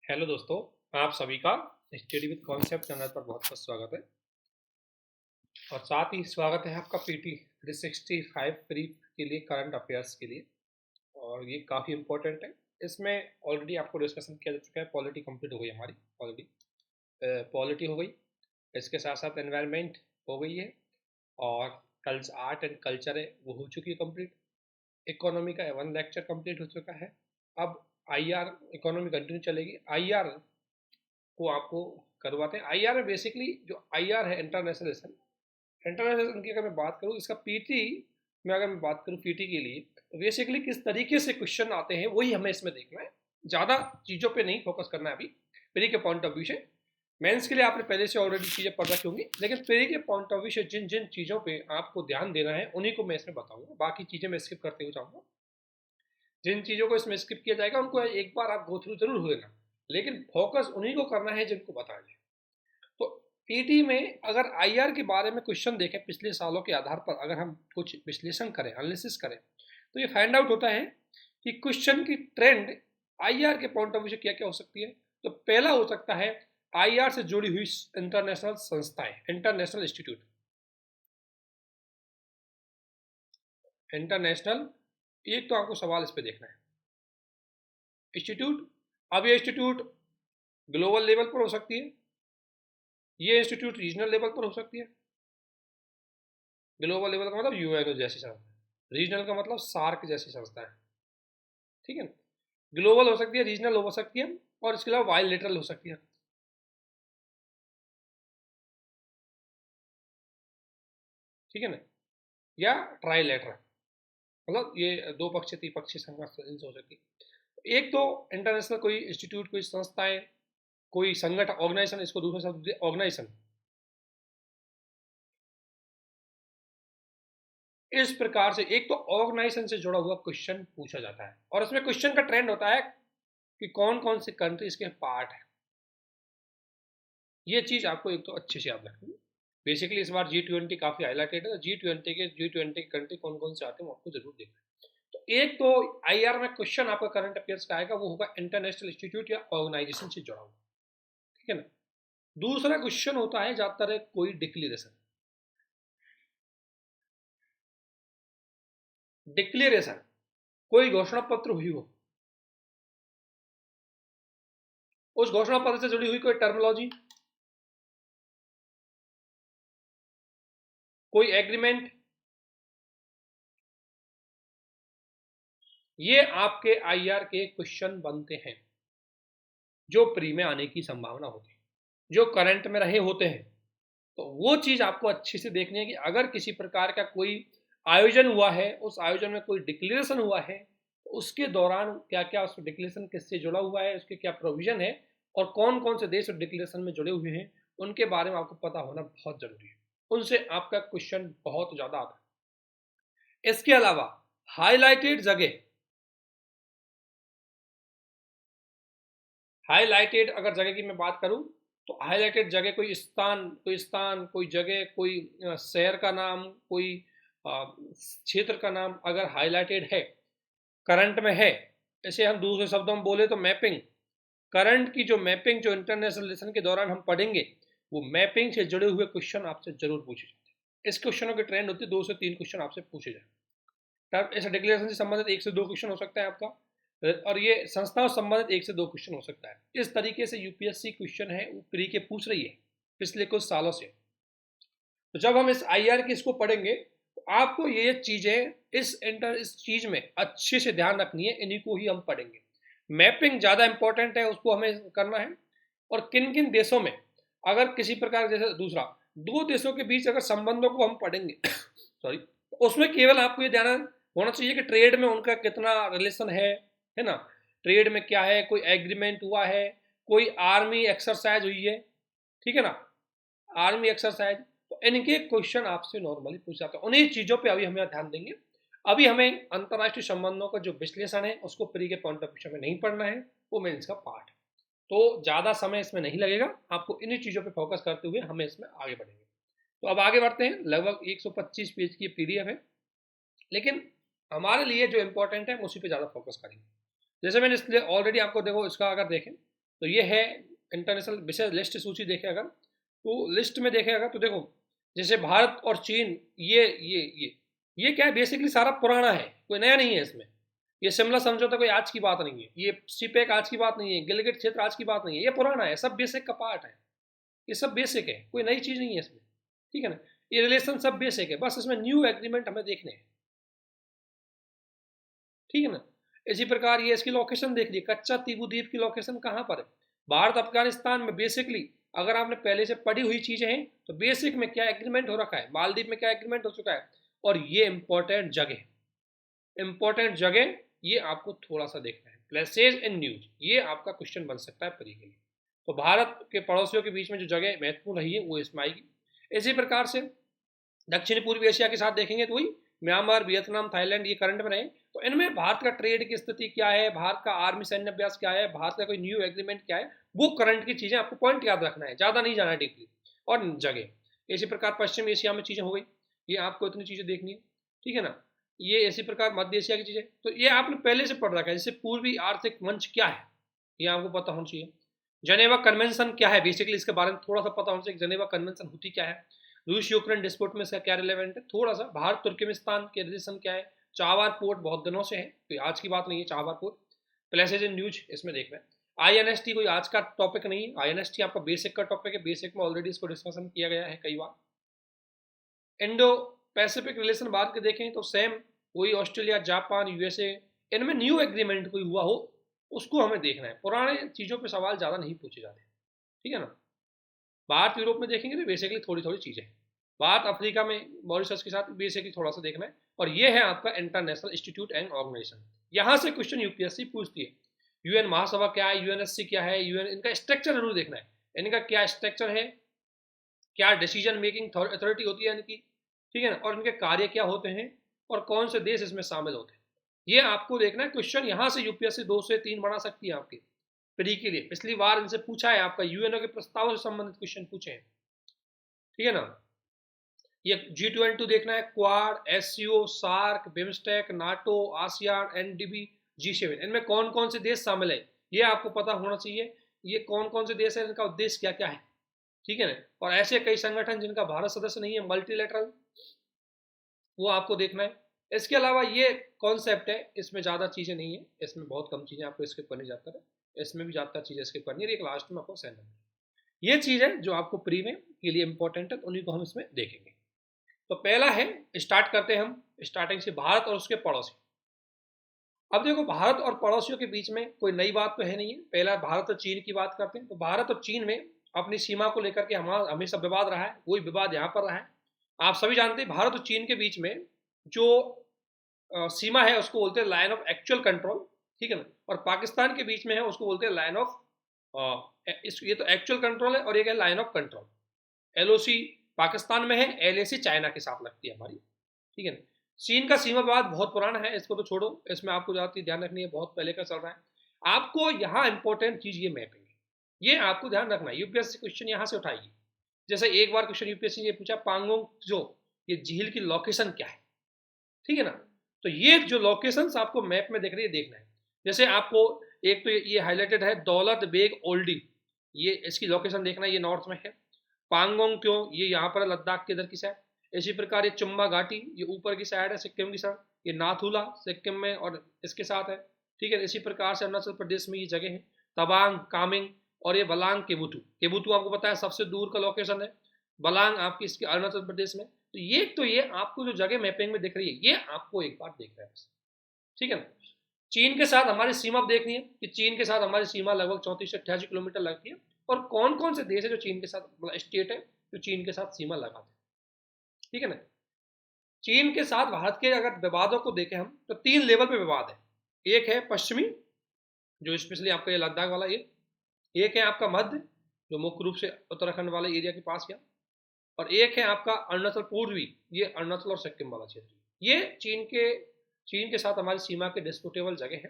Hello दोस्तों, आप सभी का स्टडी विद कॉन्सेप्ट चैनल पर बहुत बहुत स्वागत है। और साथ ही स्वागत है आपका पीटी 365 प्री के लिए, करंट अफेयर्स के लिए। और ये काफ़ी इंपॉर्टेंट है। इसमें ऑलरेडी आपको डिस्कशन किया जा चुका है। पॉलिटी कंप्लीट हो गई हमारी ऑलरेडी। पॉलिटी हो गई, इसके साथ साथ एनवायरनमेंट हो गई है, और कल्च आर्ट एंड कल्चर है वो हो चुकी है कंप्लीट। इकोनॉमी का 1 लेक्चर कंप्लीट हो चुका है। अब आईआर इकोनॉमी कंटिन्यू चलेगी। आईआर को आपको करवाते हैं। आईआर में बेसिकली जो आईआर है इंटरनेशनल की अगर मैं बात करूँ, इसका पीटी में अगर मैं बात करूँ पीटी के लिए, तो बेसिकली किस तरीके से क्वेश्चन आते हैं वही हमें इसमें देखना है। ज़्यादा चीज़ों पे नहीं फोकस करना है अभी पीटी के पॉइंट ऑफ व्यू से। मेंस के लिए आपने पहले से ऑलरेडी चीज़ें पढ़ रखी होंगी, लेकिन पीटी के पॉइंट ऑफ व्यू से जिन जिन चीज़ों पे आपको ध्यान देना है उन्हीं को मैं इसमें बताऊंगा। बाकी चीज़ें मैं स्किप करते हुए जाऊँगा। जिन चीज़ों को इसमें स्किप किया जाएगा उनको एक बार आप गो थ्रू जरूर हो लेना, लेकिन फोकस उन्हीं को करना है जिनको बताया जाए। तो पीटी में अगर आईआर के बारे में क्वेश्चन देखें पिछले सालों के आधार पर, अगर हम कुछ विश्लेषण करें, एनालिसिस करें, तो ये फाइंड आउट होता है कि क्वेश्चन की ट्रेंड आईआर के पॉइंट ऑफ व्यू से क्या क्या हो सकती है। तो पहला हो सकता है आईआर से जुड़ी हुई इंटरनेशनल संस्थाएं, इंटरनेशनल इंस्टीट्यूट। इंटरनेशनल, एक तो आपको सवाल इस पर देखना है। इंस्टीट्यूट, अब ये इंस्टीट्यूट ग्लोबल लेवल पर हो सकती है, ये इंस्टीट्यूट रीजनल लेवल पर हो सकती है। ग्लोबल लेवल का मतलब यूएनओ जैसी संस्था, रीजनल का मतलब सार्क जैसी संस्था है। ठीक है ना। ग्लोबल हो सकती है, रीजनल हो सकती है, और इसके अलावा बायलैटरल हो सकती है। ठीक है ना। या ट्राइलैटरल, मतलब ये दो पक्षीय त्रिपक्षीय संघर्ष हो सकती है। एक तो इंटरनेशनल कोई इंस्टीट्यूट, कोई संस्थाएं, कोई संगठन, ऑर्गेनाइजेशन, इसको दूसरा शब्द ऑर्गेनाइजेशन। इस प्रकार से एक तो ऑर्गेनाइजेशन से जुड़ा हुआ क्वेश्चन पूछा जाता है, और इसमें क्वेश्चन का ट्रेंड होता है कि कौन कौन से कंट्री इसके पार्ट है। ये चीज आपको एक तो अच्छे से याद रखनी है। बेसिकली इस बार G20 काफी हाईलाइटेड है। G20 के कंट्री कौन कौन से आते हैं वो आपको जरूर देखना है। तो एक तो आईआर में क्वेश्चन आपका करंट अफेयर्स का आएगा, वो होगा इंटरनेशनल इंस्टीट्यूट या ऑर्गेनाइजेशन से जुड़ा हुआ। ठीक है ना। दूसरा क्वेश्चन होता है ज्यादातर है कोई डिक्लेरेशन। डिक्लेरेशन, कोई घोषणा पत्र हुई हो, उस घोषणा पत्र से जुड़ी हुई कोई टर्मिनोलॉजी, कोई एग्रीमेंट, ये आपके आईआर के क्वेश्चन बनते हैं जो प्री में आने की संभावना होती है, जो करंट में रहे होते हैं। तो वो चीज आपको अच्छे से देखनी है कि अगर किसी प्रकार का कोई आयोजन हुआ है, उस आयोजन में कोई डिक्लेरेशन हुआ है, तो उसके दौरान क्या क्या उस डिक्लेरेशन किससे जुड़ा हुआ है, उसके क्या प्रोविजन है, और कौन कौन से देश उस डिक्लेरेशन में जुड़े हुए हैं, उनके बारे में आपको पता होना बहुत जरूरी है। उनसे आपका क्वेश्चन बहुत ज्यादा आता है। इसके अलावा हाईलाइटेड जगह, हाईलाइटेड अगर जगह की मैं बात करूं, तो हाईलाइटेड जगह कोई जगह, कोई शहर का नाम, कोई क्षेत्र का नाम अगर हाईलाइटेड है, करंट में है, इसे हम दूसरे शब्दों में बोले तो मैपिंग। करंट की जो मैपिंग जो इंटरनेशनल रिलेशन के दौरान हम पढ़ेंगे, वो मैपिंग से जुड़े हुए क्वेश्चन आपसे जरूर पूछे जाते हैं। इस क्वेश्चनों की ट्रेंड होती है 2 से 3 क्वेश्चन आपसे पूछे जाए। तब ऐसे डिक्लेरेशन से संबंधित 1 से 2 क्वेश्चन हो सकता है आपका, और ये संस्थाओं से संबंधित 1 से 2 क्वेश्चन हो सकता है। इस तरीके से यूपीएससी क्वेश्चन है वो प्री के पूछ रही है पिछले कुछ सालों से। तो जब हम इस आईआर की इसको पढ़ेंगे, तो आपको ये चीजें इस चीज में अच्छे से ध्यान रखनी है, इन्हीं को ही हम पढ़ेंगे। मैपिंग ज्यादा इंपॉर्टेंट है, उसको हमें करना है। और किन किन देशों में अगर किसी प्रकार, जैसे दूसरा, दो देशों के बीच अगर संबंधों को हम पढ़ेंगे सॉरी, तो उसमें केवल आपको ये ध्यान होना चाहिए कि ट्रेड में उनका कितना रिलेशन है ना। ट्रेड में क्या है, कोई एग्रीमेंट हुआ है, कोई आर्मी एक्सरसाइज हुई है, ठीक है ना, आर्मी एक्सरसाइज। तो इनके क्वेश्चन आपसे नॉर्मली पूछ जाते हैं। उन्हीं चीजों पे अभी हम यहाँ ध्यान देंगे। अभी हमें अंतर्राष्ट्रीय संबंधों का जो विश्लेषण है उसको प्री के पॉइंट ऑफ व्यू में नहीं पढ़ना है, वो मेंस का पार्ट है। तो ज़्यादा समय इसमें नहीं लगेगा, आपको इन्हीं चीज़ों पे फोकस करते हुए हमें इसमें आगे बढ़ेंगे। तो अब आगे बढ़ते हैं। लगभग 125 पेज की पीडीएफ है, लेकिन हमारे लिए जो इंपॉर्टेंट है उसी पे ज़्यादा फोकस करेंगे। जैसे मैंने इसलिए ऑलरेडी आपको देखो, इसका अगर देखें तो ये है इंटरनेशनल विशेष लिस्ट सूची देखे अगर, तो लिस्ट में देखे अगर तो देखो जैसे भारत और चीन, ये क्या है, बेसिकली सारा पुराना है, कोई नया नहीं है इसमें। ये शिमला समझौता कोई आज की बात नहीं है, ये सीपेक आज की बात नहीं है, गिलगित क्षेत्र आज की बात नहीं है, ये पुराना है, सब बेसिक का पार्ट है, ये सब बेसिक है, कोई नई चीज नहीं है इसमें, ठीक है ना। ये रिलेशन सब बेसिक है, बस इसमें न्यू एग्रीमेंट हमें देखने हैं, ठीक है ना। इसी प्रकार ये इसकी लोकेशन देख ली, कच्चा तीबू द्वीप की लोकेशन कहाँ पर है, भारत अफगानिस्तान में। बेसिकली अगर आपने पहले से पढ़ी हुई चीजें हैं तो बेसिक में क्या एग्रीमेंट हो रखा है, मालदीव में क्या एग्रीमेंट हो चुका है, और ये इंपॉर्टेंट जगह ये आपको थोड़ा सा देखना है। प्लेसेज एंड न्यूज, ये आपका क्वेश्चन बन सकता है परी के लिए। तो भारत के पड़ोसियों के बीच में जो जगह महत्वपूर्ण रही है वो इसमें आएगी। इसी प्रकार से दक्षिण पूर्वी एशिया के साथ देखेंगे तो वही म्यांमार, वियतनाम, थाईलैंड, ये करंट में रहे। तो इनमें भारत का ट्रेड की स्थिति क्या है, भारत का आर्मी सैन्य अभ्यास क्या है, भारत का कोई न्यू एग्रीमेंट क्या है, वो करंट की चीजें आपको पॉइंट याद रखना है, ज्यादा नहीं जाना है डीपली। और जगह इसी प्रकार पश्चिम एशिया में चीजें हो गई, ये आपको इतनी चीजें देखनी है, ठीक है ना। ये इसी प्रकार मध्य एशिया की चीजें, तो ये आपने पहले से पढ़ रखा है। जैसे पूर्वी आर्थिक मंच क्या है, ये आपको पता होना चाहिए। जनेवा कन्वेंशन क्या है, बेसिकली इसके बारे में थोड़ा सा पता होना चाहिए, जनेवा कन्वेंशन होती क्या है। रूस यूक्रेन डिस्प्यूट में इसका क्या रिलेवेंट है, थोड़ा सा। भारत तुर्कमेनिस्तान के रिलेशन क्या है, चाबार पोर्ट बहुत दिनों से है, तो आज की बात नहीं है Chabahar port. Places in news इसमें देखना है। आईएनएसटी कोई आज का टॉपिक नहीं है, आईएनएसटी आपका बेसिक का टॉपिक है, बेसिक में ऑलरेडी इसको डिस्कशन किया गया है कई बार। इंडो पैसिफिक रिलेशन बात के देखें तो सेम, कोई ऑस्ट्रेलिया, जापान, यूएसए, इनमें न्यू एग्रीमेंट कोई हुआ हो उसको हमें देखना है, पुराने चीज़ों पे सवाल ज़्यादा नहीं पूछे जाते, ठीक है ना। भारत यूरोप में देखेंगे तो बेसिकली थोड़ी थोड़ी चीज़ें हैं। भारत अफ्रीका में मॉरिशस के साथ बेसिकली थोड़ा सा देखना है। और ये है आपका इंटरनेशनल इंस्टीट्यूट एंड ऑर्गेनाइजेशन, यहाँ से क्वेश्चन यूपीएससी पूछती है। यूएन महासभा क्या है, यूएनएससी क्या है, यूएन, इनका स्ट्रक्चर जरूर देखना है, इनका क्या स्ट्रक्चर है, क्या डिसीजन मेकिंग अथॉरिटी होती है इनकी, ठीक है ना, और इनके कार्य क्या होते हैं, और कौन से देश इसमें शामिल होते हैं, ये आपको देखना है। क्वेश्चन यहाँ से यूपीएससी 2 से 3 बना सकती है आपके प्री के लिए। पिछली बार इनसे पूछा है, आपका यूएनओ के प्रस्तावों से संबंधित क्वेश्चन पूछे हैं, ठीक है ना। ये G20 देखना है, Quad, SCO, SAARC, BIMSTEC, NATO, ASEAN, NDB, G7, इनमें कौन कौन से देश शामिल है ये आपको पता होना चाहिए। ये कौन कौन से देश है, इनका उद्देश्य क्या क्या है, ठीक है ना। और ऐसे कई संगठन जिनका भारत सदस्य नहीं है, मल्टीलेटरल, वो आपको देखना है। इसके अलावा ये कॉन्सेप्ट है, इसमें ज़्यादा चीज़ें नहीं है, इसमें बहुत कम चीज़ें आपको स्किप करनी जाता है, इसमें भी ज़्यादा चीज़ें स्किप करनी है। एक लास्ट में आपको सेंड, ये चीज़ है जो आपको प्री में के लिए इंपॉर्टेंट है, तो उन्हीं को हम इसमें देखेंगे। तो पहला है, स्टार्ट करते हैं हम स्टार्टिंग से, भारत और उसके पड़ोसी। अब देखो भारत और पड़ोसियों के बीच में कोई नई बात तो है नहीं है। पहला भारत और चीन की बात करते हैं। तो भारत और चीन में अपनी सीमा को लेकर के हमारा हमेशा विवाद रहा है, वही विवाद यहाँ पर रहा है। आप सभी जानते हैं भारत और चीन के बीच में जो सीमा है उसको बोलते हैं लाइन ऑफ एक्चुअल कंट्रोल, ठीक है ना। और पाकिस्तान के बीच में है उसको बोलते हैं लाइन ऑफ, ये तो एक्चुअल कंट्रोल है, और एक है line of control. LOC Pakistan में है, एलएसी चाइना के साथ लगती है हमारी, ठीक है ना। चीन का सीमा विवाद बहुत पुराना है, इसको तो छोड़ो, इसमें आपको ज़्यादा ध्यान रखनी है, बहुत पहले का चल रहा है। आपको यहाँ इंपॉर्टेंट चीज़ ये मैपिंग है, ये आपको ध्यान रखना है, यूपीएससी क्वेश्चन यहाँ से उठाएगी। जैसे एक बार क्वेश्चन यूपीएससी ने पूछा पांगोंग जो ये झील की लोकेशन क्या है, ठीक है ना। तो ये जो लोकेशंस आपको मैप में दिख रही है देखना है। जैसे आपको एक तो ये हाईलाइटेड है दौलत बेग ओल्डी, ये इसकी लोकेशन देखना है, ये नॉर्थ में है। पांगोंग क्यों, ये यहाँ पर लद्दाख के इधर की साइड। इसी प्रकार ये चुम्बा घाटी, ये ऊपर की साइड है सिक्किम की साइड। ये नाथुला सिक्किम में और इसके साथ है, ठीक है। इसी प्रकार से अरुणाचल प्रदेश में ये जगह है, तवांग, कामिंग, और ये बलांग केबुतु। केबुतु आपको पता है सबसे दूर का लोकेशन है, बलांग आपकी इसके अरुणाचल प्रदेश में। तो ये आपको जो जगह मैपिंग में दिख रही है, ये आपको एक बार देखना है, ठीक है ना। चीन के साथ हमारी सीमा देखनी है कि चीन के साथ हमारी सीमा लगभग 34 से 88 किलोमीटर लगती है, और कौन कौन से देश है जो चीन के साथ, मतलब स्टेट है जो चीन के साथ सीमा लगाते हैं, ठीक है ना। चीन के साथ भारत के अगर विवादों को देखें हम तो 3 लेवल पे विवाद है। एक है पश्चिमी, जो स्पेशली आपका ये लद्दाख वाला, ये एक है आपका मध्य, जो मुख्य रूप से उत्तराखंड वाले एरिया के पास गया, और एक है आपका अरुणाचल पूर्वी, ये अरुणाचल और सिक्किम वाला क्षेत्र। ये चीन के साथ हमारी सीमा के डिस्प्यूटेबल जगह है।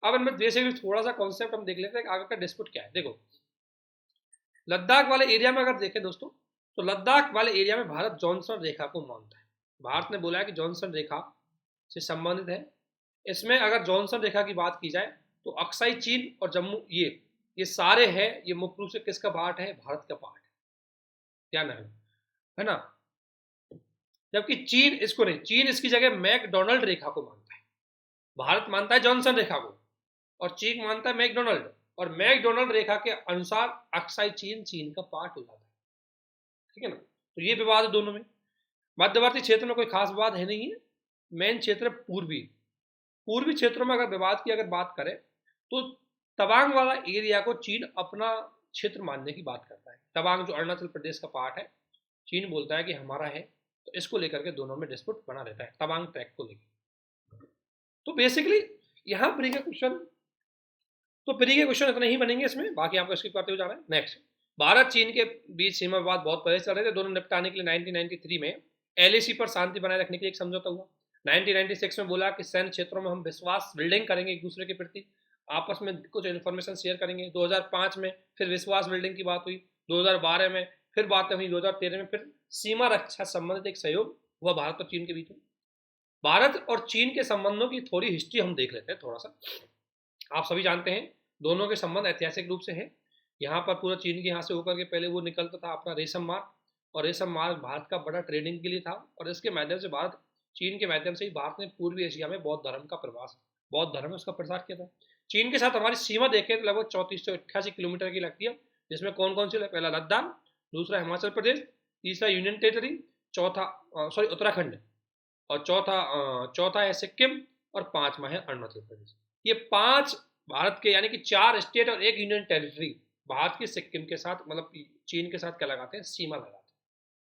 अब इनमें बेसिकली थोड़ा सा कॉन्सेप्ट हम देख लेते हैं आगे का डिस्प्यूट क्या है। देखो लद्दाख वाले एरिया में अगर देखें दोस्तों, तो लद्दाख वाले एरिया में भारत जॉनसन रेखा को मानता है। भारत ने बोला है कि जॉनसन रेखा से संबंधित है। इसमें अगर जॉनसन रेखा की बात की जाए तो अक्साई चीन और जम्मू, ये ये सारे है, ये मुख्य रूप से किसका पार्ट है? भारत का पार्ट है, ध्यान रखना, है ना। जबकि चीन इसको नहीं, चीन इसकी जगह मैकडोनल्ड रेखा को मानता है, भारत मानता है जॉनसन रेखा को, और चीन मानता है मैकडोनल्ड, और मैकडोनल्ड रेखा के अनुसार अक्साई चीन चीन का पार्ट हो जाता है, ठीक है ना। तो ये विवाद है दोनों में। मध्यवर्ती क्षेत्र में कोई खास विवाद है नहीं है, मेन क्षेत्र पूर्वी, पूर्वी क्षेत्रों में अगर विवाद की अगर बात करें तो तवांग वाला एरिया को चीन अपना क्षेत्र मानने की बात करता है। तवांग जो अरुणाचल प्रदेश का पार्ट है, चीन बोलता है कि हमारा है, तो इसको लेकर के दोनों में डिस्प्यूट बना रहता है, तवांग ट्रैक को लेकर। तो बेसिकली यहाँ प्री के क्वेश्चन, तो प्री के क्वेश्चन इतने ही बनेंगे इसमें, बाकी आपको स्किप करते हुए जाना है। नेक्स्ट, भारत चीन के बीच सीमा विवाद बहुत पहले चल रहे थे, दोनों निपटाने के लिए 1993 में एलएसी पर शांति बनाए रखने के लिए एक समझौता हुआ। 1996 में बोला कि सैन्य क्षेत्रों में हम विश्वास बिल्डिंग करेंगे एक दूसरे के प्रति, आपस में कुछ इन्फॉर्मेशन शेयर करेंगे। 2005 में फिर विश्वास बिल्डिंग की बात हुई, 2012 में फिर बातें हुई, 2013 में फिर सीमा रक्षा संबंधित एक सहयोग हुआ भारत और चीन के बीच में। भारत और चीन के संबंधों की थोड़ी हिस्ट्री हम देख लेते हैं थोड़ा सा। आप सभी जानते हैं दोनों के संबंध ऐतिहासिक रूप से है। यहाँ पर पूरा चीन के यहाँ से होकर के पहले वो निकलता था अपना रेशम मार्ग, और रेशम मार्ग भारत का बड़ा ट्रेडिंग के लिए था, और इसके माध्यम से भारत, चीन के माध्यम से ही भारत ने पूर्वी एशिया में बौद्ध धर्म का प्रवास, बौद्ध धर्म में उसका प्रसार किया था। चीन के साथ हमारी सीमा देखें तो लगभग 3488 किलोमीटर की लगती है, जिसमें कौन कौन सी? पहला लद्दाख, दूसरा हिमाचल प्रदेश, तीसरा यूनियन टेरिटरी, चौथा उत्तराखंड, और चौथा है सिक्किम, और पांचवा है अरुणाचल प्रदेश। ये 5 भारत के, यानी कि 4 स्टेट और 1 यूनियन टेरिटरी भारत की सिक्किम के साथ, मतलब चीन के साथ क्या लगाते हैं? सीमा लगाते हैं,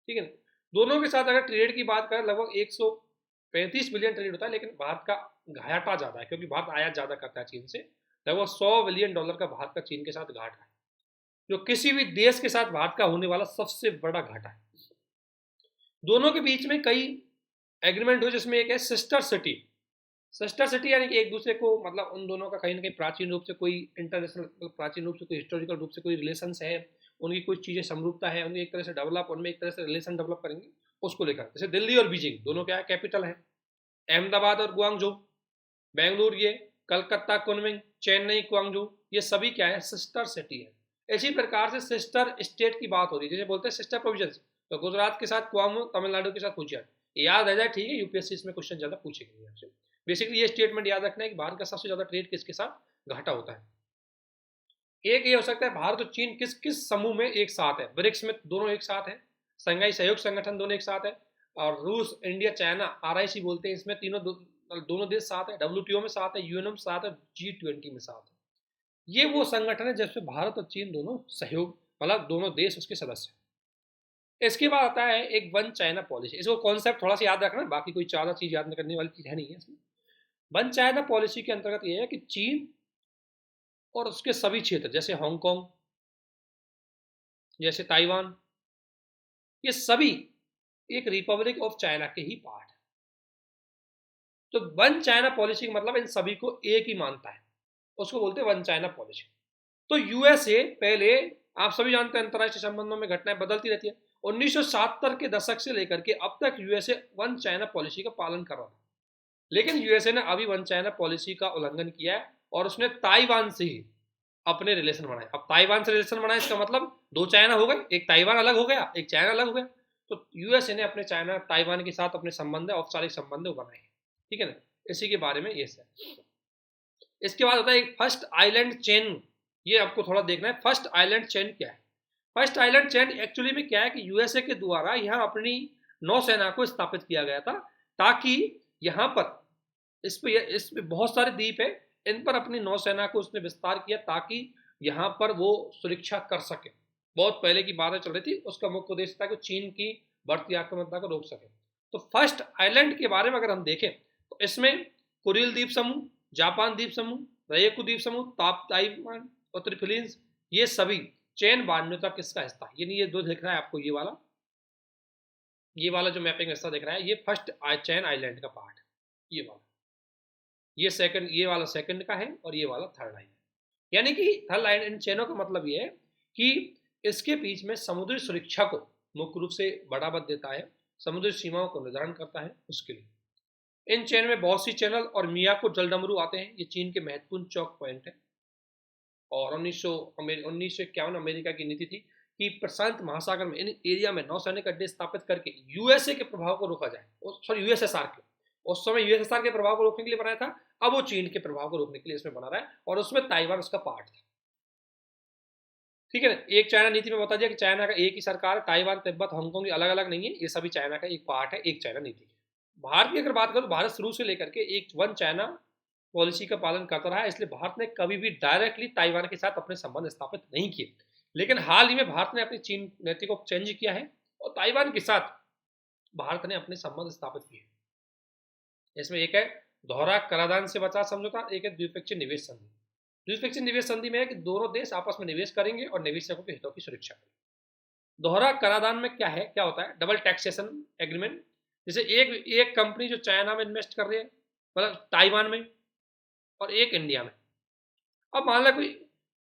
ठीक है ना। दोनों के साथ अगर ट्रेड की बात करें लगभग 135 बिलियन ट्रेड होता है, लेकिन भारत का घाटा ज्यादा है, क्योंकि भारत आयात ज्यादा करता है चीन से। लगभग $100 बिलियन का भारत का चीन के साथ घाटा है, जो किसी भी देश के साथ भारत का होने वाला सबसे बड़ा घाटा है। दोनों के बीच में कई एग्रीमेंट हुए, जिसमें एक है सिस्टर सिटी। सिस्टर सिटी यानी कि एक दूसरे को, मतलब उन दोनों का कहीं ना कहीं प्राचीन रूप से कोई इंटरनेशनल, प्राचीन रूप से कोई हिस्टोरिकल रूप से कोई रिलेशन है, उनकी कुछ चीज़ें समरूपता है, उनकी एक तरह से डेवलप, उनमें एक तरह से रिलेशन डेवलप करेंगे उसको लेकर। जैसे दिल्ली और बीजिंग दोनों क्या है? कैपिटल है। अहमदाबाद और गुआंगझो, बेंगलुरु ये, कलकत्ता कुनमिंग, चेन्नई क्वांगजू, ये सभी क्या है? सिस्टर सिटी है। इसी प्रकार से सिस्टर स्टेट की बात हो रही है, जैसे बोलते हैं सिस्टर प्रोविजन, तो गुजरात के साथ क्वामू, तमिलनाडु के साथ फुजियार, याद रह जाए, ठीक है। यूपीएससी इसमें क्वेश्चन ज्यादा पूछेंगे आपसे। बेसिकली ये स्टेटमेंट याद रखना है कि भारत का सबसे ज्यादा ट्रेड किसके साथ घाटा होता है। एक ये हो सकता है भारत और चीन किस किस समूह में एक साथ है? ब्रिक्स में दोनों एक साथ है, संघाई सहयोग संगठन दोनों एक साथ है, और रूस, इंडिया, चाइना, आरआईसी बोलते हैं, इसमें दोनों देश साथ है। डब्ल्यूटीओ में साथ है, यूएनओ में साथ है, G20 में साथ है। ये वो संगठन है जिसमें भारत और चीन दोनों सहयोग, मतलब दोनों देश उसके सदस्य हैं। इसके बाद आता है एक वन चाइना पॉलिसी। इसको कॉन्सेप्ट थोड़ा सा याद रखना, बाकी कोई ज्यादा चीज याद करने वाली चीज है नहीं है इसमें। वन चाइना पॉलिसी के अंतर्गत यह है कि चीन और उसके सभी क्षेत्र, जैसे हांगकांग, जैसे ताइवान, ये सभी एक रिपब्लिक ऑफ चाइना के ही पार्ट है। तो वन चाइना पॉलिसी का मतलब इन सभी को एक ही मानता है, उसको बोलते हैं वन चाइना पॉलिसी। तो यूएसए पहले, आप सभी जानते हैं अंतर्राष्ट्रीय संबंधों में घटनाएं बदलती रहती है। 1970 के दशक से लेकर के अब तक यूएसए वन चाइना पॉलिसी का पालन कर रहा था, लेकिन यूएसए ने अभी वन चाइना पॉलिसी का उल्लंघन किया है, और उसने ताइवान से ही अपने रिलेशन बनाए। अब ताइवान से रिलेशन बनाए, इसका मतलब 2 चाइना हो गए, एक ताइवान अलग हो गया, एक चाइना अलग हो गया। तो यूएसए ने अपने चाइना, ताइवान के साथ अपने संबंध, औपचारिक संबंध बनाए हैं, ठीक है ना। इसी के बारे में ये है। इसके बाद होता है फर्स्ट आइलैंड चेन। ये आपको थोड़ा देखना है, फर्स्ट आइलैंड चेन क्या है। फर्स्ट आइलैंड चेन एक्चुअली में क्या है कि यूएसए के द्वारा यहाँ अपनी नौसेना को स्थापित किया गया था, ताकि यहाँ पर इसमें बहुत सारे द्वीप है, इन पर अपनी नौसेना को उसने विस्तार किया, ताकि यहाँ पर वो सुरक्षा कर सके। बहुत पहले की बातें चल रही थी, उसका मुख्य उद्देश्य था कि चीन की बढ़ती आक्रामकता को रोक सके। तो फर्स्ट आइलैंड के बारे में अगर हम देखें तो इसमें कुरिल द्वीप समूह, जापान द्वीप समूह, रयेकू द्वीप समूह, ताइवान, उत्तरी फिलीपींस, ये सभी चेन बांधने किसका हिस्सा है? यानी ये दो दिख रहा है आपको, ये वाला जो मैपिंग हिस्सा दिख रहा है, ये फर्स्ट चेन आइलैंड का पार्ट है। ये वाला, ये सेकंड, ये वाला सेकंड का है, और ये वाला थर्ड आइलैंड। यानी कि थर्ड आइलैंड इन चेनों का मतलब ये है कि इसके बीच में समुद्री सुरक्षा को मुख्य रूप से बढ़ावा देता है, समुद्री सीमाओं को निर्धारण करता है उसके लिए। इन चेन में बहुत सी चैनल और मियाको जलडमरू आते हैं, ये चीन के महत्वपूर्ण चौक पॉइंट है। और 1951 अमेरिका की नीति थी कि प्रशांत महासागर में इन एरिया में नौसैनिक अड्डे स्थापित करके यूएसए के प्रभाव को रोका जाए, सॉरी यूएसएसआर के, उस समय यूएसएसआर के प्रभाव को रोकने के लिए बनाया था, अब वो चीन के प्रभाव को रोकने के लिए इसमें बना रहा है, और उसमें ताइवान उसका पार्ट था। ठीक है ना, एक चाइना नीति में बता दिया कि चाइना का एक ही सरकार है, ताइवान तिब्बत हांगकांग अलग अलग नहीं है, ये सभी चाइना का एक पार्ट है, एक चाइना नीति है। भारत की अगर बात करें तो भारत शुरू से लेकर के एक वन चाइना पॉलिसी का पालन करता रहा है, इसलिए भारत ने कभी भी डायरेक्टली ताइवान के साथ अपने संबंध स्थापित नहीं किए। लेकिन हाल ही में भारत ने अपनी चीन नीति को चेंज किया है और ताइवान के साथ भारत ने अपने संबंध स्थापित किए। इसमें एक है दोहरा कराधान से बचा समझौता, एक है द्विपक्षीय निवेश संधि। द्विपक्षीय निवेश संधि में है कि दोनों देश आपस में निवेश करेंगे और निवेशकों के हितों की सुरक्षा करेंगे। दोहरा कराधान में क्या है, क्या होता है, डबल टैक्सेशन एग्रीमेंट। जैसे एक कंपनी जो चाइना में इन्वेस्ट कर रही है, मतलब ताइवान में, और एक इंडिया में। अब मान लो कोई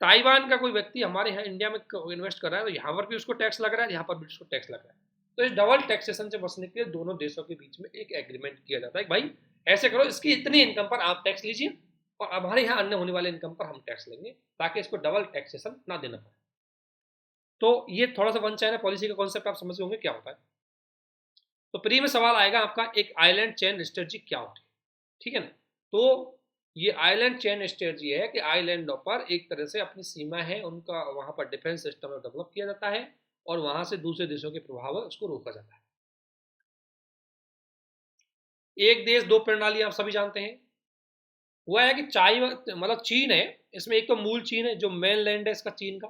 ताइवान का कोई व्यक्ति हमारे यहाँ इंडिया में इन्वेस्ट कर रहा है, तो यहाँ पर भी उसको टैक्स लग रहा है, यहाँ पर भी उसको टैक्स लग रहा है। तो इस डबल टैक्सेशन से बचने के लिए दोनों देशों के बीच में एक एग्रीमेंट किया जाता है, भाई ऐसे करो, इसकी इतनी इनकम पर आप टैक्स लीजिए और हमारे यहाँ अन्य होने वाले इनकम पर हम टैक्स लेंगे, ताकि इसको डबल टैक्सेशन ना देना पड़े। तो ये थोड़ा सा वन चाइना पॉलिसी का कॉन्सेप्ट आप समझ होंगे क्या होता है। तो प्री में सवाल आएगा आपका, एक आइलैंड चेन स्ट्रेटजी क्या होती है, ठीक है ना। तो ये आइलैंड चेन स्ट्रेटजी है कि आइलैंडों पर एक तरह से अपनी सीमा है, उनका वहां पर डिफेंस सिस्टम डेवलप किया जाता है और वहां से दूसरे देशों के प्रभाव है उसको रोका जाता है। एक देश दो प्रणाली आप सभी जानते हैं, हुआ है कि मतलब चीन है, इसमें एक तो मूल चीन है जो मेन लैंड है इसका चीन का,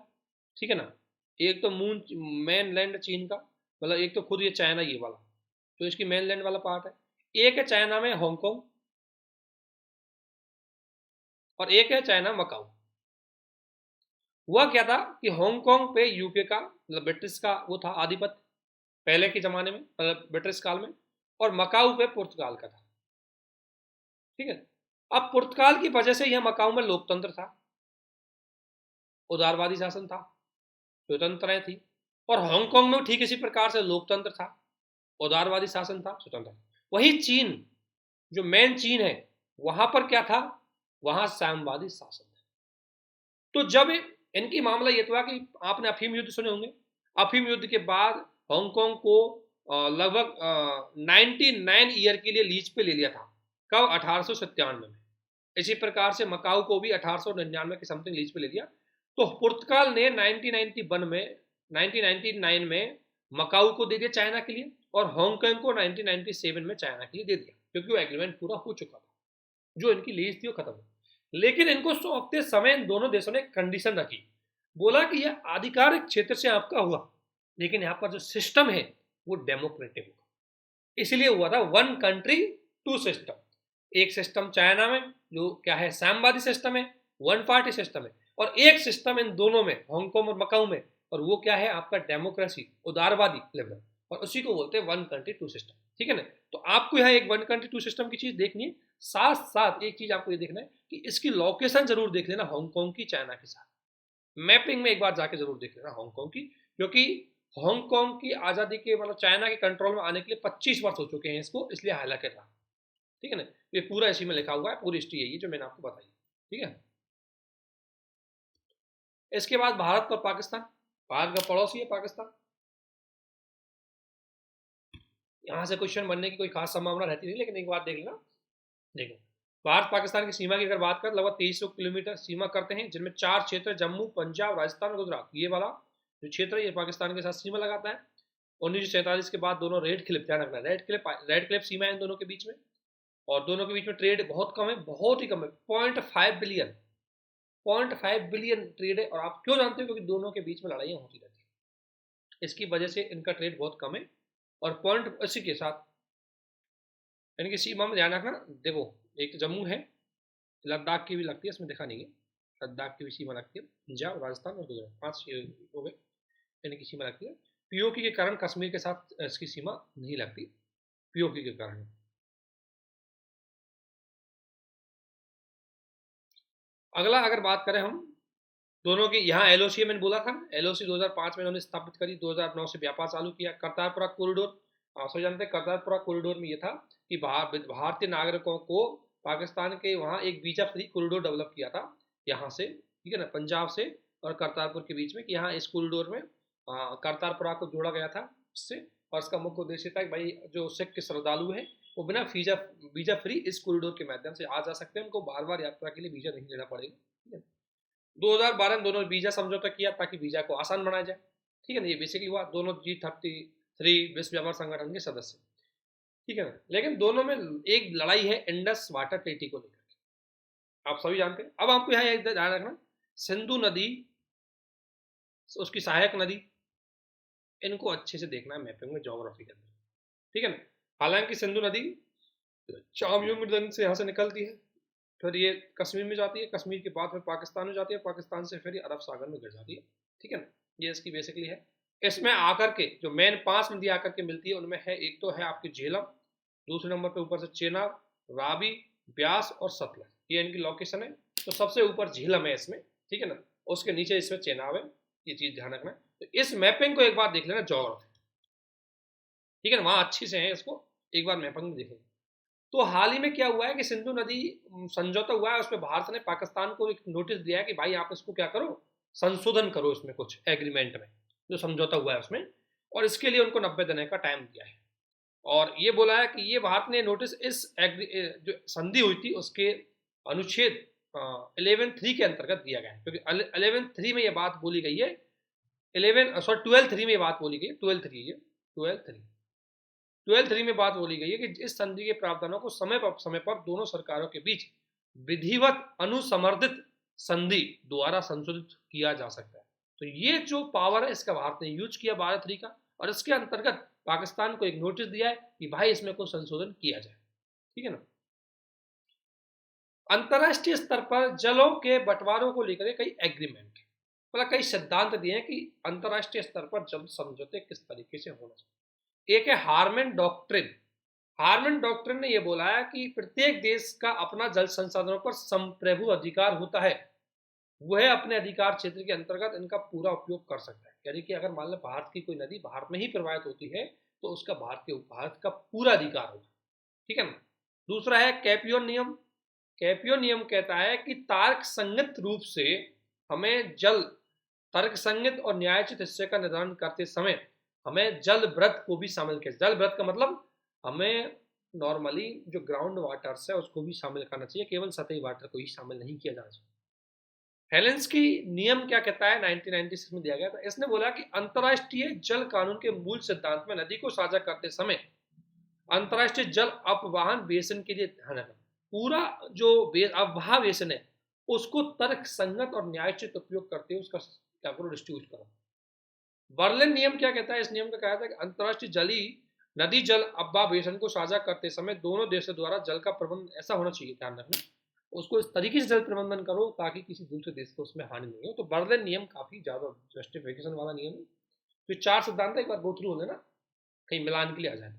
ठीक है ना। एक तो मेन लैंड चीन का, मतलब एक तो खुद ये चाइना ये वाला, तो इसकी मेन लैंड वाला पार्ट है। एक है चाइना में हांगकांग और एक है चाइना मकाऊ। हुआ क्या था कि हांगकांग पे यूके का, मतलब ब्रिटिश का वो था आधिपत्य पहले के जमाने में, मतलब ब्रिटिश काल में, और मकाऊ पे पुर्तगाल का था, ठीक है। अब पुर्तगाल की वजह से यह मकाऊ में लोकतंत्र था, उदारवादी शासन था, स्वतंत्रताएं थी, और हांगकांग में ठीक इसी प्रकार से लोकतंत्र था, उदारवादी शासन था, स्वतंत्र। वही चीन, जो मेन चीन है, वहां पर क्या था, वहां साम्यवादी शासन था। तो जब इनकी मामला ये था कि आपने अफीम युद्ध सुने होंगे, अफीम युद्ध के बाद हांगकांग को लगभग 99 ईयर के लिए लीज पे ले लिया था, कब, 1897 में। इसी प्रकार से मकाऊ को भी 1899 के समथिंग लीज पे ले लिया। तो पुर्तगाल ने 1999 में मकाऊ को दे दिया चाइना के लिए, और हांगकांग को 1997 में चाइना के लिए दे दिया, क्योंकि वो एग्रीमेंट पूरा हो चुका था, जो इनकी लीज थी वो खत्म हो। लेकिन इनको सौंपते समय इन दोनों देशों ने कंडीशन रखी, बोला कि यह आधिकारिक क्षेत्र से आपका हुआ, लेकिन यहाँ पर जो सिस्टम है वो डेमोक्रेटिक होगा। इसलिए हुआ था वन कंट्री टू सिस्टम। एक सिस्टम चाइना में जो क्या है साम्यवादी सिस्टम है, वन पार्टी सिस्टम है, और एक सिस्टम इन दोनों में, हांगकांग और मकाऊ में, और वो क्या है आपका डेमोक्रेसी, उदारवादी लिबरल, और उसी को बोलते हैं वन कंट्री टू सिस्टम, ठीक है ना। तो आपको यहाँ एक वन कंट्री टू सिस्टम की चीज देखनी है, साथ साथ एक चीज आपको ये देखना है कि इसकी लोकेशन जरूर देख लेना हांगकांग की चाइना के साथ, मैपिंग में एक बार जाके जरूर देख लेना हांगकांग की, क्योंकि हांगकांग की आज़ादी के, मतलब चाइना के कंट्रोल में आने के लिए 25 वर्ष हो चुके हैं इसको, इसलिए हाईलाइट रहा, ठीक है ना। ये पूरा इसी में लिखा हुआ है, पूरी हिस्ट्री है ये जो मैंने आपको बताई, ठीक है। इसके बाद भारत और पाकिस्तान, भारत का पड़ोसी है पाकिस्तान, यहाँ से क्वेश्चन बनने की कोई खास संभावना रहती नहीं, लेकिन एक बात देख लेना। देखो, भारत पाकिस्तान की सीमा की अगर बात करें, लगभग 2300 किलोमीटर सीमा करते हैं, जिनमें 4 क्षेत्र, जम्मू, पंजाब, राजस्थान और गुजरात, ये वाला जो क्षेत्र है ये पाकिस्तान के साथ सीमा लगाता है। 1947 के बाद दोनों रेड क्लिप, ध्यान रखना, रेड क्लिप सीमा है इन दोनों के बीच में, और दोनों के बीच में ट्रेड बहुत कम है, बहुत ही कम है, 0.5 बिलियन ट्रेड है। और आप क्यों जानते हो, क्योंकि दोनों के बीच में लड़ाइयाँ होती रहती है, इसकी वजह से इनका ट्रेड बहुत कम है। और पॉइंट इसी के साथ इनकी सीमा में ध्यान रखना, देखो एक जम्मू है, लद्दाख की भी लगती है, इसमें देखा नहीं है, लद्दाख की भी सीमा लगती है, पंजाब, राजस्थान और गुजरात, 5 हो गए, इनकी सीमा लगती है। पीओके के कारण कश्मीर के साथ इसकी सीमा नहीं लगती, पीओके के कारण। अगला अगर बात करें हम दोनों की, यहाँ एलओसी मैंने बोला था, एलओसी 2005 में इन्होंने स्थापित करी, 2009 से व्यापार चालू किया। करतारपुरा कॉरिडोर, आप सब जानते हैं, करतारपुरा कॉरिडोर में ये था कि भारतीय नागरिकों को पाकिस्तान के वहाँ एक वीजा फ्री कॉरिडोर डेवलप किया था, यहाँ से ठीक है ना, पंजाब से और करतारपुर के बीच में, कि यहाँ इस कॉरिडोर में करतारपुरा को जोड़ा गया था इससे, और इसका मुख्य उद्देश्य था कि भाई जो सिख श्रद्धालु हैं वो बिना वीजा वीजा फ्री इस कॉरिडोर के माध्यम से आ जा सकते हैं, उनको बार बार यात्रा के लिए वीजा नहीं लेना पड़ेगा। ठीक है, 2012 में दोनों वीजा समझौता किया ताकि वीजा को आसान बनाया जाए। ठीक है ना, ये बेसिकली हुआ, दोनों G33 विश्व व्यापार संगठन के सदस्य। ठीक है ना, लेकिन दोनों में एक लड़ाई है इंडस वाटर ट्रीटी को लेकर, आप सभी जानते हैं। अब आपको यहाँ एक ध्यान रखना, सिंधु नदी, उसकी सहायक नदी, इनको अच्छे से देखना है मैपिंग में, ज्योग्राफी के अंदर। ठीक है ना, हालांकि सिंधु नदी चामयुंग से यहाँ से निकलती है, फिर ये कश्मीर में जाती है, कश्मीर के बाद फिर पाकिस्तान में जाती है, पाकिस्तान से फिर ये अरब सागर में गिर जाती है। ठीक है ना, ये इसकी बेसिकली है। इसमें आकर के जो मेन 5 नदी आकर के मिलती है उनमें है, एक तो है आपकी झेलम, दूसरे नंबर पे ऊपर से चेनाब, रावी, ब्यास और सतलज, ये इनकी लोकेशन है। तो सबसे ऊपर झेलम है इसमें, ठीक है ना, उसके नीचे इसमें चेनाब है, ये चीज ध्यान रखना है। तो इस मैपिंग को एक बार देख लेना, ज्योग्राफी, ठीक है ना, वहां अच्छी से है, इसको एक बार मैपिंग में देखेंगे। तो हाल ही में क्या हुआ है कि सिंधु नदी समझौता हुआ है, उसमें भारत ने पाकिस्तान को एक नोटिस दिया है कि भाई आप इसको क्या करो, संशोधन करो इसमें कुछ एग्रीमेंट में जो समझौता हुआ है उसमें, और इसके लिए उनको 90 दिन का टाइम दिया है। और ये बोला है कि ये भारत ने नोटिस इस जो संधि हुई थी उसके अनुच्छेद 11(3) के अंतर्गत दिया गया है, क्योंकि 11(3) में ये बात बोली गई है, 12(3) में ये बात बोली गई है, 12(3) में बात बोली गई है कि इस संधि के प्रावधानों को समय पर दोनों सरकारों के बीच विधिवत अनुसमर्दित संधि द्वारा संशोधित किया जा सकता है। तो ये जो पावर है इसका भारत ने यूज किया 12(3) का, और इसके अंतर्गत पाकिस्तान को एक नोटिस दिया है कि भाई इसमें कोई संशोधन किया जाए। ठीक है ना, अंतरराष्ट्रीय स्तर पर जलों के बंटवारों को लेकर कई एग्रीमेंट, मतलब कई सिद्धांत दिए हैं कि अंतरराष्ट्रीय स्तर पर जल समझौते किस तरीके से होना चाहिए। एक है हार्मन डॉक्ट्रिन। हार्मन डॉक्ट्रिन ने यह बोला है कि प्रत्येक देश का अपना जल संसाधनों पर संप्रभु अधिकार होता है, वह अपने अधिकार क्षेत्र के अंतर्गत इनका पूरा उपयोग कर सकता है। यानी कि अगर मान लो भारत की कोई नदी भारत में ही प्रवाहित होती है तो उसका भारत का पूरा अधिकार होगा। ठीक है ना। दूसरा है कैपियोन नियम। कैपियोन नियम कहता है कि तर्क संगत रूप से हमें जल तर्क संगत और न्यायोचित हिस्से का निर्धारण करते समय हमें जल व्रत को भी शामिल किया। जल व्रत का मतलब हमें नॉर्मली जो ग्राउंड वाटर है उसको भी शामिल करना चाहिए, केवल सतही वाटर को ही शामिल नहीं किया जाना चाहिए। हेलेंस्की नियम क्या कहता है, 1996 में दिया गया था। इसने बोला कि अंतरराष्ट्रीय जल कानून के मूल सिद्धांत में नदी को साझा करते समय अंतरराष्ट्रीय जल अपवाहन बेसिन के लिए ध्यान रखना, पूरा जो अपवाह बेसिन है उसको तर्क संगत और न्यायोचित उपयोग करते हुए उसका क्या करो, डिस्ट्रीब्यूट करो। बर्लिन नियम क्या कहता है, इस नियम का कहा था कि अंतरराष्ट्रीय जली नदी जल अपवाह बेसिन को साझा करते समय दोनों देशों द्वारा जल का प्रबंध ऐसा होना चाहिए, ध्यान रखना, उसको इस तरीके से जल प्रबंधन करो ताकि किसी दूसरे देश को उसमें हानि नहीं हो। तो बर्लिन नियम काफी ज्यादा जस्टिफिकेशन वाला नियम है। तो 4 सिद्धांत एक बार गो थ्रू हो लेना, कहीं मिलान के लिए आ जाए।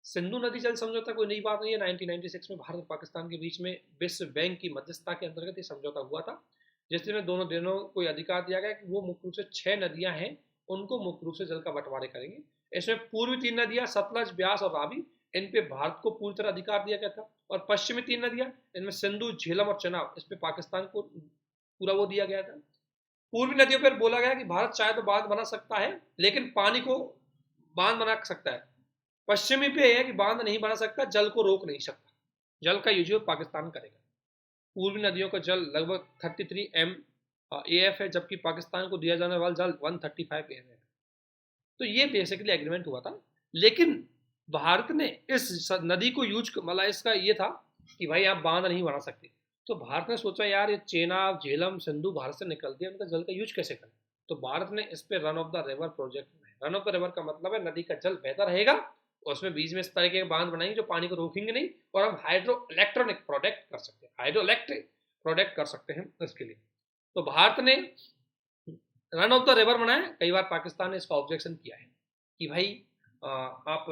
सिंधु नदी जल समझौता कोई नई बात नहीं है। 1996 में भारत और पाकिस्तान के बीच में विश्व बैंक की मध्यस्थता के अंतर्गत ये समझौता हुआ था, जिसमें दोनों देशों को अधिकार दिया गया कि वो मुख्य रूप से 6 नदियां हैं उनको मुख्य रूप से जल का बंटवारे करेंगे। इसमें पूर्वी 3 नदियां सतलज, ब्यास और रावी, इन पे भारत को पूरी तरह अधिकार दिया गया था, और पश्चिमी 3 नदियां इनमें सिंधु, झेलम और चेनाब, इस पे पाकिस्तान को पूरा वो दिया गया था। पूर्वी नदियों पर बोला गया कि भारत चाहे तो बांध बना सकता है लेकिन पानी को बांध बना सकता है। पश्चिमी पे है कि बांध नहीं बना सकता, जल को रोक नहीं सकता, जल का यूज पाकिस्तान करेगा। पूर्वी नदियों का जल लगभग 33 MAF है, जबकि पाकिस्तान को दिया जाने वाला जल 135 MAF है। तो ये बेसिकली एग्रीमेंट हुआ था, लेकिन भारत ने इस नदी को यूज, मतलब इसका ये था कि भाई आप बांध नहीं बना सकते, तो भारत ने सोचा यार ये चेनाब, झेलम, सिंधु भारत से निकल दिया, उनका जल का यूज कैसे करें। तो भारत ने इस पे run of the river project, run of the river का मतलब है नदी का जल बहता रहेगा और उसमें बीच में इस तरह के बांध बनाएंगे जो पानी को रोकेंगे नहीं, और हम हाइड्रो इलेक्ट्रॉनिक प्रोडक्ट कर सकते हैं, हाइड्रो इलेक्ट्रिक प्रोडक्ट कर सकते हैं इसके लिए। तो भारत ने रन ऑफ द रिवर बनाया। कई बार पाकिस्तान ने इसका ऑब्जेक्शन किया है कि भाई आप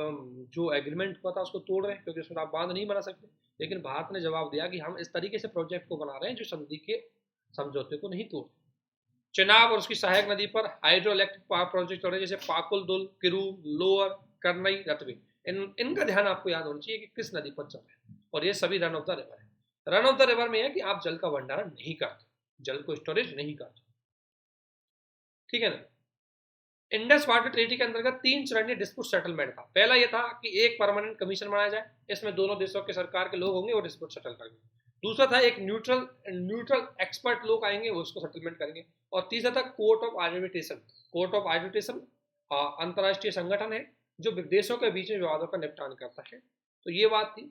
जो एग्रीमेंट हुआ था उसको तोड़ रहे हैं क्योंकि उसमें आप बांध नहीं बना सकते, लेकिन भारत ने जवाब दिया कि हम इस तरीके से प्रोजेक्ट को बना रहे हैं जो संधि के समझौते को नहीं तोड़। चेनाब और उसकी सहायक नदी पर हाइड्रो इलेक्ट्रिक पावर प्रोजेक्ट चल रहे हैं, जैसे पाकुल दुल, किरू, लोअर करनई, रतवे, इनका ध्यान आपको याद होना चाहिए कि किस नदी पर चल रहे हैं, और ये सभी रन ऑफ द रिवर है। रन ऑफ द रिवर में है कि आप जल का भंडारण नहीं करते, जल को स्टोरेज नहीं करते, ठीक है ना। इंडस वाटर ट्रीटी के अंतर्गत 3 चरणीय डिस्प्यूट सेटलमेंट था। पहला यह था कि एक परमानेंट कमीशन बनाया जाए, इसमें दोनों देशों के सरकार के लोग होंगे वो डिस्प्यूट सेटल करेंगे। दूसरा था एक न्यूट्रल एक्सपर्ट लोग आएंगे वो उसको सेटलमेंट करेंगे। और तीसरा था court of arbitration. Court of arbitration अंतर्राष्ट्रीय संगठन है जो देशों के बीच में विवादों का निपटान करता है। तो ये बात थी।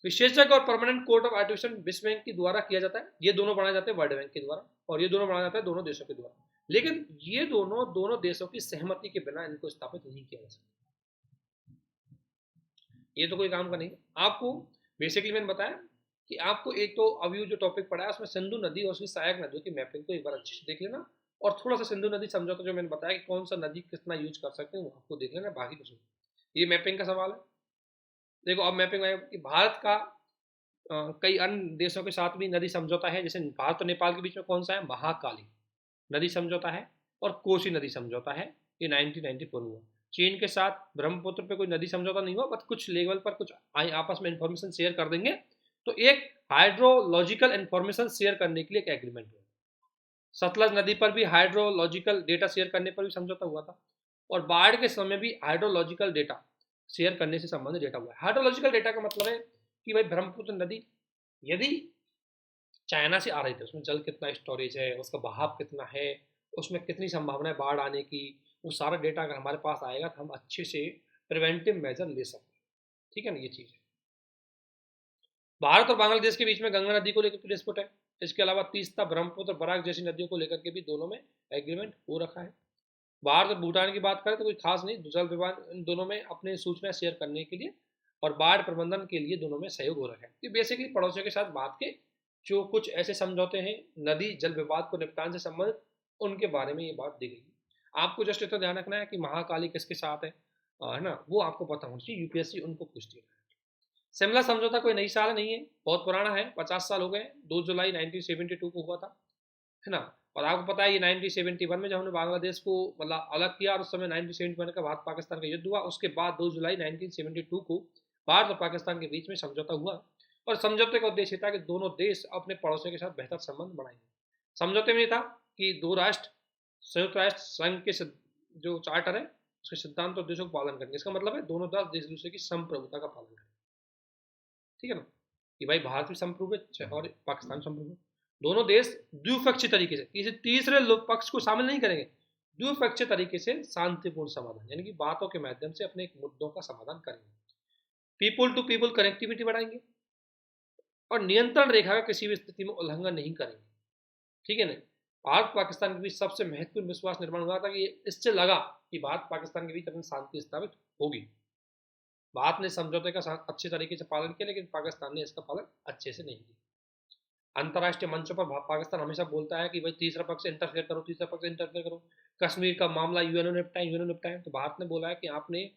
विशेषज्ञ और परमानेंट कोर्ट ऑफ आर्बिट्रेशन विश्व बैंक के द्वारा किया जाता है, ये दोनों बनाए जाते हैं वर्ल्ड बैंक के द्वारा, और ये दोनों बनाया जाता है दोनों देशों के द्वारा। लेकिन ये दोनों देशों की सहमति के बिना इनको स्थापित नहीं किया जा सकता, ये तो कोई काम का नहीं। आपको बेसिकली मैंने बताया कि आपको एक तो अभी जो टॉपिक पढ़ा है उसमें सिंधु नदी और उसकी सहायक नदियों की मैपिंग को एक बार अच्छे से देख लेना, और थोड़ा सा सिंधु नदी समझौता जो मैंने बताया कि कौन सा नदी कितना यूज कर सकते हैं वो आपको देख लेना, बाकी कुछ नहीं। ये मैपिंग का सवाल है। देखो अब मैपिंग में कि भारत का कई अन्य देशों के साथ भी नदी समझौता है, जैसे भारत और नेपाल के बीच में कौन सा है, महाकाली नदी समझौता है, और कोसी नदी समझौता है, ये 1994 में हुआ। चीन के साथ ब्रह्मपुत्र पे कोई नदी समझौता नहीं हुआ, बट कुछ लेवल पर कुछ आपस में इंफॉर्मेशन शेयर कर देंगे, तो एक हाइड्रोलॉजिकल इंफॉर्मेशन शेयर करने के लिए एक एग्रीमेंट हुआ। सतलज नदी पर भी हाइड्रोलॉजिकल डेटा शेयर करने पर भी समझौता हुआ था, और बाढ़ के समय भी हाइड्रोलॉजिकल डेटा शेयर करने से संबंधित डेटा हुआ है। हाइड्रोलॉजिकल डेटा का मतलब है कि भाई ब्रह्मपुत्र नदी यदि चाइना से आ रही थी उसमें जल कितना स्टोरेज है, उसका बहाव कितना है, उसमें कितनी संभावना है बाढ़ आने की, वो सारा डेटा अगर हमारे पास आएगा तो हम अच्छे से प्रिवेंटिव मेजर ले सकते हैं, ठीक है ना। ये चीज़ है। भारत और बांग्लादेश के बीच में गंगा नदी को लेकर डिस्प्यूट है। इसके अलावा तीस्ता, ब्रह्मपुत्र, बराक जैसी नदियों को लेकर के भी दोनों में एग्रीमेंट हो रखा है। भारत और भूटान की बात करें तो कोई खास नहीं, जल विभाग इन दोनों में अपने सूचना शेयर करने के लिए और बाढ़ प्रबंधन के लिए दोनों में सहयोग हो रहा है। ये बेसिकली पड़ोसियों के साथ बात के जो कुछ ऐसे समझौते हैं नदी जल विवाद को निपटान से संबंधित, उनके बारे में ये बात दी गई। आपको जस्ट इतना ध्यान रखना है कि महाकाली किसके साथ है ना, वो आपको पता होना चाहिए, यूपीएससी उनको पूछती है। शिमला समझौता कोई नई साल नहीं है, बहुत पुराना है, 50 साल हो गए। 2 जुलाई 1972 को हुआ था, है ना। और आपको पता है ये 1971 में जब हमने बांग्लादेश को मतलब अलग किया और उस समय 1971 का भारत पाकिस्तान का युद्ध हुआ, उसके बाद 2 जुलाई 1972 को भारत और पाकिस्तान के बीच में समझौता हुआ, और समझौते का उद्देश्य था कि दोनों देश अपने पड़ोसियों के साथ बेहतर संबंध बनाएंगे। समझौते में था कि दो राष्ट्र संयुक्त राष्ट्र संघ के जो चार्टर है उसके सिद्धांत और उद्देश्यों का पालन करेंगे। इसका मतलब है दोनों देश दूसरे की संप्रभुता का पालन करेंगे, ठीक है ना, कि भाई भारत भी संप्रभुत्व है और पाकिस्तान संप्रभुत्व। दोनों देश द्विपक्षीय तरीके से किसी तीसरे पक्ष को शामिल नहीं करेंगे, द्विपक्षीय तरीके से शांतिपूर्ण समाधान यानी कि बातों के माध्यम से अपने मुद्दों का समाधान करेंगे। पीपुल टू पीपुल कनेक्टिविटी बढ़ाएंगे और नियंत्रण रेखा का किसी भी स्थिति में उल्लंघन नहीं करेंगे, ठीक है ना। भारत पाकिस्तान के बीच सबसे महत्वपूर्ण विश्वास निर्माण हुआ था कि इससे लगा कि भारत पाकिस्तान के बीच अपनी शांति स्थापित होगी। भारत ने समझौते का अच्छे तरीके से पालन किया, लेकिन पाकिस्तान ने इसका पालन अच्छे से नहीं किया। अंतर्राष्ट्रीय मंचों पर पाकिस्तान हमेशा बोलता है कि भाई तीसरा पक्ष इंटरफेयर करो, तीसरा पक्ष इंटरफेयर करो, कश्मीर का मामला यूएनओ निपटाए। तो भारत ने बोला है कि आपने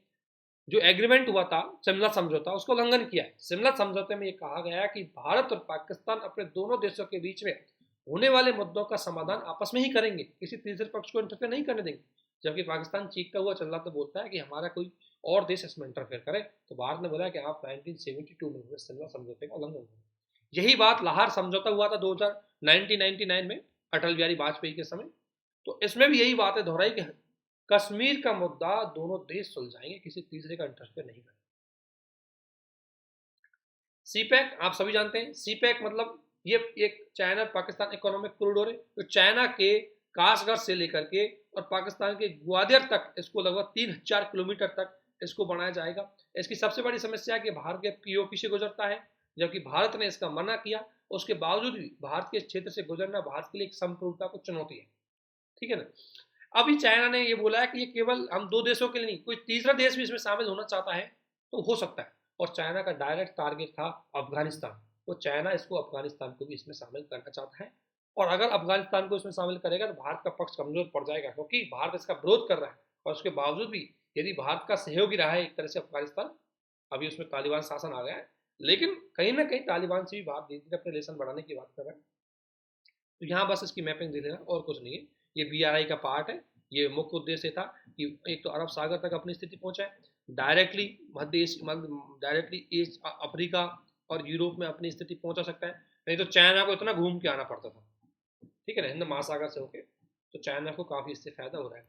जो एग्रीमेंट हुआ था शिमला समझौता उसको उल्लंघन किया है। शिमला समझौते में ये कहा गया है कि भारत और पाकिस्तान अपने दोनों देशों के बीच में होने वाले मुद्दों का समाधान आपस में ही करेंगे, किसी तीसरे पक्ष को इंटरफेयर नहीं करने देंगे। जबकि पाकिस्तान चीखता हुआ चल रहा तो बोलता है कि हमारा कोई और देश इसमें इंटरफेयर करे, तो भारत ने बोला कि आप 1972 में शिमला समझौते का उल्लंघन करें। यही बात लाहौर समझौता हुआ था 1999 में अटल बिहारी वाजपेयी के समय, तो इसमें भी यही बात है दोहराई कि कश्मीर का मुद्दा दोनों देश सुलझाएंगे, किसी तीसरे का इंटरफेयर नहीं करेंगे। सीपैक आप सभी जानते हैं, सीपैक मतलब ये एक चाइना पाकिस्तान इकोनॉमिक कॉरिडोर है, तो चाइना के कासगढ़ से लेकर के और पाकिस्तान के ग्वालियर तक इसको लगभग 3000 किलोमीटर तक इसको बनाया जाएगा। इसकी सबसे बड़ी समस्या है कि भारत के पीओके से गुजरता है, जबकि भारत ने इसका मना किया, उसके बावजूद भी भारत के क्षेत्र से गुजरना भारत के लिए एक संप्रभुता को चुनौती है, ठीक है ना। अभी चाइना ने ये बोला है कि ये केवल हम दो देशों के लिए नहीं, कोई तीसरा देश भी इसमें शामिल होना चाहता है तो हो सकता है। और चाइना का डायरेक्ट टारगेट था अफगानिस्तान, तो चाइना इसको अफगानिस्तान को भी इसमें शामिल करना चाहता है। और अगर अफगानिस्तान को इसमें शामिल करेगा तो भारत का पक्ष कमजोर पड़ जाएगा, क्योंकि भारत इसका विरोध कर रहा है। और उसके बावजूद भी यदि भारत का सहयोगी रहा है एक तरह से अफगानिस्तान, अभी उसमें तालिबान शासन आ गया है, लेकिन कहीं ना कहीं तालिबान से भी भारत धीरे धीरे अपने रिलेशन बढ़ाने की बात कर रहा है। तो यहाँ बस इसकी मैपिंग दे देना और कुछ नहीं है, ये BRI का पार्ट है। ये मुख्य उद्देश्य था कि एक तो अरब सागर तक अपनी स्थिति पहुंचाए, डायरेक्टली मध्य एशिया, डायरेक्टली अफ्रीका और यूरोप में अपनी स्थिति पहुंचा सकता है, नहीं तो चाइना को इतना घूम के आना पड़ता था। ठीक है ना, हिंद महासागर से होके, तो चाइना को काफ़ी इससे फायदा हो रहा है।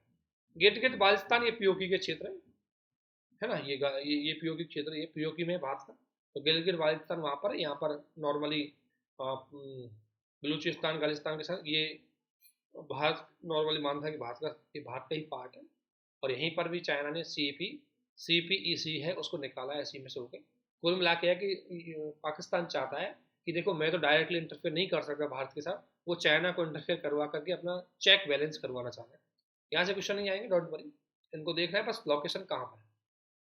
गिलगित बाल्टिस्तान ये पीओके के क्षेत्र है ना, ये पीओके क्षेत्र, ये पीओके में है भारत का। तो गिलगित बाल्टिस्तान वहाँ पर है, यहाँ पर नॉर्मली बलूचिस्तान खालिस्तान के साथ ये भारत नॉर्मली मानता है कि भारत का ही पार्ट है। और यहीं पर भी चाइना ने CPEC है उसको निकाला है इसी में से होकर। कुल मिला के है कि पाकिस्तान चाहता है कि देखो मैं तो डायरेक्टली इंटरफेयर नहीं कर सकता भारत के साथ, वो चाइना को इंटरफेयर करवा करके अपना चेक बैलेंस करवाना चाहता है। यहाँ से क्वेश्चन नहीं आएंगे, डोंट वरी, इनको देखना है बस लोकेशन कहाँ पर है।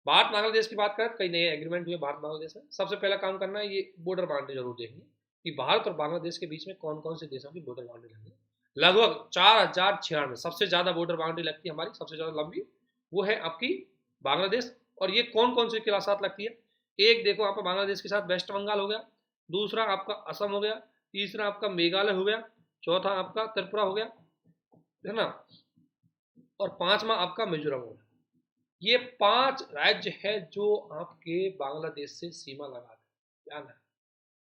भारत बांग्लादेश की बात करें, कई नए एग्रीमेंट हुए भारत बांग्लादेश में। सबसे पहला काम करना है ये बॉर्डर बाउंड्री जरूर देखनी कि भारत और बांग्लादेश के बीच में कौन कौन से देशों की बॉर्डर बाउंड्री लगनी है। लगभग 4096 सबसे ज्यादा बॉर्डर बाउंड्री लगती है हमारी, सबसे ज्यादा लंबी वो है आपकी बांग्लादेश। और ये कौन कौन से के साथ लगती है, एक देखो आपका बांग्लादेश के साथ वेस्ट बंगाल हो गया, दूसरा आपका असम हो गया, तीसरा आपका मेघालय हो गया, चौथा आपका त्रिपुरा हो गया, है ना, और पांचवा आपका मिजोरम हो गया। ये 5 राज्य है जो आपके बांग्लादेश से सीमा लगाते हैं,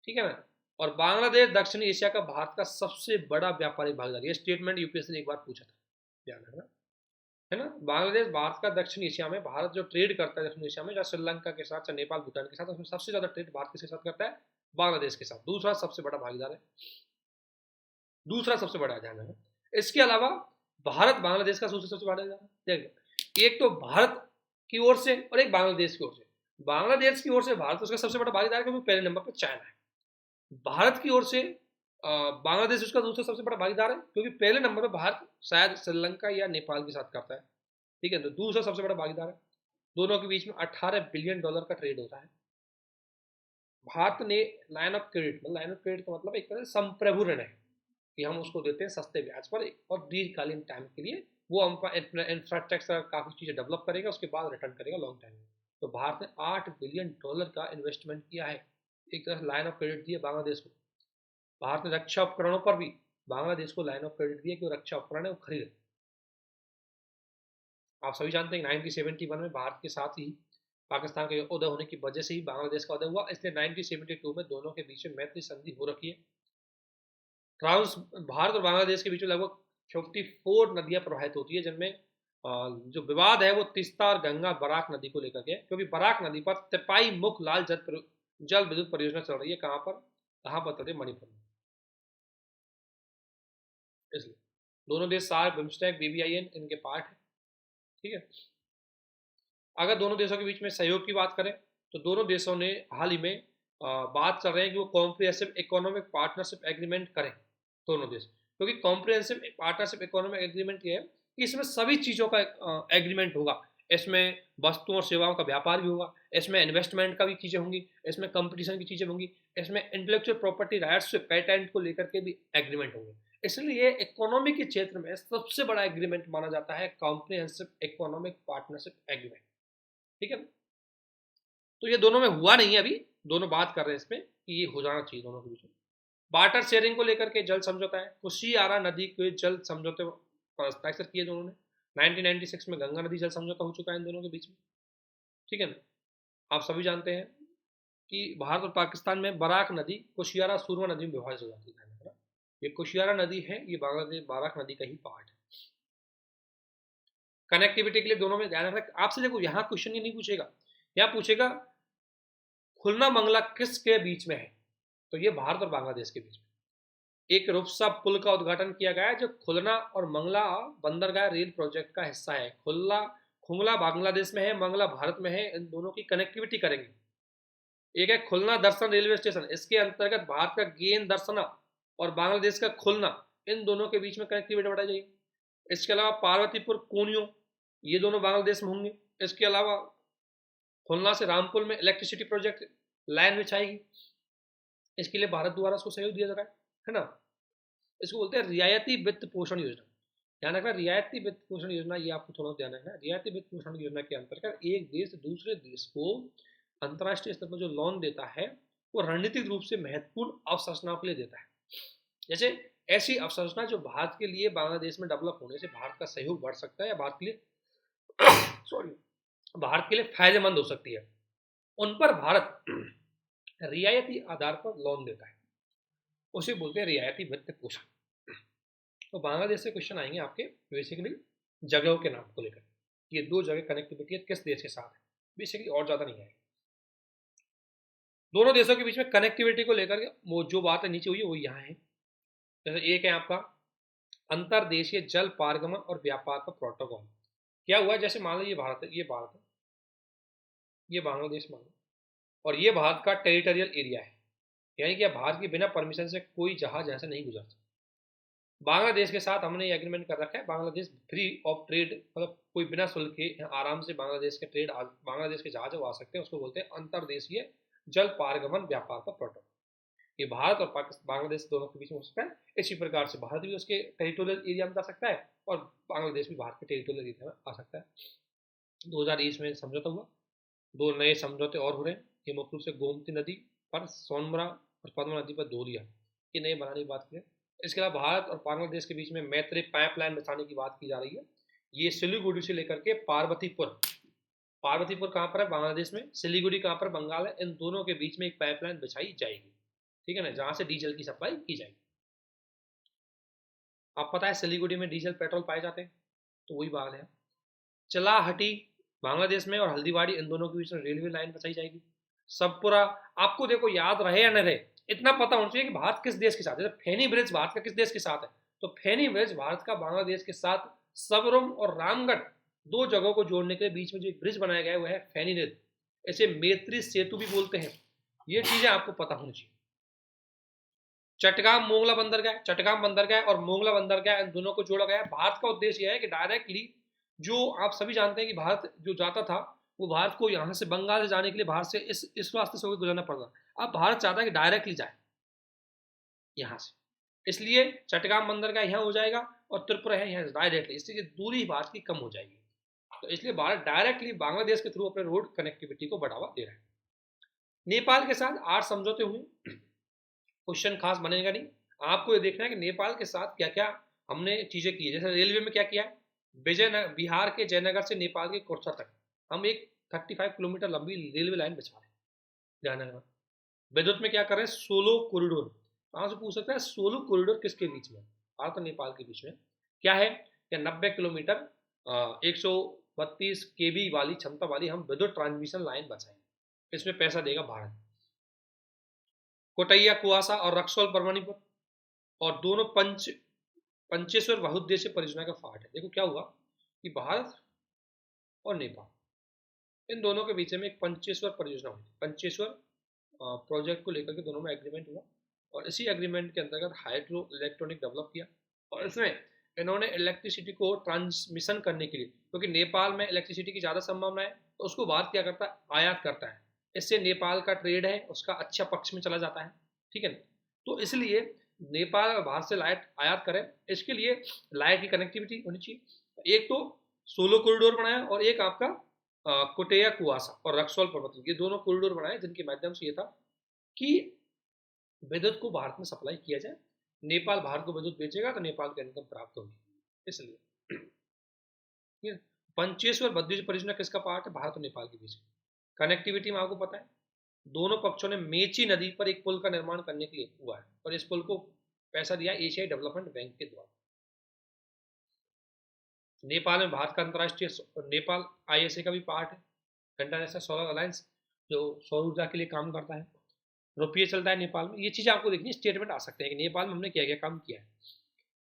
ठीक है ना। और बांग्लादेश दक्षिण एशिया का भारत का सबसे बड़ा व्यापारिक भागीदार, ये स्टेटमेंट यूपीएससी ने एक बार पूछा था, ध्यान रखना, है ना। बांग्लादेश भारत का दक्षिण एशिया में, भारत जो ट्रेड करता है दक्षिण एशिया में, चाहे श्रीलंका के साथ चाहे नेपाल भूटान के साथ, उसमें सबसे ज्यादा ट्रेड भारत के साथ करता है, बांग्लादेश के साथ दूसरा सबसे बड़ा भागीदार है, दूसरा सबसे बड़ा, ध्यान रखना। इसके अलावा भारत बांग्लादेश का सबसे बड़ा देखिए, एक तो भारत की ओर से और एक बांग्लादेश की ओर से। बांग्लादेश की ओर से भारत उसका सबसे बड़ा भागीदार है क्योंकि पहले नंबर पर चाइना है। भारत की ओर से बांग्लादेश उसका दूसरा सबसे बड़ा भागीदार है क्योंकि पहले नंबर पर भारत शायद श्रीलंका या नेपाल के साथ करता है, ठीक है, तो दूसरा सबसे बड़ा भागीदार है। दोनों के बीच में $18 बिलियन का ट्रेड होता है। भारत ने line of credit, line of credit का मतलब एक तरह से संप्रभु ऋण है कि हम उसको देते हैं सस्ते ब्याज पर और दीर्घकालीन टाइम के लिए, वो हम इंफ्रास्ट्रक्चर काफ़ी चीज़ें डेवलप करेगा, उसके बाद रिटर्न करेगा लॉन्ग टाइम में। तो भारत ने $8 बिलियन का इन्वेस्टमेंट किया है, एक तरह से लाइन ऑफ क्रेडिट दी है बांग्लादेश को। भारत ने रक्षा उपकरणों पर भी बांग्लादेश को लाइन ऑफ क्रेडिट दिया कि वो रक्षा उपकरण है वो खरीदे। आप सभी जानते हैं 1971 में भारत के साथ ही पाकिस्तान का उदय होने की वजह से ही बांग्लादेश का उदय हुआ, इसलिए 1972 में दोनों के बीच में मैत्री संधि हो रखी है। भारत और बांग्लादेश के बीच में लगभग 54 नदियां प्रवाहित होती है, जिनमें जो विवाद है वो तीस्ता और गंगा बराक नदी को लेकर के, क्योंकि बराक नदी पर तिपाई मुख लाल जल विद्युत परियोजना चल रही है। कहाँ पर चल रही है, मणिपुर में। इसलिए दोनों देश सार्क, बिम्स्टेक, BBIN इनके पार्ट है, ठीक है। अगर दोनों देशों के बीच में सहयोग की बात करें तो दोनों देशों ने हाल ही में बात कर रहे हैं कि वो कॉम्प्रिहेंसिव इकोनॉमिक पार्टनरशिप एग्रीमेंट करें दोनों देश, क्योंकि कॉम्प्रिहेंसिव पार्टनरशिप इकोनॉमिक एग्रीमेंट ये है कि इसमें सभी चीज़ों का एग्रीमेंट होगा। इसमें वस्तुओं और सेवाओं का व्यापार भी होगा, इसमें इन्वेस्टमेंट का भी चीज़ें होंगी, इसमें कंपटीशन की चीज़ें होंगी, इसमें इंटेलेक्चुअल प्रॉपर्टी राइट्स से पेटेंट को लेकर के भी एग्रीमेंट होंगे। इसलिए इकोनॉमी के क्षेत्र में सबसे बड़ा एग्रीमेंट माना जाता है कॉम्प्रिहेंसिव इकोनॉमिक पार्टनरशिप एग्रीमेंट, ठीक है। तो ये दोनों में हुआ नहीं है अभी, दोनों बात कर रहे हैं इसमें कि ये हो जाना चाहिए दोनों के बीच में। वाटर शेयरिंग को लेकर के जल समझौता है, कुशियारा नदी के जल समझौते पर हस्ताक्षर किए दोनों ने। 1996 में गंगा नदी जल समझौता हो चुका है इन दोनों के बीच में, ठीक है ना। आप सभी जानते हैं कि भारत और पाकिस्तान में बराक नदी कुशियारा सुरमा नदी में विभाजित हो जाती है। ये कुशियारा नदी है, ये बांग्लादेश बराक नदी का ही पार्ट है। कनेक्टिविटी के लिए दोनों में ध्यान रखना। आपसे देखो यहाँ क्वेश्चन ये नहीं पूछेगा, यहाँ पूछेगा खुलना मंगला किसके बीच में है, तो ये भारत और बांग्लादेश के बीच में एक रूपसा पुल का उद्घाटन किया गया है जो खुलना और मंगला बंदरगाह रेल प्रोजेक्ट का हिस्सा है। खुंगला बांग्लादेश में है, मंगला भारत में है, इन दोनों की कनेक्टिविटी करेंगे। एक है खुलना दर्शन रेलवे स्टेशन, इसके अंतर्गत भारत का गेंद दर्शना और बांग्लादेश का खुलना, इन दोनों के बीच में कनेक्टिविटी बढ़ाई जाएगी। इसके अलावा पार्वतीपुर कोनियो, ये दोनों बांग्लादेश में होंगे। इसके अलावा खुलना से रामपुर में इलेक्ट्रिसिटी प्रोजेक्ट लाइन बिछाएगी, इसके लिए भारत द्वारा उसको सहयोग दिया जा रहा है ना। इसको बोलते हैं रियायती वित्त पोषण योजना। ध्यान रखना, रियायती वित्त पोषण योजना, ये आपको थोड़ा ध्यान रखना। रियायती वित्त पोषण योजना के अंतर्गत एक देश दूसरे देश को अंतर्राष्ट्रीय स्तर पर जो लोन देता है वो रणनीतिक रूप से महत्वपूर्ण अवसंरचनाओं के लिए देता है। जैसे ऐसी अवसंरचना जो भारत के लिए बांग्लादेश में डेवलप होने से भारत का सहयोग बढ़ सकता है या भारत के लिए भारत के लिए फायदेमंद हो सकती है, उन पर भारत रियायती आधार पर लोन देता है, उसे बोलते हैं रियायती वित्त पोषण। तो बांग्लादेश से क्वेश्चन आएंगे आपके बेसिकली जगहों के नाम को लेकर, ये दो जगह कनेक्टिविटी है किस देश के साथ है, बेसिकली और ज़्यादा नहीं है। दोनों देशों के बीच में कनेक्टिविटी को लेकर वो जो बात है नीचे हुई है वो यहाँ है। जैसे एक है आपका अंतर्देशीय जल पारगमन और व्यापार का प्रोटोकॉल। क्या हुआ, जैसे मान लो ये भारत है, ये भारत है, ये बांग्लादेश मान लो, और ये भारत का टेरिटोरियल एरिया है, यानी कि भारत के बिना परमिशन से कोई जहाज ऐसे नहीं गुजर सकता। बांग्लादेश के साथ हमने ये एग्रीमेंट कर रखा है, बांग्लादेश फ्री ऑफ ट्रेड, मतलब कोई बिना शुल्क के आराम से बांग्लादेश के ट्रेड, बांग्लादेश के जहाज वो आ सकते हैं, उसको बोलते हैं अंतर्देशीय जल पारगमन व्यापार का प्रोटोकॉल। ये भारत और पाकिस्तान बांग्लादेश दोनों के बीच में हो सकता है। इसी प्रकार से भारत भी उसके टेरिटोरियल एरिया में जा सकता है और बांग्लादेश भी भारत के टेरिटोरियल एरिया में आ सकता है। 2020 में समझौता हुआ, दो नए समझौते और हो रहे हैं, ये मुख्य रूप से गोमती नदी पर सोनमरा और पद्मा नदी पर दोरिया, ये नए बनाने की बात करें। इसके अलावा भारत और बांग्लादेश के बीच में मैत्री पाइपलाइन बिछाने की बात की जा रही है। ये सिलीगुड़ी से लेकर के पार्वतीपुर, पार्वतीपुर कहाँ पर है, बांग्लादेश में, सिलीगुड़ी कहाँ पर, बंगाल है, इन दोनों के बीच में एक पाइपलाइन बिछाई जाएगी, ठीक है ना, जहां से डीजल की सप्लाई की जाएगी। आप पता है सिलीगुड़ी में डीजल पेट्रोल पाए जाते हैं, तो वही बात है। चलाहटी बांग्लादेश में और हल्दीबाड़ी इन दोनों के बीच में रेलवे लाइन बचाई जाएगी। सबपुरा, आपको देखो याद रहे या न रहे, इतना पता होना चाहिए कि भारत किस देश के साथ है। फेनी ब्रिज भारत का किस देश के साथ है, तो फेनी ब्रिज भारत का बांग्लादेश के साथ सबरुम और रामगढ़ दो जगहों को जोड़ने के बीच में जो एक ब्रिज बनाया गया है वो है फेनी ब्रिज, इसे मैत्री सेतु भी बोलते हैं। ये चीजें आपको पता होनी चाहिए। चटगाम मोंगला बंदरगाह, चटगाम बंदरगाह और मोंगला बंदरगाह इन दोनों को जोड़ा गया है। भारत का उद्देश्य यह है कि डायरेक्टली, जो आप सभी जानते हैं कि भारत जो जाता था वो भारत को यहाँ से बंगाल से जाने के लिए भारत से इस रास्ते से होकर गुजरना पड़ता, अब भारत चाहता है कि डायरेक्टली जाए यहाँ से, इसलिए चटगाम बंदरगाह यहाँ हो जाएगा और त्रिपुरा है यहाँ डायरेक्टली, इसलिए दूरी भारत की कम हो जाएगी। तो इसलिए भारत डायरेक्टली बांग्लादेश के थ्रू अपने रोड कनेक्टिविटी को बढ़ावा दे रहा है। नेपाल के साथ 8 समझौते हुए, क्वेश्चन खास बनेगा नहीं, आपको ये देखना है कि नेपाल के साथ क्या क्या हमने चीजें की है। जैसे रेलवे में क्या किया है, बिहार के जयनगर से नेपाल के कोरछा तक हम एक 35 किलोमीटर लंबी रेलवे लाइन बिछा रहे हैं, ध्यान रखना। विद्युत में क्या कर रहे हैं, 16 कॉरिडोर। कहाँ से पूछ सकता है 16 कॉरिडोर किसके बीच में, भारत और नेपाल के बीच में क्या है, क्या 90 किलोमीटर 132 केबी वाली क्षमता वाली हम विद्युत ट्रांसमिशन लाइन बचाएंगे, इसमें पैसा देगा भारत। कोटैया कुआसा और रक्सौल परमाणुपुर, और दोनों पंचेश्वर बहुउद्देशीय परियोजना का पार्ट है। देखो क्या हुआ कि भारत और नेपाल इन दोनों के बीच में एक पंचेश्वर परियोजना हुई, पंचेश्वर प्रोजेक्ट को लेकर के दोनों में एग्रीमेंट हुआ, और इसी एग्रीमेंट के अंतर्गत हाइड्रो इलेक्ट्रॉनिक डेवलप किया, और इसमें इन्होंने इलेक्ट्रिसिटी को ट्रांसमिशन करने के लिए, क्योंकि नेपाल में इलेक्ट्रिसिटी की ज़्यादा संभावना है, तो उसको भारत क्या करता है, आयात करता है, इससे नेपाल का ट्रेड है उसका अच्छा पक्ष में चला जाता है, ठीक है ना। तो इसलिए नेपाल भारत से लाइट आयात करें, इसके लिए लाइट की कनेक्टिविटी होनी चाहिए। एक तो 16 कॉरिडोर बनाया और एक आपका कोटेया कुआसा और रक्सौल पर्वत, ये दोनों कॉरिडोर बनाए जिनके माध्यम से ये था कि विद्युत को भारत में सप्लाई किया जाए, नेपाल भारत को विद्युत बेचेगा तो नेपाल को इनकम प्राप्त होगी, इसलिए पंचेश्वर बहुउद्देशीय परियोजना किसका पार्ट है, भारत और नेपाल के बीच। कनेक्टिविटी में आपको पता है दोनों पक्षों ने मेची नदी पर एक पुल का निर्माण करने के लिए हुआ है, और इस पुल को पैसा दिया एशियाई डेवलपमेंट बैंक के द्वारा। नेपाल में भारत का अंतर्राष्ट्रीय नेपाल आईएसए का भी पार्ट है, इंटरनेशनल सोलर अलायंस, जो सौर ऊर्जा के लिए काम करता है। रुपये चलता है नेपाल में, ये चीज़ें आपको देखनी, स्टेटमेंट आ सकते हैं कि नेपाल में हमने क्या क्या काम किया है।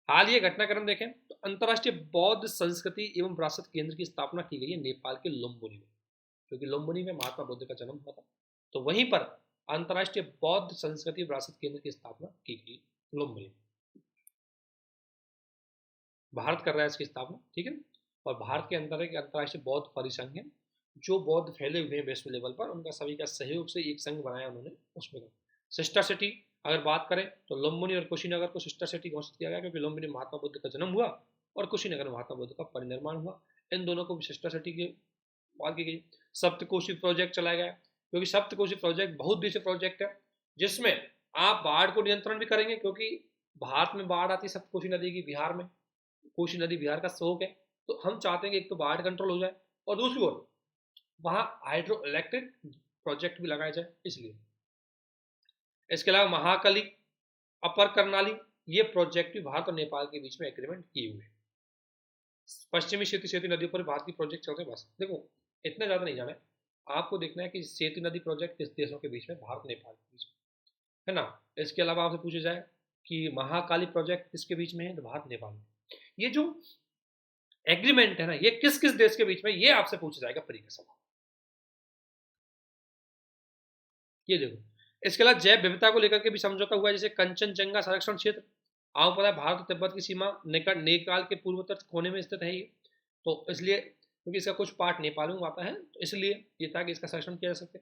हाल ये घटनाक्रम देखें तो अंतर्राष्ट्रीय बौद्ध संस्कृति एवं विरासत केंद्र की स्थापना की गई है नेपाल के लुम्बिनी में, क्योंकि लुम्बिनी में महात्मा बुद्ध का जन्म हुआ था, तो वहीं पर अंतर्राष्ट्रीय बौद्ध संस्कृति विरासत केंद्र की स्थापना की गई लुम्बिनी। भारत कर रहा है इसकी स्थापना, ठीक है। और भारत के अंदर एक अंतर्राष्ट्रीय बौद्ध परिसंघ है, जो बौद्ध फैले हुए हैं विश्व लेवल पर, उनका सभी का सहयोग से एक संघ बनाया उन्होंने, उसमें सिस्टर सिटी अगर बात करें तो लुम्बिनी और कुशीनगर को सिस्टर सिटी घोषित किया गया, क्योंकि लुम्बिनी महात्मा बुद्ध का जन्म हुआ और कुशीनगर में महात्मा बुद्ध का परिनिर्माण हुआ, इन दोनों को भी सिस्टर सिटी की बात की गई। सप्तकोशी प्रोजेक्ट चलाया गया, क्योंकि सप्तकोशी प्रोजेक्ट बहुउद्देशीय प्रोजेक्ट है, जिसमें आप बाढ़ को नियंत्रण भी करेंगे, क्योंकि भारत में बाढ़ आती है सप्तकोशी नदी की, बिहार में कोशी नदी बिहार का स्रोत है, तो हम चाहते हैं कि एक तो बाढ़ कंट्रोल हो जाए और दूसरी ओर वहाँ हाइड्रो इलेक्ट्रिक प्रोजेक्ट भी लगाया जाए, इसलिए। इसके अलावा महाकाली, अपर कर्नाली ये प्रोजेक्ट भी भारत और नेपाल के बीच में एग्रीमेंट किए हुए। पश्चिमी सेतु नदियों पर भारत की प्रोजेक्ट चल रहे हैं। बस देखो इतना ज़्यादा नहीं जाना है, आपको देखना है कि सेतु नदी प्रोजेक्ट किस देशों के बीच में, भारत नेपाल के बीच में, है ना। इसके अलावा आपसे पूछा जाए कि महाकाली प्रोजेक्ट किसके बीच में है, तो भारत नेपाल में। ये जो एग्रीमेंट है ना, ये किस किस देश के बीच में, ये आपसे पूछा जाएगा परीक्षा सवाल। ये देखो, इसके अलावा जैव विविधता को लेकर के भी समझौता हुआ है, जैसे कंचनजंगा संरक्षण क्षेत्र। आपको पता है भारत और तिब्बत की सीमा नेपाल के पूर्वोत्तर कोने में स्थित है ये, तो इसलिए क्योंकि इसका कुछ पार्ट नेपाल में आता है, तो इसलिए ये ताकि इसका संरक्षण किया जा सके।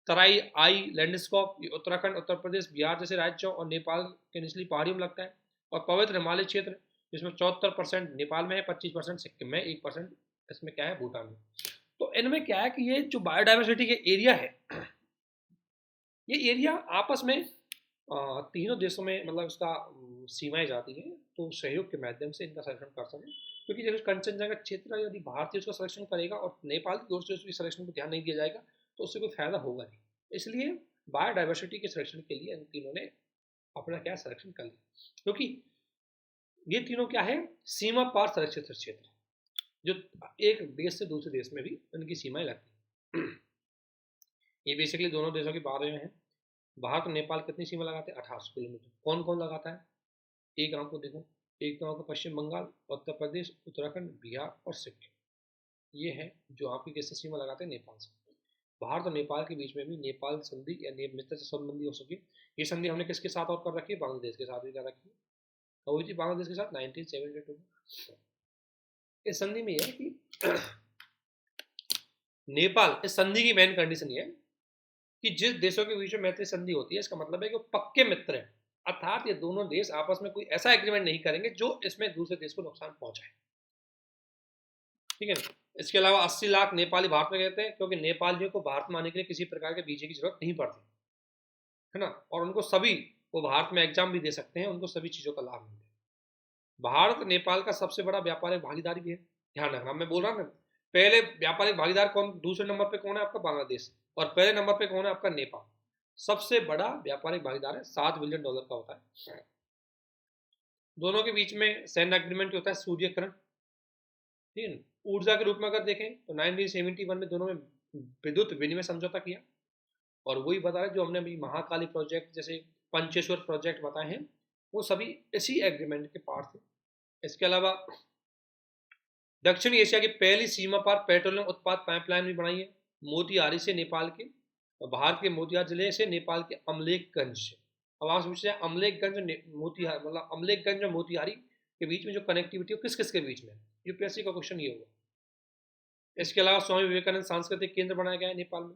तराई आई लैंडस्केप उत्तराखंड, उत्तर प्रदेश, बिहार जैसे राज्यों और नेपाल के निचली पहाड़ियों में लगता है। और पवित्र हिमालय क्षेत्र, जिसमें 74% नेपाल में है, 25% सिक्किम में, 1% इसमें क्या है, भूटान में। तो इनमें क्या है कि ये जो बायोडाइवर्सिटी के एरिया है, ये एरिया आपस में तीनों देशों में मतलब इसका सीमाएं जाती हैं, तो सहयोग के माध्यम से इनका संरक्षण कर सकें। क्योंकि जैसे कंचनजंगा क्षेत्र यदि भारतीय उसका संरक्षण करेगा और नेपाल की ओर से उसके संरक्षण पर ध्यान नहीं दिया जाएगा, तो उससे कोई फायदा होगा नहीं। इसलिए बायोडाइवर्सिटी के संरक्षण के लिए इन तीनों ने अपना क्या संरक्षण कर लिया, क्योंकि ये तीनों क्या है, सीमा पार संरक्षित क्षेत्र, जो एक देश से दूसरे देश में भी उनकी सीमाएं लगती हैं। ये बेसिकली दोनों देशों की बात हैं। भारत और नेपाल कितनी सीमा लगाते हैं, 1800 किलोमीटर। कौन कौन लगाता है, एक आपको देखो, एक तो आपको पश्चिम बंगाल, उत्तर प्रदेश, उत्तराखंड, बिहार और सिक्किम, ये है जो आपकी किससे सीमा लगाते हैं, नेपाल से। भारत और नेपाल के बीच में भी नेपाल संधि या मित्र से संबंधी हो सके। ये संधि हमने किसके साथ और कर रखी है, बांग्लादेश के साथ भी कर रखी है, और हुई थी बांग्लादेश के साथ 1972 में। इस संधि में यह है कि नेपाल, इस संधि की मेन कंडीशन ये है कि जिस देशों के बीच में मैत्री संधि होती है, इसका मतलब है कि वो पक्के मित्र हैं, अर्थात ये दोनों देश आपस में कोई ऐसा एग्रीमेंट नहीं करेंगे जो इसमें दूसरे देश को नुकसान पहुंचाए, ठीक है। इसके अलावा 80 लाख नेपाली भारत में रहते हैं, क्योंकि नेपालियों को भारत में आने के लिए किसी प्रकार के वीजे की जरूरत नहीं पड़ती, है ना। और उनको सभी, वो भारत में एग्जाम भी दे सकते हैं, उनको सभी चीज़ों का लाभ मिलता है। भारत नेपाल का सबसे बड़ा व्यापारिक भागीदारी भी है, ध्यान रखना। मैं बोल रहा हूँ पहले व्यापारिक भागीदार कौन, दूसरे नंबर पे कौन है आपका, बांग्लादेश, और पहले नंबर पे कौन है आपका, नेपाल। सबसे बड़ा व्यापारिक भागीदार है, $7 बिलियन का होता है। दोनों के बीच में सैन्य एग्रीमेंट होता है, सूर्यकरण, ठीक है। ऊर्जा के रूप में अगर देखें तो 1971 में दोनों में विद्युत विनिमय समझौता किया, और वही बता रहे जो हमने अभी महाकाली प्रोजेक्ट जैसे पंचेश्वर प्रोजेक्ट बताए हैं, वो सभी इसी एग्रीमेंट के पार्ट थे। इसके अलावा दक्षिण एशिया की पहली सीमा पार पेट्रोलियम उत्पाद पाइपलाइन भी बनाई है, मोतिहारी से नेपाल के, और भारत के मोतिहारी जिले से नेपाल के अमलेखगंज से। अब आप पूछ रहे हैं अमलेखगंज मोतिहारी, मतलब अमलेखगंज और मोतिहारी के बीच में जो कनेक्टिविटी हो किस किस के बीच में, यूपीएससी का क्वेश्चन ये होगा। इसके अलावा स्वामी विवेकानंद सांस्कृतिक केंद्र बनाया गया है नेपाल में।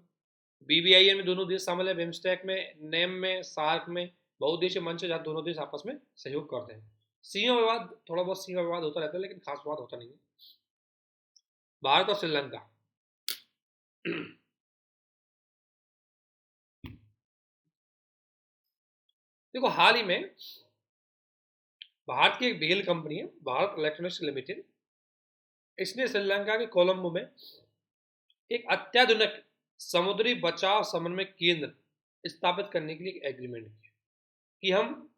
BBIN में दोनों देश शामिल है, बिम्स्टेक में, नेम में, सार्क में, बहुउद्देशीय मंच है जहाँ दोनों देश आपस में सहयोग करते हैं। सीमा विवाद, थोड़ा बहुत सीमा विवाद होता रहता है, लेकिन खास विवाद होता नहीं है। भारत और श्रीलंका, देखो हाल ही में भारत की एक बेल कंपनी है, भारत इलेक्ट्रॉनिक्स लिमिटेड, इसने श्रीलंका के कोलंबो में एक अत्याधुनिक समुद्री बचाव समन्वय केंद्र स्थापित करने के लिए एक एग्रीमेंट किया कि हम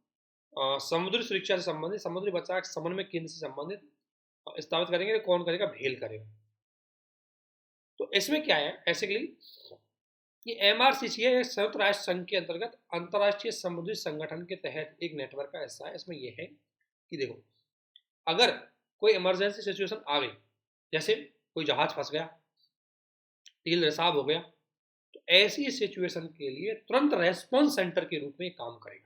समुद्री सुरक्षा से संबंधित, समुद्री बचाव समन्वय केंद्र से संबंधित स्थापित करेंगे। कौन करेगा, भेल करेगा। तो इसमें क्या है, बेसिकली ये MRCC है, संयुक्त राष्ट्र संघ के अंतर्गत अंतर्राष्ट्रीय समुद्री संगठन के तहत एक नेटवर्क का हिस्सा है। इसमें यह है कि देखो, अगर कोई इमरजेंसी सिचुएशन आ गई, जैसे कोई जहाज फंस गया, तेल रिसाव हो गया, तो ऐसी सिचुएशन के लिए तुरंत रेस्पॉन्स सेंटर के रूप में काम करेगा।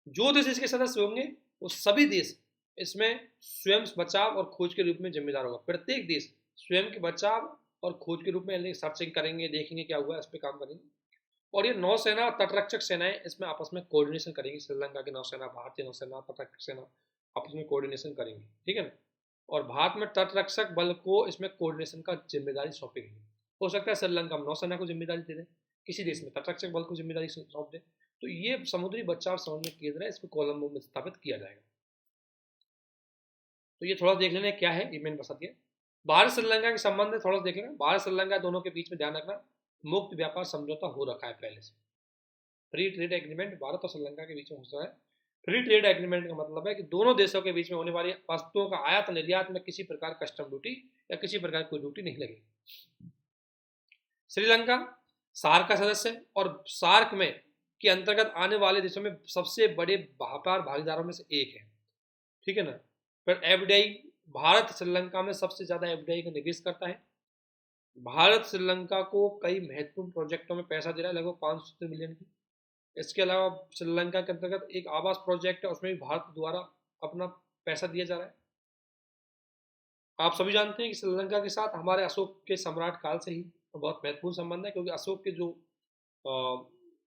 जो देश इसके सदस्य होंगे वो सभी देश इसमें स्वयं बचाव और खोज के रूप में जिम्मेदार होगा। प्रत्येक देश स्वयं के बचाव और खोज के रूप में सर्चिंग करेंगे, देखेंगे क्या हुआ, इस पर काम करेंगे। और ये नौसेना, तटरक्षक सेनाएं इसमें आपस में कोऑर्डिनेशन करेंगी। श्रीलंका की नौसेना, भारतीय नौसेना, तटरक्षक सेना आपस में कोऑर्डिनेशन करेंगे, ठीक है ना। और भारत में तटरक्षक बल को इसमें कोऑर्डिनेशन का जिम्मेदारी सौंपी गई। हो सकता है श्रीलंका में नौसेना को जिम्मेदारी दे दें, किसी देश में तटरक्षक बल को जिम्मेदारी सौंप दें। तो ये समुद्री बचाव समन्वय केंद्र है, इसको कोलंबो में स्थापित किया जाएगा। तो ये थोड़ा देख लेना क्या है, ये मैंने बता दिया। भारत श्रीलंका के संबंध में थोड़ा देख लेना। भारत श्रीलंका दोनों के बीच में ध्यान रखना, मुक्त व्यापार समझौता हो रखा है पहले से। फ्री ट्रेड एग्रीमेंट भारत और श्रीलंका के बीच में हो रहा है। फ्री ट्रेड एग्रीमेंट का मतलब है कि दोनों देशों के बीच में होने वाली वस्तुओं का आयात निर्यात में किसी प्रकार कस्टम ड्यूटी या किसी प्रकार कोई ड्यूटी नहीं लगेगी। श्रीलंका सार्क का सदस्य है और सार्क में के अंतर्गत आने वाले देशों में सबसे बड़े व्यापार भागीदारों में से एक है। ठीक है ना। फिर एफडीआई, भारत श्रीलंका में सबसे ज्यादा एफडीआई का निवेश करता है। भारत श्रीलंका को कई महत्वपूर्ण प्रोजेक्टों में पैसा दे रहा है, लगभग 500 मिलियन की। इसके अलावा श्रीलंका के अंतर्गत एक आवास प्रोजेक्ट है, उसमें भी भारत द्वारा अपना पैसा दिया जा रहा है। आप सभी जानते हैं कि श्रीलंका के साथ हमारे अशोक के सम्राट काल से ही बहुत महत्वपूर्ण संबंध है, क्योंकि अशोक के जो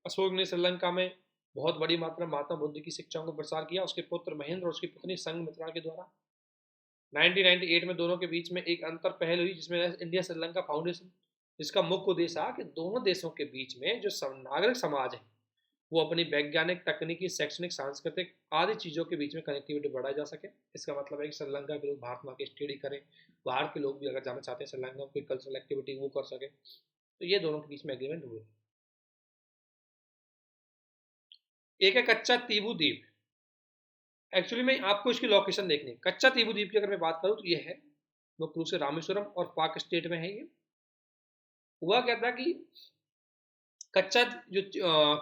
अशोक ने श्रीलंका में बहुत बड़ी मात्रा में महात्मा बुद्ध की शिक्षाओं को प्रसार किया। उसके पुत्र महेंद्र और उसकी पत्नी संघमित्रा के द्वारा 1998 में दोनों के बीच में एक अंतर पहल हुई, जिसमें इंडिया श्रीलंका फाउंडेशन, जिसका मुख्य उद्देश्य था कि दोनों देशों के बीच में जो नागरिक समाज है वो अपनी वैज्ञानिक, तकनीकी, शैक्षणिक, सांस्कृतिक आदि चीज़ों के बीच में कनेक्टिविटी बढ़ाई जा सके। इसका मतलब है कि श्रीलंका के लोग भारत में आके स्टडी करें, बाहर के लोग भी अगर जाना चाहते हैं श्रीलंका में कोई कल्चरल एक्टिविटी वो कर सके। तो ये दोनों के बीच में एग्रीमेंट हुए। एक है कच्चा तीबू द्वीप। एक्चुअली में आपको इसकी लोकेशन देखनी है। कच्चा तीबू द्वीप की अगर मैं बात करूँ तो ये है मुख्य रूप से रामेश्वरम और पाक स्टेट में है। ये हुआ क्या था कि कच्चा जो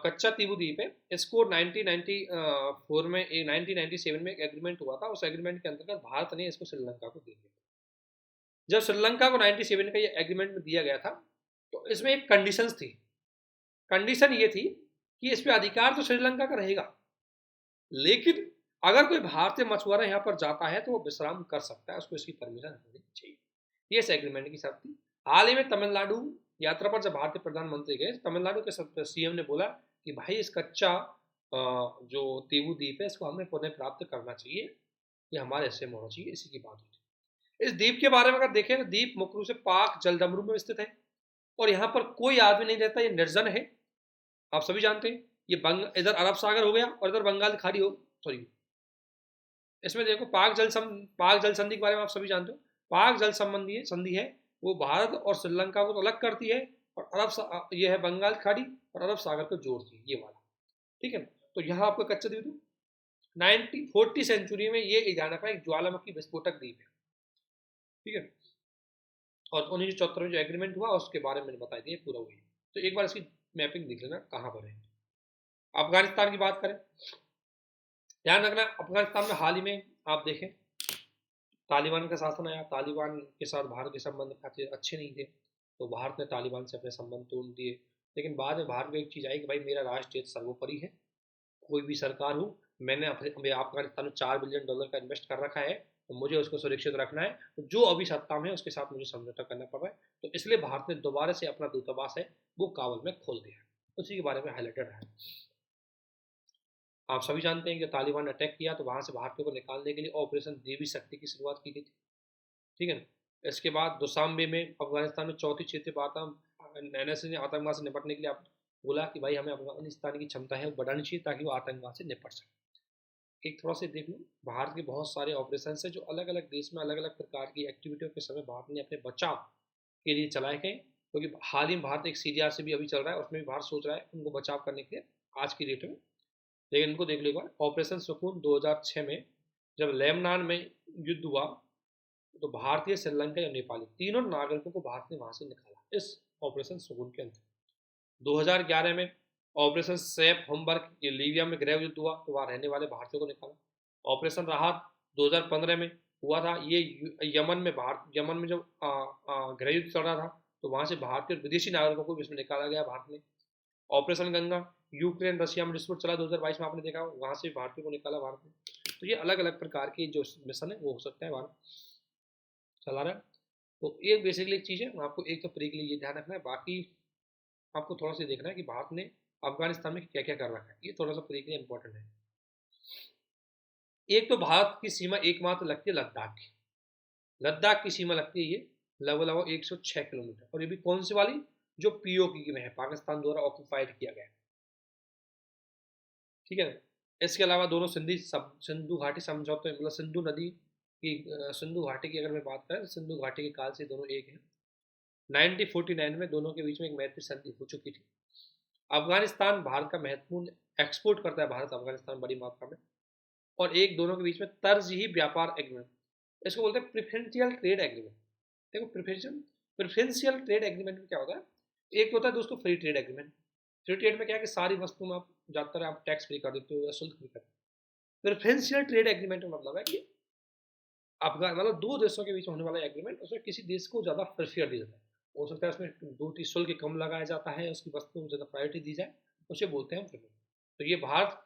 कच्चा तीबू द्वीप है, इसको 1994 में 1997 में एक एग्रीमेंट हुआ था। उस एग्रीमेंट के अंतर्गत भारत ने इसको श्रीलंका को दे दिया। जब श्रीलंका को 97 का ये एग्रीमेंट में दिया गया था तो इसमें एक कंडीशंस थी। कंडीशन ये थी कि इस पे अधिकार तो श्रीलंका का रहेगा, लेकिन अगर कोई भारतीय मछुआरा यहाँ पर जाता है तो वो विश्राम कर सकता है, उसको इसकी परमिशन होनी चाहिए। ये इस एग्रीमेंट की शर्त थी। हाल ही में तमिलनाडु यात्रा पर जब भारतीय प्रधानमंत्री गए, तमिलनाडु के सीएम ने बोला कि भाई इस कच्चा जो तीबू द्वीप है इसको हमें पुनः प्राप्त करना चाहिए, ये हमारे हिस्से में होना चाहिए। इसी की बात हुई थी। इस द्वीप के बारे में अगर देखें तो द्वीप मुख्य रूप से पाक जलदमरू में स्थित है और यहाँ पर कोई आदमी नहीं रहता, ये निर्जन है। आप सभी जानते हैं ये इधर अरब सागर हो गया और इधर बंगाल खाड़ी हो, सॉरी इसमें देखो पाक जल संधि के बारे में आप सभी जानते हो। पाक जल संबंधी संधि है वो भारत और श्रीलंका को तो अलग करती है और ये है बंगाल खाड़ी और अरब सागर को जोड़ती है, ये वाला। ठीक है। तो यहाँ आपको कच्चा द्वीप 1940 सेंचुरी में ये ध्यान रखना एक ज्वालामुखी विस्फोटक द्वीप है। ठीक है। और 1974 में जो एग्रीमेंट हुआ उसके बारे में मैंने बता दिया पूरा हुई। तो एक बार इसकी मैपिंग देख लेना कहाँ पर है। अफगानिस्तान की बात करें, ध्यान रखना अफगानिस्तान में हाल ही में आप देखें तालिबान का शासन आया। तालिबान के साथ भारत के संबंध काफी अच्छे नहीं थे, तो भारत ने तालिबान से अपने संबंध तोड़ दिए। लेकिन बाद में भारत में एक चीज़ आई कि भाई मेरा राष्ट्र हित सर्वोपरि है, कोई भी सरकार हो, मैंने अफगानिस्तान में $4 बिलियन का इन्वेस्ट कर रखा है, तो मुझे उसको सुरक्षित रखना है। तो जो अभी सत्ता में है उसके साथ मुझे समझौता करना पड़ रहा है, तो इसलिए भारत ने दोबारा से अपना दूतावास है वो काबुल में खोल दिया। उसी के बारे में हाईलाइटेड है। आप सभी जानते हैं कि तालिबान ने अटैक किया तो वहां से भारतीयों को निकालने के लिए ऑपरेशन देवी शक्ति की शुरुआत की गई थी। ठीक है ना। इसके बाद दुशांबे में अफगानिस्तान में चौथी क्षेत्रीय वार्ता एनएसए ने आतंकवाद से निपटने के लिए बोला कि भाई हमें अफगानिस्तान की क्षमता है बढ़ानी चाहिए ताकि वो आतंकवाद से निपट सके। एक थोड़ा सा देख लो, भारत के बहुत सारे ऑपरेशन है जो अलग अलग देश में अलग अलग प्रकार की एक्टिविटियों के समय भारत ने अपने बचाव के लिए चलाए गए। क्योंकि हाल ही में भारत एक सीडीआर से भी अभी चल रहा है, उसमें भी भारत सोच रहा है उनको बचाव करने के लिए आज की डेट में। लेकिन इनको देख लो एक बार, ऑपरेशन सुकून 2006 में जब लेबनान में युद्ध हुआ तो भारतीय, श्रीलंका और नेपाली तीनों नागरिकों को भारत ने वहां से निकाला इस ऑपरेशन सुकून के अंतर्गत। 2011 में ऑपरेशन सेफ होमवर्क, ये लीबिया में गृह युद्ध हुआ तो वहां रहने वाले भारतीयों को निकाला। ऑपरेशन राहत 2015 में हुआ था, ये यमन में जब गृह युद्ध चल रहा था तो वहां से भारतीय और विदेशी नागरिकों को भी इसमें निकाला गया भारत में। ऑपरेशन गंगा, यूक्रेन रशिया में डिस्प्यूट चला 2022 में, आपने देखा वहां से भारतीयों को निकाला भारत ने। तो ये अलग अलग प्रकार के जो मिशन है वो हो सकता है भारत चला रहा है। तो ये बेसिकली एक चीज़ है, आपको एक तो प्री के लिए ये ध्यान रखना है, बाकी आपको थोड़ा सा देखना है कि भारत ने अफगानिस्तान में क्या क्या कर रखा है, ये थोड़ा सा प्री के लिए इंपॉर्टेंट है। एक तो भारत की सीमा एकमात्र लगती है लद्दाख की। लद्दाख की सीमा लगती है ये लगभग 106 किलोमीटर, और ये भी कौन सी वाली, जो पीओके में है, पाकिस्तान द्वारा ऑक्यूपाइड किया गया। ठीक है ना। इसके अलावा दोनों सिंधु घाटी समझौते, मतलब सिंधु नदी की सिंधु घाटी की अगर मैं बात करें तो सिंधु घाटी के काल से दोनों एक हैं। 1949 में दोनों के बीच में एक मैत्री संधि हो चुकी थी। अफगानिस्तान भारत का महत्वपूर्ण एक्सपोर्ट करता है, भारत अफगानिस्तान बड़ी मात्रा में। और एक दोनों के बीच में तरजीही व्यापार एग्रीमेंट, इसको बोलते हैं प्रिफरेंशियल ट्रेड एग्रीमेंट। देखो प्रिफरेंशियल ट्रेड एग्रीमेंट में क्या होता है, एक होता है दोस्तों free trade agreement. Free trade में क्या है कि सारी वस्तुओं में आप ज़्यादातर आप टैक्स फ्री कर देते हो या शुल्क फ्री कर देते हो। प्रिफरेंशियल ट्रेड एग्रीमेंट में मतलब है कि अफगान मतलब दो देशों के बीच होने वाला एग्रीमेंट, उसमें किसी देश को ज़्यादा प्रेफर दिया जाता है, हो सकता है उसमें ड्यूटी शुल्क कम लगाया जाता है, उसकी वस्तुओं को ज़्यादा प्रायोरिटी दी जाए, उसे बोलते हैं प्रेफरेंस। तो ये भारत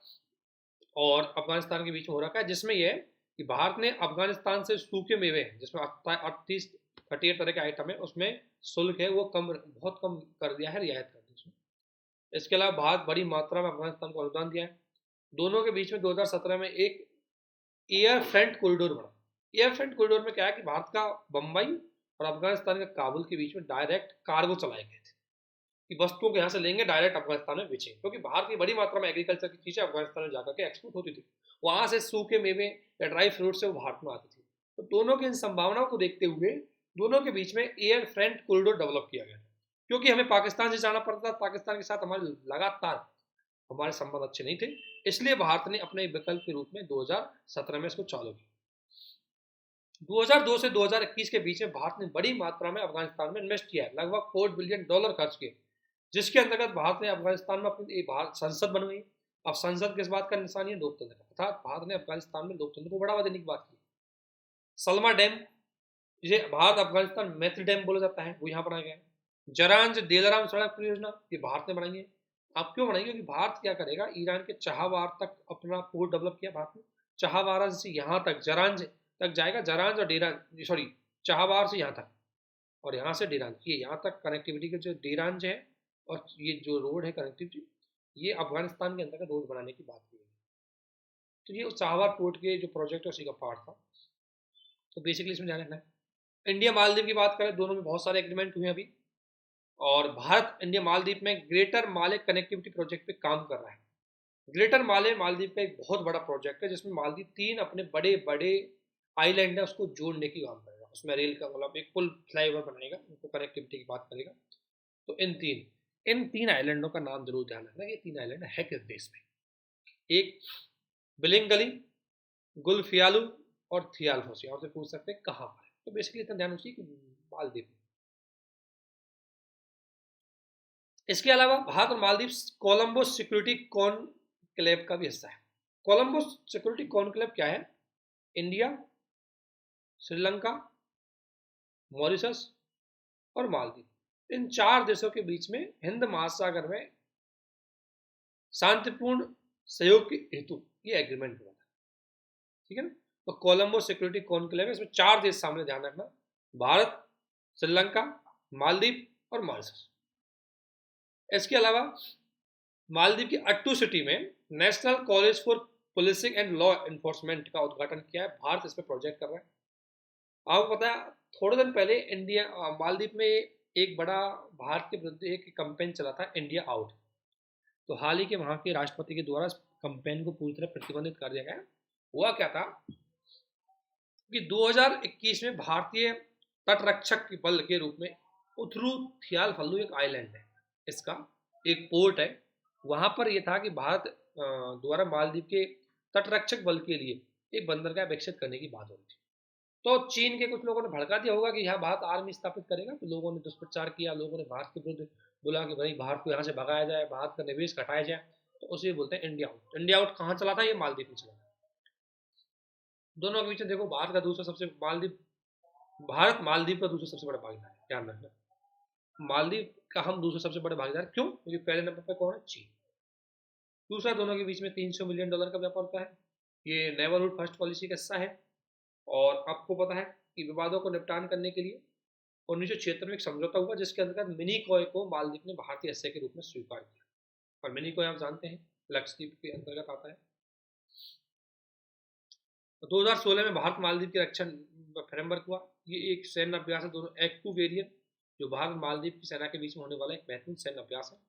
और अफगानिस्तान के बीच में हो रखा है, जिसमें यह कि भारत ने अफगानिस्तान से सूखे मेवे जिसमें 38 तरह के आइटम है, उसमें शुल्क है वो कम, बहुत कम कर दिया है, रियायत कर दी उसमें। इसके अलावा भारत बड़ी मात्रा में अफगानिस्तान को अनुदान दिया है। दोनों के बीच में 2017 में एक एयर फ्रंट कॉरिडोर बना। एयर फ्रंट कॉरिडोर में क्या है कि भारत का बम्बई और अफगानिस्तान के काबुल के बीच में डायरेक्ट कार्गो चलाए गए थे कि वस्तुओं को यहाँ से लेंगे डायरेक्ट अफगानिस्तान में बेचेंगे, क्योंकि भारत की बड़ी मात्रा में एग्रीकल्चर की चीज़ें अफगानिस्तान में जाकर के एक्सपोर्ट होती थी, वहाँ से सूखे मेवे या ड्राई फ्रूट से वो भारत में आती थी। तो दोनों की इन संभावनाओं को देखते हुए दोनों के बीच में एयर फ्रंट कॉरिडोर डेवलप किया गया, क्योंकि हमें पाकिस्तान से जाना पड़ता था, पाकिस्तान के साथ हमारे लगातार हमारे संबंध अच्छे नहीं थे, इसलिए भारत ने अपने विकल्प के रूप में 2017 में इसको चालू किया। 2002 से 2021 के बीच में भारत ने बड़ी मात्रा में अफगानिस्तान में इन्वेस्ट किया है, लगभग $4 बिलियन खर्च किए, जिसके अंतर्गत भारत ने अफगानिस्तान में अपनी भारत संसद बनवाई। अब संसद किस बात का निशान है, लोकतंत्र का, अर्थात भारत ने अफगानिस्तान में लोकतंत्र को बढ़ावा देने की बात की। सलमा डैम, ये भारत अफगानिस्तान मैत्री डैम बोला जाता है, वो यहाँ बनाया गया है। जरांज देलराम सड़क परियोजना, ये भारत ने बनाई है। आप क्यों बनाई, क्योंकि भारत क्या करेगा, ईरान के चहावार तक अपना पोर्ट डेवलप किया भारत ने, चहावारा से यहाँ तक जरांज तक जाएगा, जरांज और डेरान सॉरी चहावार से यहाँ तक, और यहाँ से डेरान, ये यहाँ तक कनेक्टिविटी के जो डेरांज है और ये जो रोड है कनेक्टिविटी, ये अफगानिस्तान के अंदर रोड बनाने की बात की गई। तो ये चहावार पोर्ट के जो प्रोजेक्ट है उसी का पार्ट था। तो बेसिकली इसमें ध्यान रखना है। इंडिया मालदीव की बात करें, दोनों में बहुत सारे एग्रीमेंट हुए अभी, और भारत इंडिया मालदीव में ग्रेटर माले कनेक्टिविटी प्रोजेक्ट पे काम कर रहा है। ग्रेटर माले मालदीव का एक बहुत बड़ा प्रोजेक्ट है, जिसमें मालदीव 3 अपने बड़े बड़े आइलैंड है उसको जोड़ने की काम करेगा, उसमें रेल का मतलब एक पुल फ्लाईओवर बनाएगा, उनको कनेक्टिविटी की बात करेगा। तो इन तीन आइलैंडों का नाम जरूर ध्यान रखना, ये 3 आइलैंड है किस देश में, एक बिलिंगली, गुलफियालू और थियालफोसी, आपसे पूछ सकते हैं कहाँ पर है, तो बेसिकली इतना ध्यान रखिए कि मालदीव। इसके अलावा भारत और मालदीव कोलंबो सिक्योरिटी कॉनक्लेव का भी हिस्सा है। कोलंबो सिक्योरिटी कॉनक्लेव क्या है, इंडिया, श्रीलंका, मॉरिशस और मालदीव, इन 4 देशों के बीच में हिंद महासागर में शांतिपूर्ण सहयोग के हेतु ये एग्रीमेंट हुआ था, ठीक है ना। तो कोलंबो सिक्योरिटी कॉनक्लेव है, इसमें 4 देश सामने, ध्यान रखना, भारत, श्रीलंका, मालदीव और मॉरिशस। इसके अलावा मालदीव की अट्टू सिटी में national college for policing and law enforcement का उद्घाटन किया है, भारत इसमें प्रोजेक्ट कर रहा है। आपको पता है थोड़े दिन पहले इंडिया मालदीव में एक बड़ा भारत के विरुद्ध एक कैंपेन चला था, इंडिया आउट। तो हाल ही के वहाँ के राष्ट्रपति के द्वारा इस कैंपेन को पूरी तरह प्रतिबंधित कर दिया गया। हुआ क्या था कि 2021 में भारतीय तटरक्षक बल के रूप में उथरू थियालफल्लू एक आइलैंड है, इसका एक पोर्ट है, वहाँ पर यह था कि भारत द्वारा मालदीव के तटरक्षक बल के लिए एक बंदरगाह विकसित करने की बात हो रही थी। तो चीन के कुछ लोगों ने भड़का दिया होगा कि यहाँ भारत आर्मी स्थापित करेगा, तो लोगों ने दुष्प्रचार किया, लोगों ने भारत के विरुद्ध बोला कि भाई भारत को यहाँ से भगाया जाए, भारत का निवेश घटाया जाए, तो उसे बोलते हैं इंडिया आउट। इंडिया आउट कहाँ चला था, ये मालदीव में चला था। दोनों के बीच में देखो भारत का दूसरा सबसे भारत मालदीव का दूसरा सबसे बड़ा भागीदार है, ध्यान रखना, मालदीव का हम दूसरे सबसे बड़े भागीदार, क्यों, क्योंकि पहले नंबर पर कौन है, चीन। दूसरा, दोनों के बीच में $300 मिलियन का व्यापार होता है, ये नेबरहुड फर्स्ट पॉलिसी का हिस्सा है। और आपको पता है कि विवादों को निपटान करने के लिए 1976 में एक समझौता हुआ, जिसके अंतर्गत मिनीकॉय को मालदीव ने भारतीय हिस्से के रूप में स्वीकार किया। और मिनीकॉय आप जानते हैं लक्षद्वीप के अंतर्गत आता है। 2016 में भारत मालदीव के रक्षा फ्रेमवर्क हुआ, ये एक सैन्य अभ्यास है, दोनों एक्टिव वेरिएंट, जो भारत मालदीव की सेना के बीच में होने वाला एक महत्वपूर्ण सैन्य अभ्यास है।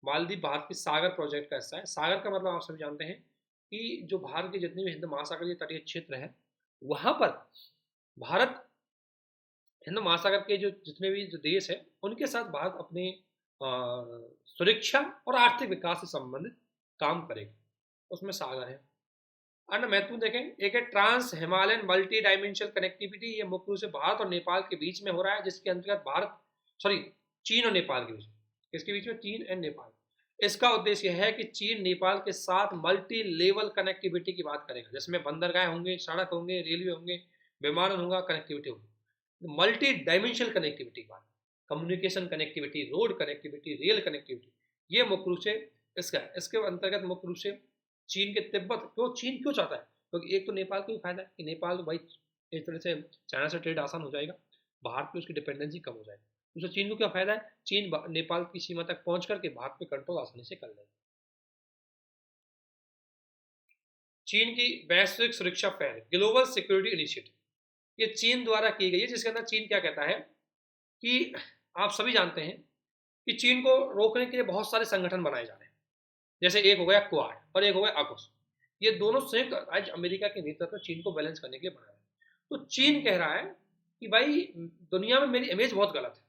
मालदीव भारत के सागर प्रोजेक्ट का हिस्सा है। सागर का मतलब आप सभी जानते हैं कि जो भारत के जितने भी हिंद महासागर के तटीय क्षेत्र है, वहां पर भारत हिंद महासागर के जो जितने भी जो देश है, उनके साथ भारत अपने सुरक्षा और आर्थिक विकास से संबंधित काम करेगा, उसमें सागर है। अन्य महत्वपूर्ण देखें, एक है trans Himalayan multi dimensional connectivity. ये मुख्य रूप से भारत और नेपाल के बीच में हो रहा है, जिसके अंतर्गत भारत सॉरी चीन और नेपाल के बीच में, इसके बीच में चीन एंड नेपाल। इसका उद्देश्य है कि चीन नेपाल के साथ मल्टी लेवल कनेक्टिविटी की बात करेगा, जिसमें बंदरगाह होंगे, सड़क होंगे, रेलवे होंगे, विमानन होगा, कनेक्टिविटी होगी, मल्टी डायमेंशनल कनेक्टिविटी की बात, communication connectivity, road connectivity, rail connectivity, ये मुख्य रूप से इसका, इसके अंतर्गत मुख्य रूप से चीन के तिब्बत, क्यों चीन क्यों चाहता है, क्योंकि एक तो नेपाल को भी फायदा है कि नेपाल तो भाई इस तरह से चाइना से ट्रेड आसान हो जाएगा, भारत पे उसकी डिपेंडेंसी कम हो जाएगी। दूसरा चीन को क्या फायदा है, चीन नेपाल की सीमा तक पहुंच करके भारत पे कंट्रोल आसानी से कर लेगा। चीन की वैश्विक सुरक्षा पहल, ग्लोबल सिक्योरिटी इनिशिएटिव, ये चीन द्वारा की गई है, जिसके अंदर चीन क्या कहता है कि आप सभी जानते हैं कि चीन को रोकने के लिए बहुत सारे संगठन बनाए जा रहे हैं, जैसे एक हो गया क्वाड और एक हो गया आकुस। ये दोनों संयुक्त राज्य अमेरिका के नेतृत्व में चीन को बैलेंस करने के लिए बनाया है। तो चीन कह रहा है कि भाई दुनिया में मेरी इमेज बहुत गलत है,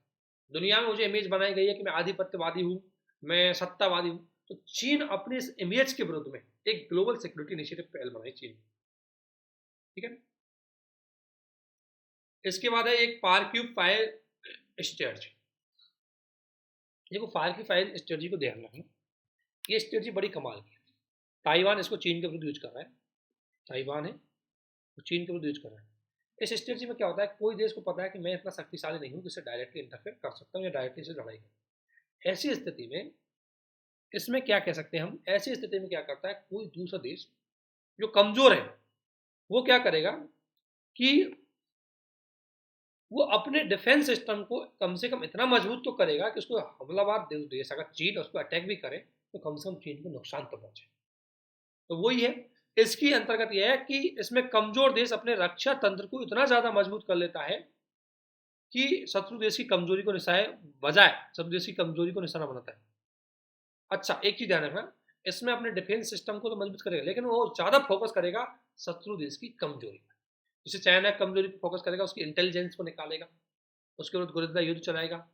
दुनिया में मुझे इमेज बनाई गई है कि मैं आधिपत्यवादी हूँ, मैं सत्तावादी हूँ। तो चीन अपने इस इमेज के विरुद्ध में एक ग्लोबल सिक्योरिटी इनिशिएटिव पहल बनाई चीन, ठीक है। इसके बाद है एक पारक्यूब फायर स्ट्रेटजी। देखो फायर स्ट्रेटजी को ध्यान रखना, ये स्ट्रेटजी बड़ी कमाल की है। ताइवान इसको चीन के विरुद्ध यूज कर रहा है, ताइवान है वो चीन के विरुद्ध यूज कर रहा है। इस स्ट्रेटजी में क्या होता है, कोई देश को पता है कि मैं इतना शक्तिशाली नहीं हूँ जिससे डायरेक्टली इंटरफेयर कर सकता हूँ या डायरेक्टली से लड़ाई कर, ऐसी स्थिति में इसमें क्या कह सकते हैं हम, ऐसी स्थिति में क्या करता है कोई दूसरा देश जो कमजोर है वो क्या करेगा कि वो अपने डिफेंस सिस्टम को कम से कम इतना मजबूत तो करेगा कि उसको हमलावर देश अगर चीन उसको अटैक भी करे तो कम से कम चीन को नुकसान तो पहुंचे। तो वही है, इसकी अंतर्गत यह है कि इसमें कमजोर देश अपने रक्षा तंत्र को इतना ज्यादा मजबूत कर लेता है कि शत्रु देश की कमजोरी को निशाए बजाय शत्रु देश की कमजोरी को निशाना बनाता है। अच्छा एक चीज ध्यान रखना, इसमें अपने डिफेंस सिस्टम को तो मजबूत करेगा, लेकिन वो ज्यादा फोकस करेगा शत्रु देश की कमजोरी पर। जैसे चाइना कमजोरी पर फोकस करेगा, उसकी इंटेलिजेंस को निकालेगा, उसके विरुद्ध गुरिल्ला युद्ध चलाएगा।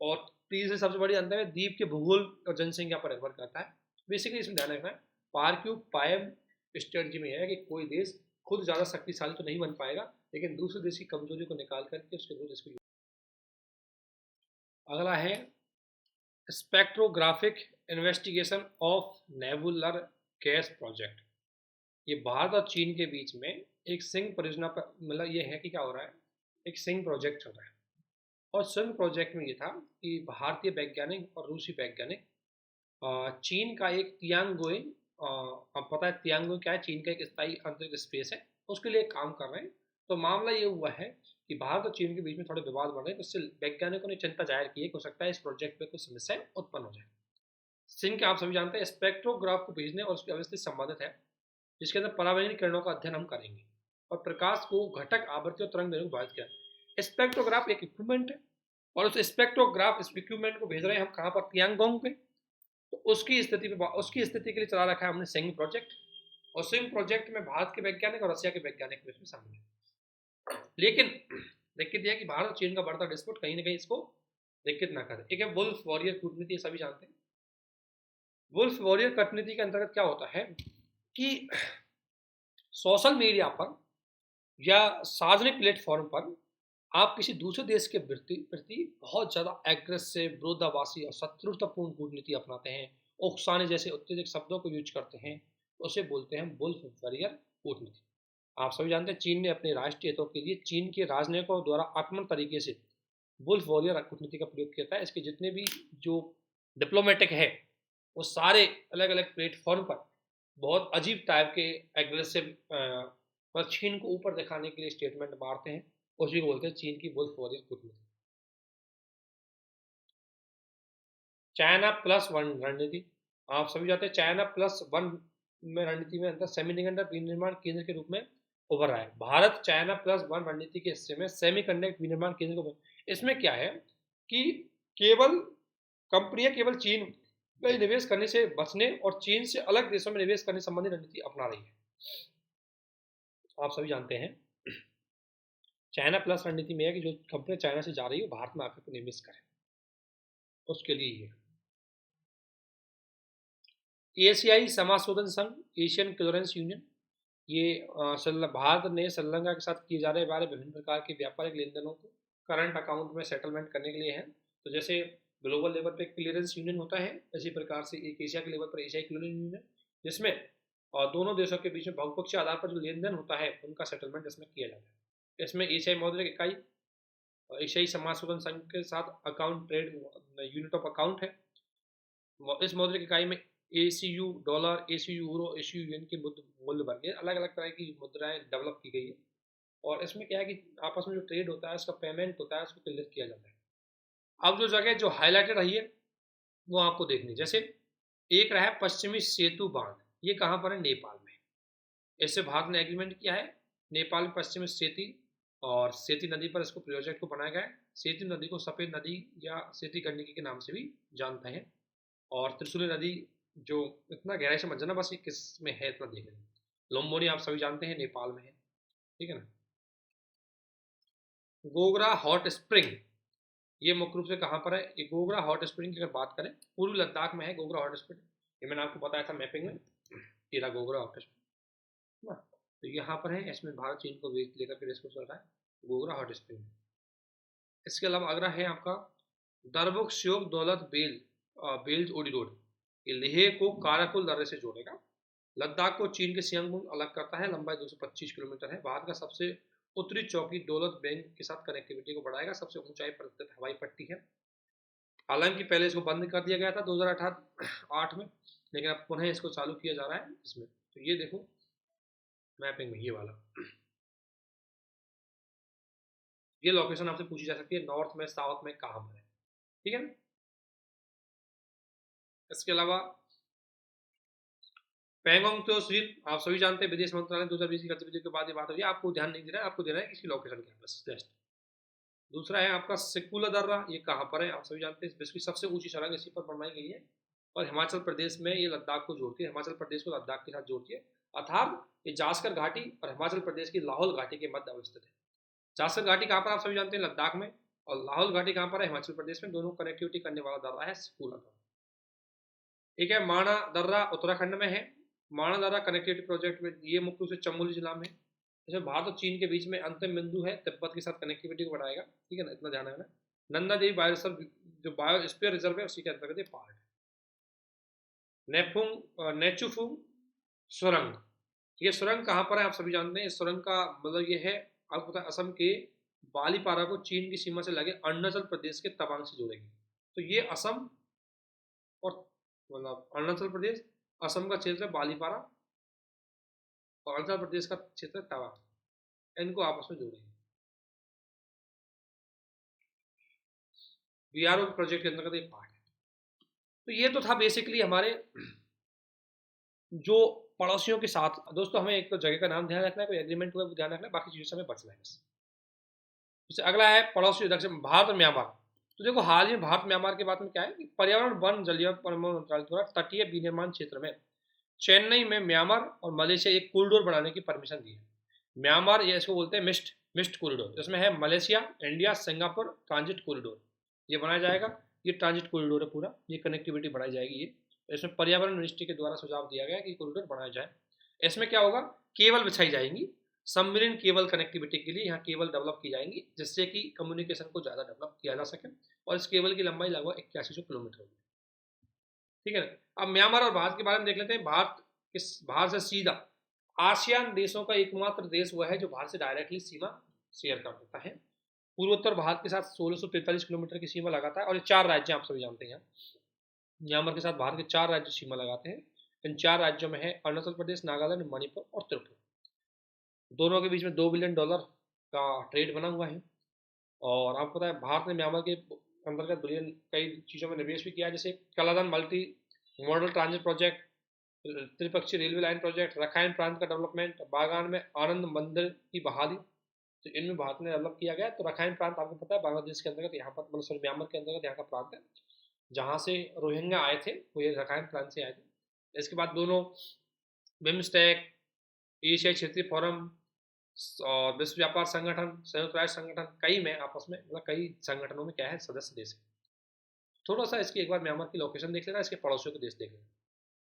और तीसरी सबसे बड़ी अंतर है द्वीप के भूगोल और जनसंख्या पर निर्भर करता है। बेसिकली इसमें ध्यान रखना है, पारक्यूब पायम स्ट्रेटजी में है कि कोई देश खुद ज़्यादा शक्तिशाली तो नहीं बन पाएगा, लेकिन दूसरे देश की कमजोरी को निकाल करके उसके विरुद्ध इसको। अगला है spectrographic investigation of nebular gas project. ये भारत और चीन के बीच में एक सिंग परियोजना पर, मतलब ये है कि क्या हो रहा है, एक सिंग प्रोजेक्ट चल रहा है। और सिंग प्रोजेक्ट में ये था कि भारतीय वैज्ञानिक और रूसी वैज्ञानिक चीन का एक तियांगोई, अब पता है तियांगोई क्या है, चीन का एक स्थायी अंतरिक्ष स्पेस है, उसके लिए काम कर रहे हैं। तो मामला ये हुआ है कि भारत और चीन के बीच में थोड़े विवाद बढ़ रहे हैं, तो इससे वैज्ञानिकों ने चिंता जाहिर की है कि हो सकता है इस प्रोजेक्ट में कुछ समस्याएं उत्पन्न हो जाए। सिंह के आप सभी जानते हैं स्पेक्ट्रोग्राफ को भेजने और उसकी अवस्था से संबंधित है, जिसके अंदर परावैंगनिक किरणों का अध्ययन हम करेंगे और प्रकाश को घटक आवृत्ति और तरंग देने को बाधित किया। स्पेक्ट्रोग्राफ एक इक्विपमेंट है और उस स्पेक्ट्रोग्राफ इस इक्विपमेंट को भेज रहे हैं हम कहाँ पर, तियांगोंग पे। तो उसकी स्थिति के लिए चला रखा है हमने सिंग प्रोजेक्ट, और सिंग प्रोजेक्ट में भारत के वैज्ञानिक और रशिया के वैज्ञानिक भी इसमें शामिल है। लेकिन दिक्कत यह है कि भारत और चीन का बढ़ता डिस्प्यूट कहीं ना कहीं इसको दिक्कत ना करे। एक है वुल्फ वॉरियर कूटनीति, सभी जानते हैं। वुल्फ वॉरियर कूटनीति के अंतर्गत क्या होता है कि सोशल मीडिया पर या सार्वजनिक प्लेटफॉर्म पर आप किसी दूसरे देश के प्रति बहुत ज़्यादा एग्रेसिव, विरोधाभासी और शत्रुतापूर्ण कूटनीति अपनाते हैं, उकसाने जैसे उत्तेजक शब्दों को यूज करते हैं, उसे बोलते हैं वुल्फ वॉरियर कूटनीति। आप सभी जानते हैं चीन ने अपने राष्ट्रीय हितों के लिए चीन के राजनयिकों द्वारा आक्रमण तरीके से वुल्फ वॉरियर कूटनीति का प्रयोग किया था। इसके जितने भी जो डिप्लोमेटिक है वो सारे अलग अलग प्लेटफॉर्म पर बहुत अजीब टाइप के एग्रेसिव और चीन को ऊपर दिखाने के लिए स्टेटमेंट मारते हैं, उसी को बोलते हैं चीन की वुल्फ वॉरियर कूटनीति। चाइना प्लस वन रणनीति, आप सभी जानते हैं चाइना प्लस वन में रणनीति में अंतर सेमीकंडक्टर विनिर्माण केंद्र के रूप में उभर रहा है। भारत चाइना प्लस वन रणनीति के हिस्से में सेमीकंडक्टर विनिर्माण केंद्र को, इसमें क्या है कि केवल कंपनियां केवल चीन में निवेश करने से बचने और चीन से अलग देशों में निवेश करने संबंधी रणनीति अपना रही है। आप सभी जानते हैं चाइना प्लस रणनीति में है कि जो कंपनी चाइना से जा रही है भारत में आकर निवेश करें, उसके लिए ये एशियाई समाशोधन संघ, एशियन क्लियरेंस यूनियन, ये भारत ने श्रीलंका के साथ किए जा रहे वाले विभिन्न प्रकार के व्यापारिक लेन देनों को करंट अकाउंट में सेटलमेंट करने के लिए है। तो जैसे ग्लोबल लेवल पे क्लियरेंस यूनियन होता है, इसी प्रकार से एक एशिया के लेवल पर एशियाई क्लियरेंस यूनियन है, जिसमें दोनों देशों के बीच में बहुपक्षीय आधार पर जो लेन देन होता है उनका सेटलमेंट इसमें किया जाता है। इसमें एशियाई मौद्रिक इकाई एशियाई समाज सुगम संघ के साथ account trade unit of account है। इस मौद्रिक इकाई में ACU dollar, ACU euro, ACU yen के मूल्य वर्ग अलग अलग तरह की मुद्राएं डेवलप की गई है। और इसमें क्या है कि आपस में जो ट्रेड होता है, उसका पेमेंट होता है, उसको क्लियर किया जाता है। अब जो जगह जो हाईलाइटेड रही है वो आपको देखनी, जैसे एक रहा है पश्चिमी सेतु बांध, ये कहाँ पर है? नेपाल में। इससे भारत ने एग्रीमेंट किया है। नेपाल में पश्चिमी सेती और सेती नदी पर इसको प्रोजेक्ट को बनाया गया है। सेती नदी को सफेद नदी या सेती गंडकी के नाम से भी जानते हैं। और त्रिशूली नदी जो इतना गहराई से मत जाना, बस ये किस में है इतना देख लें। लुम्बिनी आप सभी जानते हैं नेपाल में है, ठीक है ना। गोगरा हॉट स्प्रिंग, ये मुख्य रूप से कहाँ पर है? ये गोगरा हॉट स्प्रिंग की अगर बात करें, पूर्वी लद्दाख में है गोगरा हॉट स्प्रिंग। ये मैंने आपको बताया था मैपिंग में, तेरा गोगरा हॉट स्प्रिंग ना। तो यहाँ पर है, इसमें भारत चीन को लेकर के इसको चल रहा है गोगरा हॉट स्प्रिंग। इसके अलावा अगला है आपका दरबुक श्योक दौलत बेल्ज ओडी रोड। ये लेह को काराकुल दर्रे से जोड़ेगा। लद्दाख को चीन के सियांग अलग करता है। लंबाई 225 किलोमीटर है। भारत का सबसे उत्तरी चौकी दौलत बैंक के साथ कनेक्टिविटी को बढ़ाएगा। सबसे ऊंचाई पर स्थित हवाई पट्टी है। हालांकि पहले इसको बंद कर दिया गया था 2008 में, लेकिन अब पुनः इसको चालू किया जा रहा है इसमें। तो ये देखो मैपिंग में ये वाला, ये लोकेशन आपसे पूछी जा सकती है, नॉर्थ में साउथ में कहाँ पर है, ठीक है ना। इसके अलावा पैंगोंग त्सो स्वीप आप सभी जानते हैं, विदेश मंत्रालय 2020 की गतिविधियों के बाद ये बात हो रही है। आपको ध्यान नहीं देना है, आपको देना है इसकी लोकेशन क्या है बस जस्ट। दूसरा है आपका सिकुला दर्रा, ये कहाँ पर है? आप सभी जानते हैं, विश्व की सबसे ऊंची सड़क इसी पर बनवाई गई है और हिमाचल प्रदेश में ये लद्दाख को जोड़ती है। हिमाचल प्रदेश को लद्दाख के साथ जोड़ती है। अर्थात ये जास्कर घाटी और हिमाचल प्रदेश की लाहौल घाटी के मध्य अवस्थित है। जास्कर घाटी कहाँ पर? आप सभी जानते हैं लद्दाख में। और लाहौल घाटी कहाँ पर है? हिमाचल प्रदेश में। दोनों कनेक्टिविटी करने वाला दर्रा है सिकुला दर्रा। एक है माणा दर्रा, उत्तराखंड में है। माणा दर्रा कनेक्टिविटी प्रोजेक्ट में ये मुख्य रूप से चमोली जिला में है। इसमें भारत और चीन के बीच में अंतिम बिंदु है, तिब्बत के साथ कनेक्टिविटी को बढ़ाएगा, ठीक है ना, इतना ध्यान रखना। नंदा देवी बायोस्फीयर जो बायोस्फीयर रिजर्व है उसी के अंतर्गत ये पार्ट है। नेचुफुंग सुरंग, ये सुरंग कहाँ पर है? आप सभी जानते हैं। इस सुरंग का मतलब ये है, आपको पता है असम के बालीपारा को चीन की सीमा से लगे अरुणाचल प्रदेश के तवांग से जोड़ेगी। तो ये असम और मतलब अरुणाचल प्रदेश, असम का क्षेत्र है बालीपारा और अरुणाचल प्रदेश का क्षेत्र है तवांग, इनको आपस में जोड़ेंगे। BRO प्रोजेक्ट के अंतर्गत एक पार्ट है। तो ये तो था बेसिकली हमारे जो पड़ोसियों के साथ। दोस्तों हमें एक तो जगह का नाम ध्यान रखना है, कोई एग्रीमेंट हुआ वो ध्यान रखना है, बाकी चीज़ों से हमें बचना है बस। जैसे अगला है पड़ोसी दक्षिण भारत और म्यांमार। तो देखो हाल ही में भारत म्यांमार के बात में क्या है कि पर्यावरण वन जलीय परमाणु मंत्रालय द्वारा तटीय विनिर्माण क्षेत्र में चेन्नई में म्यांमार और मलेशिया एक कॉरिडोर बनाने की परमिशन दी है। म्यांमार ये इसको बोलते हैं मिस्ट कॉरिडोर, जिसमें है Malaysia, India, Singapore transit corridor ये बनाया जाएगा। ये ट्रांजिट कॉरिडोर है पूरा, ये कनेक्टिविटी बढ़ाई जाएगी। ये इसमें पर्यावरण मिनिस्ट्री के द्वारा सुझाव दिया गया कि कॉरिडोर बनाया जाए। इसमें क्या होगा, केबल बिछाई जाएंगी सबमरीन केबल कनेक्टिविटी के लिए। यहाँ केबल डेवलप की जाएंगी जिससे कि कम्युनिकेशन को ज़्यादा डेवलप किया जा सके। और इस केबल की लंबाई लगभग 8100 किलोमीटर होगी, ठीक है ना। अब म्यांमार और भारत के बारे में देख लेते हैं। भारत से सीधा आसियान देशों का एकमात्र देश वह है जो भारत से डायरेक्टली सीमा शेयर कर देता है। पूर्वोत्तर भारत के साथ 1643 किलोमीटर की सीमा लगाता है। और ये 4 राज्य आप सभी जानते हैं, म्यांमार के साथ भारत के 4 राज्य सीमा लगाते हैं। इन 4 राज्यों में है अरुणाचल प्रदेश, नागालैंड, मणिपुर और त्रिपुरा। दोनों के बीच में $2 बिलियन का ट्रेड बना हुआ है। और आपको पता है भारत ने म्यांमार के अंतर्गत बिलियन कई चीज़ों में निवेश भी किया है, जैसे कलादन मल्टी मॉडल ट्रांजिट प्रोजेक्ट, त्रिपक्षीय रेलवे लाइन प्रोजेक्ट, रखाइन प्रांत का डेवलपमेंट, बागान में आनंद मंदिर की बहाली। तो इनमें भारत ने डेवलप किया गया। तो रखाइन प्रांत आपको पता है बांग्लादेश के अंतर्गत यहाँ पर, मतलब सॉरी म्यांमार के अंतर्गत यहाँ का प्रांत है, जहाँ से रोहिंग्या आए थे वो ये रखाइन प्रांत से आए थे। इसके बाद दोनों बिम्स्टेक, एशियाई क्षेत्रीय फोरम और विश्व व्यापार संगठन, संयुक्त राष्ट्र संगठन, कई में आपस में मतलब कई संगठनों में क्या है सदस्य देश है। थोड़ा सा इसकी एक बार म्यांमार की लोकेशन देख लेना, इसके पड़ोसियों के देश देख लेना।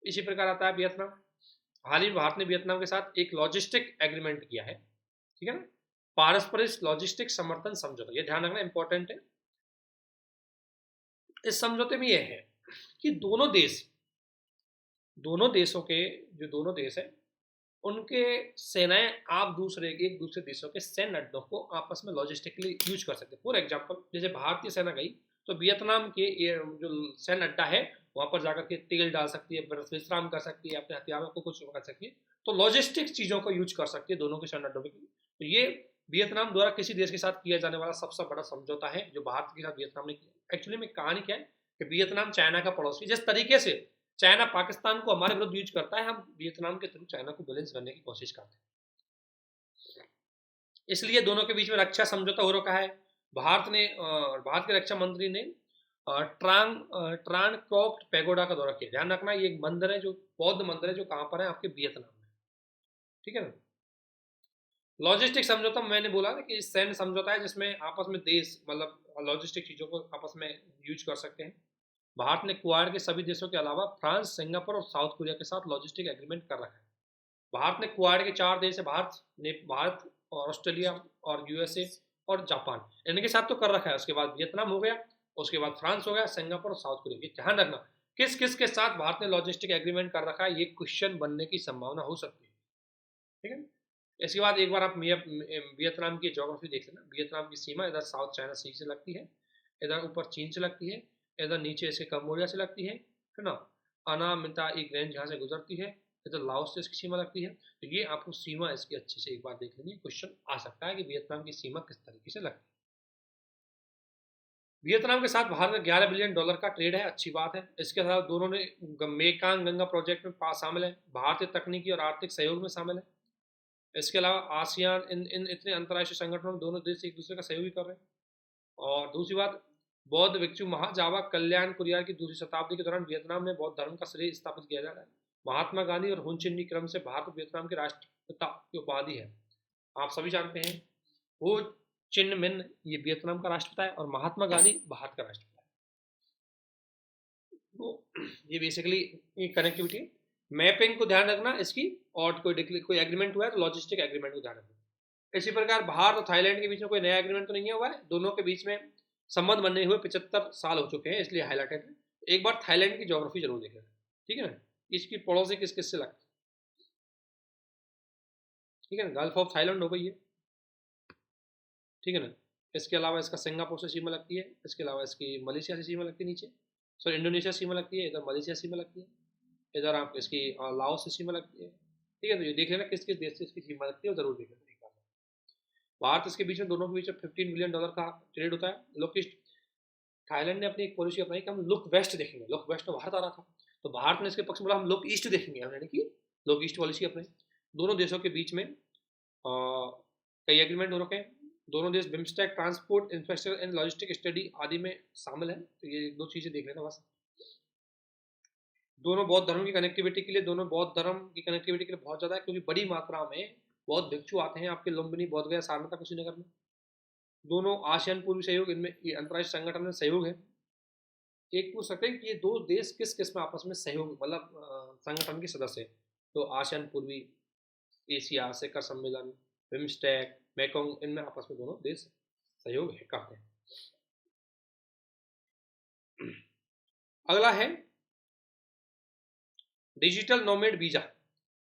इसी प्रकार आता है वियतनाम। हाल ही में भारत ने वियतनाम के साथ एक लॉजिस्टिक एग्रीमेंट किया है, ठीक है ना, पारस्परिक लॉजिस्टिक समर्थन समझौता, ये ध्यान रखना इंपॉर्टेंट है। इस समझौते में यह है कि दोनों देशों के जो दोनों देश है उनके सेनाएं आप दूसरे एक दूसरे देशों के सैन्य अड्डों को आपस में लॉजिस्टिकली यूज कर सकते हैं। फॉर एग्जांपल, जैसे भारतीय सेना गई तो वियतनाम के ये जो सैन्य अड्डा है वहां पर जाकर के तेल डाल सकती है, विश्राम कर सकती है, अपने हथियारों को कुछ कर सकती है, तो लॉजिस्टिक्स चीजों को यूज कर सकती है दोनों के सैन्य अड्डों के लिए। तो ये वियतनाम द्वारा किसी देश के साथ किया जाने वाला सबसे बड़ा समझौता है जो भारत के साथ वियतनाम ने किया। एक्चुअली में कहानी क्या है कि वियतनाम चाइना का पड़ोसी, जिस तरीके से चाइना पाकिस्तान को हमारे विरुद्ध यूज करता है, हम वियतनाम के थ्रू चाइना को बैलेंस करने की कोशिश करते हैं। इसलिए दोनों के बीच में रक्षा समझौता हो रखा है। भारत के रक्षा मंत्री ने ट्रांग ट्रान क्रोक्ट पैगोडा का दौरा किया। ध्यान रखना, ये एक मंदिर है, जो बौद्ध मंदिर है, जो कहाँ पर है, आपके वियतनाम में, ठीक है ना। लॉजिस्टिक समझौता मैंने बोला ना कि सैन्य समझौता है जिसमें आपस में देश मतलब लॉजिस्टिक चीजों को आपस में यूज कर सकते हैं। भारत ने क्वाड के सभी देशों के अलावा फ्रांस, सिंगापुर और साउथ कोरिया के साथ लॉजिस्टिक एग्रीमेंट कर रखा है। भारत ने क्वाड के 4 देश है, भारत और ऑस्ट्रेलिया और यूएसए और जापान, इनके साथ तो कर रखा है। उसके बाद वियतनाम हो गया, उसके बाद फ्रांस हो गया, सिंगापुर और साउथ कोरिया। ये ध्यान रखना किस किस के साथ भारत ने लॉजिस्टिक एग्रीमेंट कर रखा है, ये क्वेश्चन बनने की संभावना हो सकती है, ठीक है। इसके बाद एक बार आप वियतनाम की ज्योग्राफी देख लेना। वियतनाम की सीमा इधर साउथ चाइना सी से लगती है, इधर ऊपर चीन से लगती है, इधर नीचे इसके कंबोडिया से लगती है ना, अनामिता एक रेंज यहाँ से गुजरती है, इधर लाओस से इसकी सीमा लगती है। तो ये आपको सीमा इसकी अच्छी से एक बार देख लेनी है, क्वेश्चन आ सकता है कि वियतनाम की सीमा किस तरीके से लगती है। वियतनाम के साथ भारत में $11 बिलियन का ट्रेड है, अच्छी बात है। इसके साथ दोनों ने मेकांग गंगा प्रोजेक्ट में शामिल है, भारतीय तकनीकी और आर्थिक सहयोग में शामिल है। इसके अलावा आसियान, इन इन इतने अंतर्राष्ट्रीय संगठनों में दोनों देश एक दूसरे का सहयोग भी कर रहे हैं। और दूसरी बात, बौद्ध भिक्षु महाजावा कल्याण कुरियार की दूसरी शताब्दी के दौरान वियतनाम में बौद्ध धर्म का श्रेय स्थापित किया जा रहा है। महात्मा गांधी और हुनचिन्नी क्रम से भारत और वियतनाम के राष्ट्रपिता की उपाधि है। आप सभी जानते हैं हो चिन मिन ये वियतनाम का राष्ट्रपिता है और महात्मा गांधी भारत का राष्ट्रपिता है। तो ये बेसिकली ये कनेक्टिविटी है। मैपिंग को ध्यान रखना इसकी, और कोई एग्रीमेंट हुआ है तो लॉजिस्टिक एग्रीमेंट को ध्यान रखना। इसी प्रकार भारत और थाईलैंड के बीच में कोई नया एग्रीमेंट तो नहीं हुआ है, दोनों के बीच में संबंध बनने हुए 75 साल हो चुके हैं, इसलिए हाईलाइटेड है। एक बार थाईलैंड की ज्योग्राफी जरूर देखें, ठीक है ना, इसकी पड़ोसी किस किस से लगती है, ठीक है ना, गल्फ ऑफ थाईलैंड हो गई है, ठीक है ना। इसके अलावा इसका सिंगापुर से सीमा लगती है, इसके अलावा इसकी मलेशिया से सीमा लगती है नीचे, सॉरी इंडोनेशिया सीमा लगती है, इधर मलेशिया सीमा लगती है, इधर आप इसकी लाओस से सीमा लगती है, ठीक है। तो ये देख लेना किस किस देश से इसकी सीमा लगती है, जरूर देख लेना एक बार। भारत इसके बीच में, दोनों के बीच में $15 बिलियन का ट्रेड होता है। लुक ईस्ट, थाईलैंड ने अपनी एक पॉलिसी अपनाई कि हम लुक वेस्ट देखेंगे, लुक वेस्ट में भारत आ रहा था, तो भारत ने इसके पक्ष में बोला हम लुक ईस्ट देखेंगे, यानी कि लुक ईस्ट पॉलिसी अपनाई। दोनों देशों के बीच में कई एग्रीमेंट हो रखे हैं। दोनों देश BIMSTEC transport infrastructure and logistic study आदि में शामिल है। तो ये दो चीजें देख लेना बस। दोनों बौद्ध धर्म की कनेक्टिविटी के लिए, दोनों बौद्ध धर्म की कनेक्टिविटी के लिए बहुत ज्यादा है, क्योंकि बड़ी मात्रा में बौद्ध भिक्षु आते हैं आपके लुम्बिनी, बोधगया, सारनाथ, कुशीनगर में। दोनों आसियान पूर्वी सहयोग, इनमें अंतर्राष्ट्रीय संगठन में सहयोग है। एक पूछ सकते हैं कि ये दो देश किस किस में आपस में सहयोग मतलब संगठन के सदस्य हैं, तो आसियान पूर्वी एशिया शिखर सम्मेलन, बिम्स्टेक, मैकोंग, इनमें आपस में दोनों देश सहयोग है करते हैं। अगला है डिजिटल नोमेड वीजा।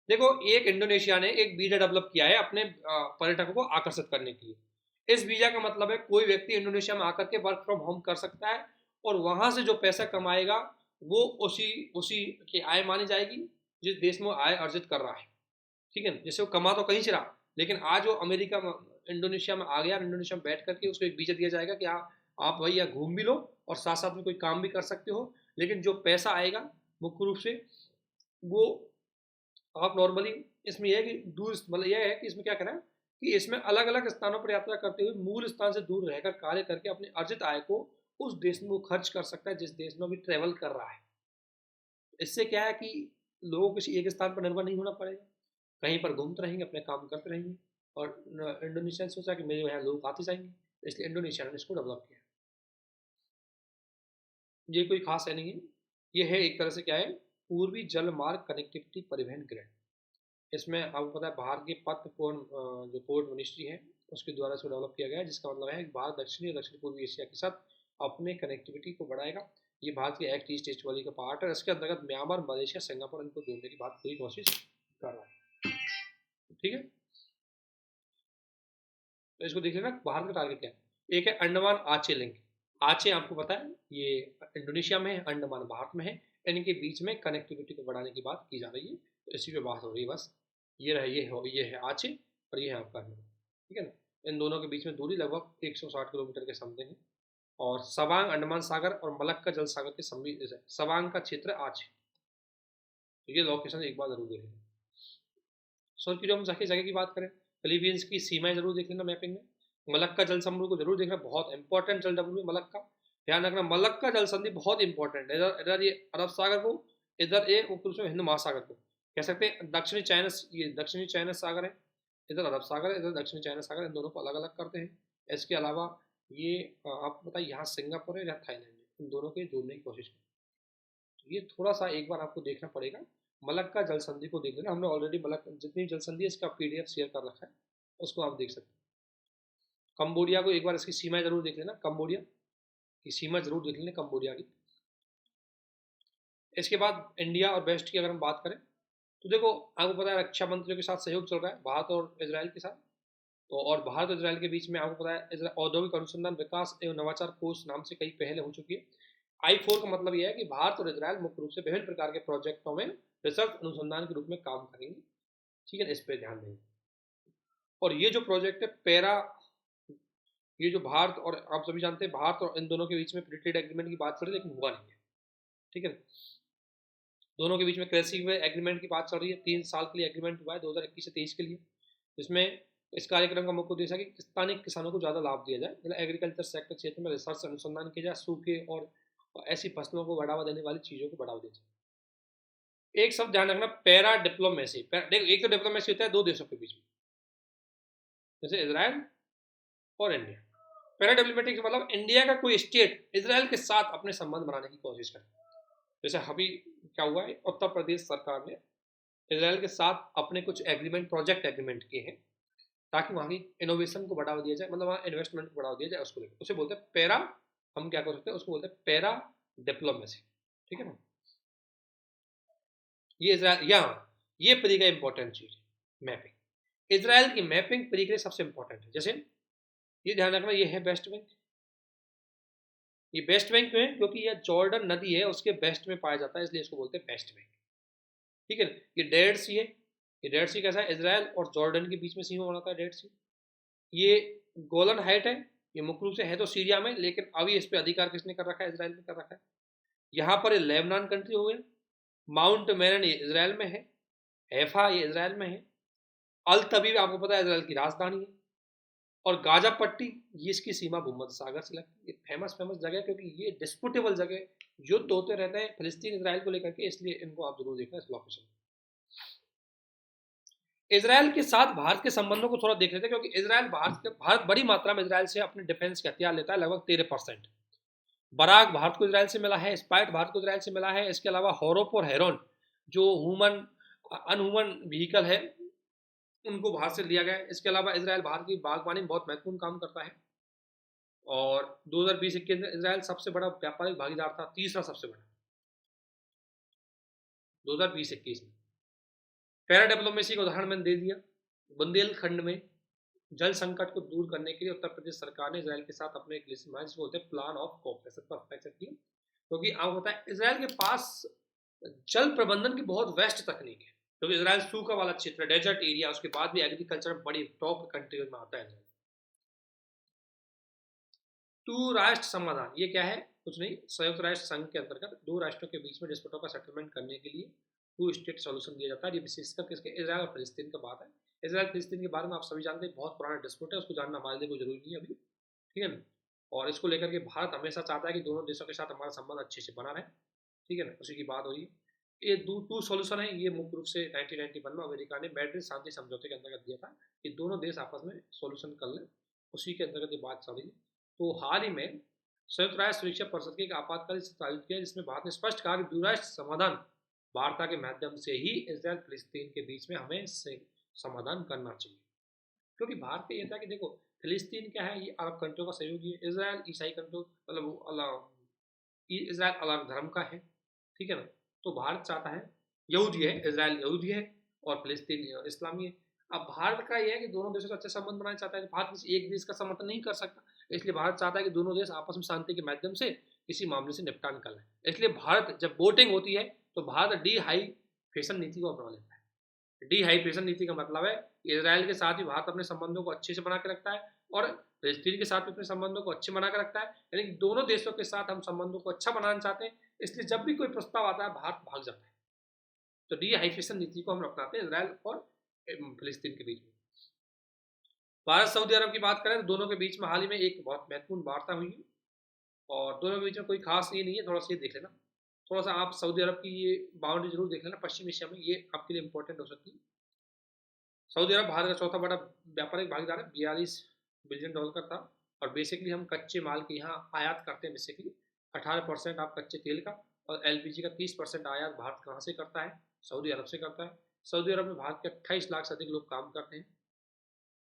देखो, एक इंडोनेशिया ने एक वीजा डेवलप किया है अपने पर्यटकों को आकर्षित करने के लिए। इस वीजा का मतलब है कोई व्यक्ति इंडोनेशिया में आकर के वर्क फ्रॉम होम कर सकता है और वहां से जो पैसा कमाएगा वो उसी उसी की आय मानी जाएगी जिस देश में आय अर्जित कर रहा है, ठीक है। जैसे वो कमा तो कहीं से रहा, लेकिन आज वो अमेरिका में इंडोनेशिया में आ गया, इंडोनेशिया में बैठ करके उसको एक वीजा दिया जाएगा कि आप भाई यहाँ घूम भी लो और साथ साथ में कोई काम भी कर सकते हो, लेकिन जो पैसा आएगा मुख्य रूप से वो आप नॉर्मली, इसमें यह है कि दूर मतलब यह है कि इसमें क्या करना है कि इसमें अलग अलग स्थानों पर यात्रा करते हुए मूल स्थान से दूर रहकर कार्य करके अपने अर्जित आय को उस देश में वो खर्च कर सकता है जिस देश में अभी ट्रेवल कर रहा है। इससे क्या है कि लोगों को किसी एक स्थान पर निर्भर नहीं होना पड़ेगा, कहीं पर घूमते रहेंगे, अपने काम करते रहेंगे। और इंडोनेशिया ने सोचा कि मेरे यहाँ लोग आते जाएंगे, इसलिए इंडोनेशिया ने इसको डेवलप किया। ये कोई खास है नहीं है, ये है एक तरह से क्या है, पूर्वी जल मार्ग कनेक्टिविटी परिवहन ग्रिड। इसमें आपको पता है भारत की पथ जो पोर्ट मिनिस्ट्री है उसके द्वारा इसको डेवलप किया गया है, जिसका मतलब है कि भारत दक्षिणी और दक्षिण पूर्वी एशिया के साथ अपने कनेक्टिविटी को बढ़ाएगा। ये भारत के एक्ट ईस्ट एस्ट वाली का पार्ट है। इसके अंतर्गत म्यांमार, मलेशिया, सिंगापुर इनको जोड़ने की बात पूरी कोशिश कर रहा है। ठीक है, तो इसको देख लेना भारत का टारगेट क्या है। एक है अंडमान आचे लिंक। आचे आपको पता है ये इंडोनेशिया में है, अंडमान भारत में है, इनके बीच में कनेक्टिविटी को बढ़ाने की बात की जा रही है, तो इसी पे बात हो रही है बस। ये रहे, ये है आचे और ये है आपका अंडमान। ठीक है ना, इन दोनों के बीच में दूरी लगभग 160 किलोमीटर के समथिंग है। और सवांग अंडमान सागर और मलक्का जल सागर के सम्मिलित है। सवांग का क्षेत्र आचे, तो ये लोकेशन एक बार जरूर देख लेना। सो की जो हम जगह की बात करें, फिलीपींस की सीमाएं जरूर देख लेना मैपिंग में। मलक्का जल संधि को जरूर देखना, बहुत इंपॉर्टेंट जल संधि मलक्का। ध्यान रखना मलक्का जल संधि बहुत इंपॉर्टेंट है। इधर ये अरब सागर को, इधर ये मुख्य हिंद महासागर को कह सकते हैं। दक्षिणी चाइना, ये दक्षिणी चाइना सागर है, इधर अरब सागर है, इधर दक्षिणी चाइना सागर, इन दोनों को अलग अलग करते हैं। इसके अलावा ये आपको पता है यहाँ सिंगापुर है, यहाँ थाईलैंड है, इन दोनों के जोड़ने की कोशिश करें। ये थोड़ा सा एक बार आपको देखना पड़ेगा। मलक्का जल संधि को देख लेना, हमने ऑलरेडी मलक्का जितनी जल संधि है इसका पीडीएफ शेयर कर रखा है, उसको आप देख सकते हैं। कंबोडिया को एक बार इसकी सीमाएं जरूर देख लेना, कंबोडिया की सीमा जरूर देख लेना कंबोडिया की। इसके बाद इंडिया और वेस्ट की अगर हम बात करें तो देखो आपको पता है रक्षा मंत्रियों के साथ सहयोग चल रहा है भारत और इजराइल के साथ। तो और भारत और इजराइल के बीच में आपको पता है औद्योगिक अनुसंधान विकास एवं नवाचार कोष नाम से कई पहले हो चुकी है। I4 का मतलब यह है कि भारत और इजराइल मुख्य रूप से विभिन्न प्रकार के प्रोजेक्टों में रिसर्च अनुसंधान के रूप में काम करेंगे। ठीक है, इस पर ध्यान देंगे। और ये जो प्रोजेक्ट है पैरा, ये जो भारत और आप सभी जानते हैं भारत और इन दोनों के बीच में फ्री ट्रेड एग्रीमेंट की बात चल रही है, लेकिन हुआ नहीं है। ठीक है, दोनों के बीच में कृषि एग्रीमेंट की बात चल रही है, 3 साल के लिए एग्रीमेंट हुआ है 2021 से 23 के लिए, जिसमें इस कार्यक्रम का मुख्य उद्देश्य है कि स्थानीय किसानों को ज़्यादा लाभ दिया जाए, मतलब एग्रीकल्चर सेक्टर क्षेत्र में रिसर्च अनुसंधान किया जाए, सूखे और ऐसी फसलों को बढ़ावा देने वाली चीज़ों को बढ़ावा दिया जाए। एक शब्द ध्यान रखना, पैरा डिप्लोमेसी। देखो एक तो डिप्लोमेसी होता है दो देशों के बीच में, जैसे इसराइल और इंडिया। पैरा डिप्लोमेटिक मतलब इंडिया का कोई स्टेट इसराइल के साथ अपने संबंध बनाने की कोशिश करे। जैसे अभी क्या हुआ है, उत्तर प्रदेश सरकार ने इसराइल के साथ अपने कुछ एग्रीमेंट, प्रोजेक्ट एग्रीमेंट किए हैं, ताकि वहाँ की इनोवेशन को बढ़ावा दिया जाए, मतलब वहाँ इन्वेस्टमेंट को बढ़ावा दिया जाए, उसको लेकर उसे बोलते हैं पैरा, हम क्या कर सकते हैं उसको बोलते हैं पैरा डिप्लोमेसी। ठीक है ना, ये इसराइल यहाँ ये परी का इंपॉर्टेंट चीज है मैपिंग। इसराइल की मैपिंग परी के लिए सबसे इंपॉर्टेंट है। जैसे ये ध्यान रखना, ये है वेस्ट बैंक, ये वेस्ट बैंक में क्योंकि यह जॉर्डन नदी है उसके वेस्ट में पाया जाता है, इसलिए इसको बोलते हैं वेस्ट बैंक। ठीक है, ये डेड सी है, ये डेड सी कैसा है, इसराइल और जॉर्डन के बीच में सीमा बनाता है डेड सी। ये गोलन हाइट है, ये मुख्य रूप से है तो सीरिया में, लेकिन अभी इस पर अधिकार किसने कर रखा है, इसराइल ने कर रखा है। यहाँ पर लेबनान कंट्री हो गया, माउंट मेरन ये इसराइल में है, हैफा ये इसराइल में है, अल तबीब आपको पता है इसराइल की राजधानी है, और गाजा पट्टी ये इसकी सीमा भूमध्य सागर से लगती है। ये फेमस जगह है क्योंकि ये डिस्प्यूटेबल जगह, युद्ध होते रहते हैं फिलिस्तीन इसराइल को लेकर के, इसलिए इनको आप जरूर देखना इस लोकेशन। इसराइल के साथ भारत के संबंधों को थोड़ा देख लेते हैं, क्योंकि इसराइल भारत बड़ी मात्रा में इसराइल से अपने डिफेंस के हथियार लेता है, लगभग 13%। बराक भारत को इसराइल से मिला है, स्पाइट भारत को इसराइल से मिला है। इसके अलावा हॉरोप और हेरोन जो अनह्यूमन व्हीकल है उनको भारत से लिया गया है। इसके अलावा इसराइल भारत की बागवानी में बहुत महत्वपूर्ण काम करता है, और 2020-21 में इसराइल सबसे बड़ा व्यापारिक भागीदार था, तीसरा सबसे बड़ा 2020-21 में। पैरा डिप्लोमेसी का उदाहरण मैंने दे दिया। बुंदेलखंड में जल संकट को दूर करने के लिए उत्तर प्रदेश सरकार ने इसराइल के साथ अपने एक लिस्ट में जिसको बोलते हैं प्लान ऑफ कोऑपरेशन पर हस्ताक्षर किया, क्योंकि आपको पता है इसराइल के पास जल प्रबंधन की बहुत वेस्ट तकनीक है, क्योंकि इसराइल सूखा वाला क्षेत्र, डेजर्ट एरिया, उसके बाद भी एग्रीकल्चर बड़ी टॉप कंट्री में आता है। टू राष्ट्र समाधान ये क्या है, कुछ नहीं, संयुक्त राष्ट्र संघ के अंतर्गत दो राष्ट्रों के बीच में डिस्प्यूटों का सेटलमेंट करने के लिए टू स्टेट सॉल्यूशन दिया जाता है। ये विशेषकर किसके, इसराइल और फिलिस्तीन का बात है। इसराइल फिलिस्तीन के बारे में आप सभी जानते हैं, बहुत पुराना डिस्प्यूट है, उसको जानना हमारे लिए कोई जरूरी नहीं है अभी। ठीक है ना, और इसको लेकर के भारत हमेशा चाहता है कि दोनों देशों के साथ हमारा संबंध अच्छे से बना रहे। ठीक है ना, उसी की बात हो रही है। ये टू सॉल्यूशन है, ये मुख्य रूप से 1991 में अमेरिका ने मैड्रिड शांति समझौते के अंतर्गत दिया था कि दोनों देश आपस में सॉल्यूशन कर लें, उसी के अंतर्गत ये बात चल रही है। तो हाल ही में संयुक्त राष्ट्र सुरक्षा परिषद के एक आपातकालीन सत्र आयोजित किया, जिसमें भारत ने स्पष्ट कहा कि द्विराष्ट्र समाधान वार्ता के माध्यम से ही इसराइल फिलिस्तीन के बीच में हमें समाधान करना चाहिए। क्योंकि भारत का ये था कि देखो फिलिस्तीन क्या है, ये अरब कंट्रियों का सहयोगी है, इसराइल ईसाई कंट्रियों मतलब इसराइल अलग धर्म का है, ठीक है ना। तो भारत चाहता है, यहूदी है इसराइल, यहूदी है और फिलिस्तीन इस्लामी है। अब भारत का यह है कि दोनों देशों से अच्छे संबंध बनाना चाहता है। भारत किसी एक देश का समर्थन नहीं कर सकता, इसलिए भारत चाहता है कि दोनों देश आपस में शांति के माध्यम से किसी मामले से निपटान कर लें। इसलिए भारत जब वोटिंग होती है तो भारत डी हाई फैशन नीति को अपना लेता है। डी हाई फैशन नीति का मतलब है इसराइल के साथ भी भारत अपने संबंधों को अच्छे से बना के रखता है और फिलिस्तीन के साथ भी अपने संबंधों को अच्छे बना के रखता है। यानी कि दोनों देशों के साथ हम संबंधों को अच्छा बनाना चाहते हैं, इसलिए जब भी कोई प्रस्ताव आता है भारत भाग जाता है। तो डी हाई फैशन नीति को हम अपनाते हैं इसराइल और फिलिस्तीन के बीच में। भारत सऊदी अरब की बात करें तो दोनों के बीच में हाल ही में एक बहुत महत्वपूर्ण वार्ता हुई है और दोनों के बीच में कोई खास ये नहीं है, थोड़ा सा ये देख लेना, थोड़ा सा आप सऊदी अरब की ये बाउंड्री जरूर देख लेना पश्चिम एशिया में, ये आपके लिए इंपॉर्टेंट हो सकती है। सऊदी अरब भारत का चौथा बड़ा व्यापारिक भागीदार है, $42 बिलियन का था और बेसिकली हम कच्चे माल के यहाँ आयात करते हैं। बेसिकली 18% आप कच्चे तेल का और एलपीजी का 30% आयात भारत कहाँ से करता है, सऊदी अरब से करता है। सऊदी अरब में भारत के 28 लाख से अधिक लोग काम करते हैं।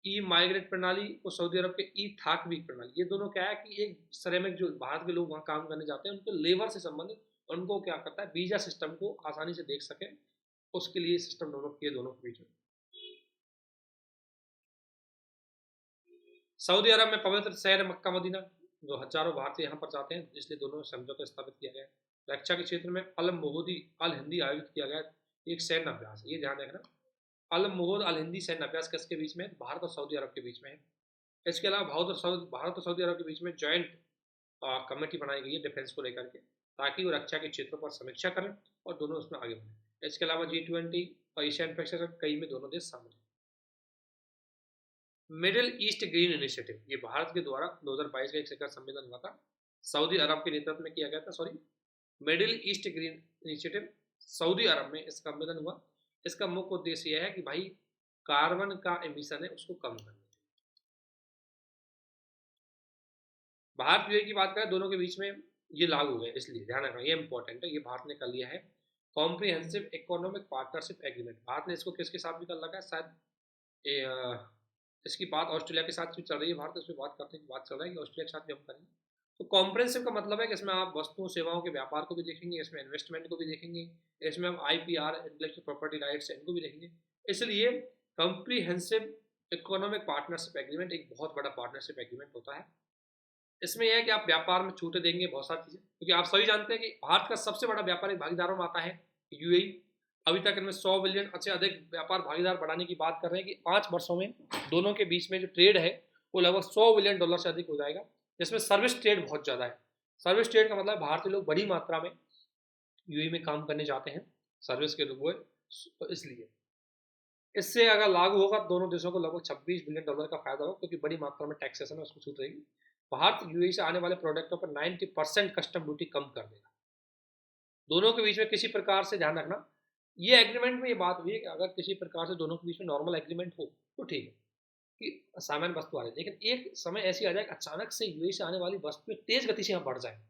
ई माइग्रेट प्रणाली और सऊदी अरब के ई थाकवीक प्रणाली, ये दोनों क्या है कि एक श्रमिक जो भारत के लोग वहाँ काम करने जाते हैं उनके लेबर से संबंधित, उनको क्या करता है वीजा सिस्टम को आसानी से देख सके, उसके लिए सिस्टम डेवलप किए दोनों के बीच में। सऊदी अरब में पवित्र शहर मक्का मदीना, जो हजारों भारतीय यहाँ पर जाते हैं, इसलिए दोनों समझौता स्थापित किया गया। रक्षा के क्षेत्र में अल मोहदी अल हिंदी आयोजित किया गया एक सैन्य अभ्यास, ये ध्यान रखना। अल मोहद अल हिंदी सैन्य अभ्यास किसके बीच में, भारत और सऊदी अरब के बीच में है। इसके अलावा भारत और सऊदी अरब के बीच में जॉइंट कमेटी बनाई गई है डिफेंस को लेकर के, ताकि वो रक्षा के क्षेत्रों पर समीक्षा करें और दोनों उसमें आगे बढ़े। इसके अलावा G20 और एशियन पैसिफिक कई में दोनों देश शामिल हैं। मिडिल ईस्ट ग्रीन इनिशिएटिव, ये भारत के द्वारा 2022 का एक शिखर सम्मेलन हुआ था, सऊदी अरब के नेतृत्व में किया गया था। Sorry, middle east green initiative सऊदी अरब में इस सम्मेलन हुआ। इसका मुख्य उद्देश्य यह है कि भाई कार्बन का एमिशन है उसको कम करना। भारत यूए की बात करें दोनों के बीच में ये लागू हो गया, इसलिए ध्यान रखना ये इंपॉर्टेंट है, ये भारत ने कर लिया है comprehensive economic partnership agreement. Bharat ने इसको किसके साथ भी कर लगा है, शायद इसकी बात ऑस्ट्रेलिया के साथ भी चल रही है, भारत इसमें बात करते हैं, बात चल रहा है कि ऑस्ट्रेलिया के साथ भी हम करेंगे। तो कॉम्प्रिहेंसिव का मतलब है कि इसमें आप वस्तुओं सेवाओं के व्यापार को भी देखेंगे, इसमें इन्वेस्टमेंट को भी देखेंगे, इसमें हम IPR इंटेलेक्चुअल प्रॉपर्टी राइट्स इनको भी देखेंगे। इसलिए कॉम्प्रिहेंसिव इकोनॉमिक पार्टनरशिप एग्रीमेंट एक बहुत बड़ा पार्टनरशिप एग्रीमेंट होता है। इसमें यह है कि आप व्यापार में छूटें देंगे बहुत सारी चीज़ें, क्योंकि आप सभी जानते हैं कि भारत का सबसे बड़ा व्यापारिक भागीदारों में आता है यूएई। अभी तक इनमें 100 बिलियन से अधिक व्यापार भागीदार बढ़ाने की बात कर रहे हैं कि 5 वर्षों में दोनों के बीच में जो ट्रेड है वो लगभग $100 बिलियन से अधिक हो जाएगा, जिसमें सर्विस ट्रेड बहुत ज़्यादा है। सर्विस ट्रेड का मतलब भारतीय लोग बड़ी मात्रा में यूएई में काम करने जाते हैं सर्विस के रूप में, तो इसलिए इससे अगर लागू होगा दोनों देशों को लगभग $26 बिलियन का फायदा होगा, क्योंकि बड़ी मात्रा में टैक्सेशन है उसको छूट रहेगी। भारत यूएई से आने वाले प्रोडक्टों पर 90% कस्टम ड्यूटी कम कर देगा। दोनों के बीच में किसी प्रकार से ध्यान रखना, ये एग्रीमेंट में ये बात हुई है कि अगर किसी प्रकार से दोनों के बीच में नॉर्मल एग्रीमेंट हो तो ठीक है कि सामान्य वस्तु आ रही है, लेकिन एक समय ऐसी आ जाए अचानक से यूएई से आने वाली वस्तुएं तेज गति से यहाँ बढ़ जाए,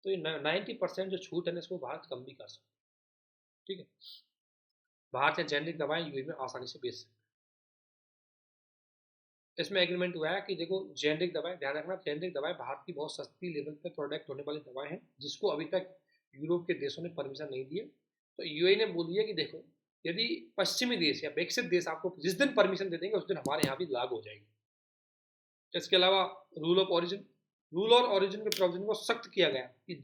तो ये 90% जो छूट है इसको भारत कम भी कर सकता है। ठीक है, भारत या जेनरिक दवाएं यूएई में आसानी से बेच सकते। इसमें एग्रीमेंट हुआ है कि देखो जेनरिक दवाएं, ध्यान रखना जेनरिक दवाएं भारत की बहुत सस्ती लेवल पे प्रोडक्ट होने वाली दवाएं हैं, जिसको अभी तक यूरोप के देशों ने परमिशन नहीं दी है। तो यूएई ने बोल दिया कि देखो यदि पश्चिमी देश या विकसित देश आपको जिस दिन परमिशन दे देंगे उस दिन हमारे यहाँ भी लागू हो जाएगी। इसके अलावा रूल ऑफ ऑरिजिन, रूल और ऑरिजिन के प्रोविजन को सख्त किया गया कि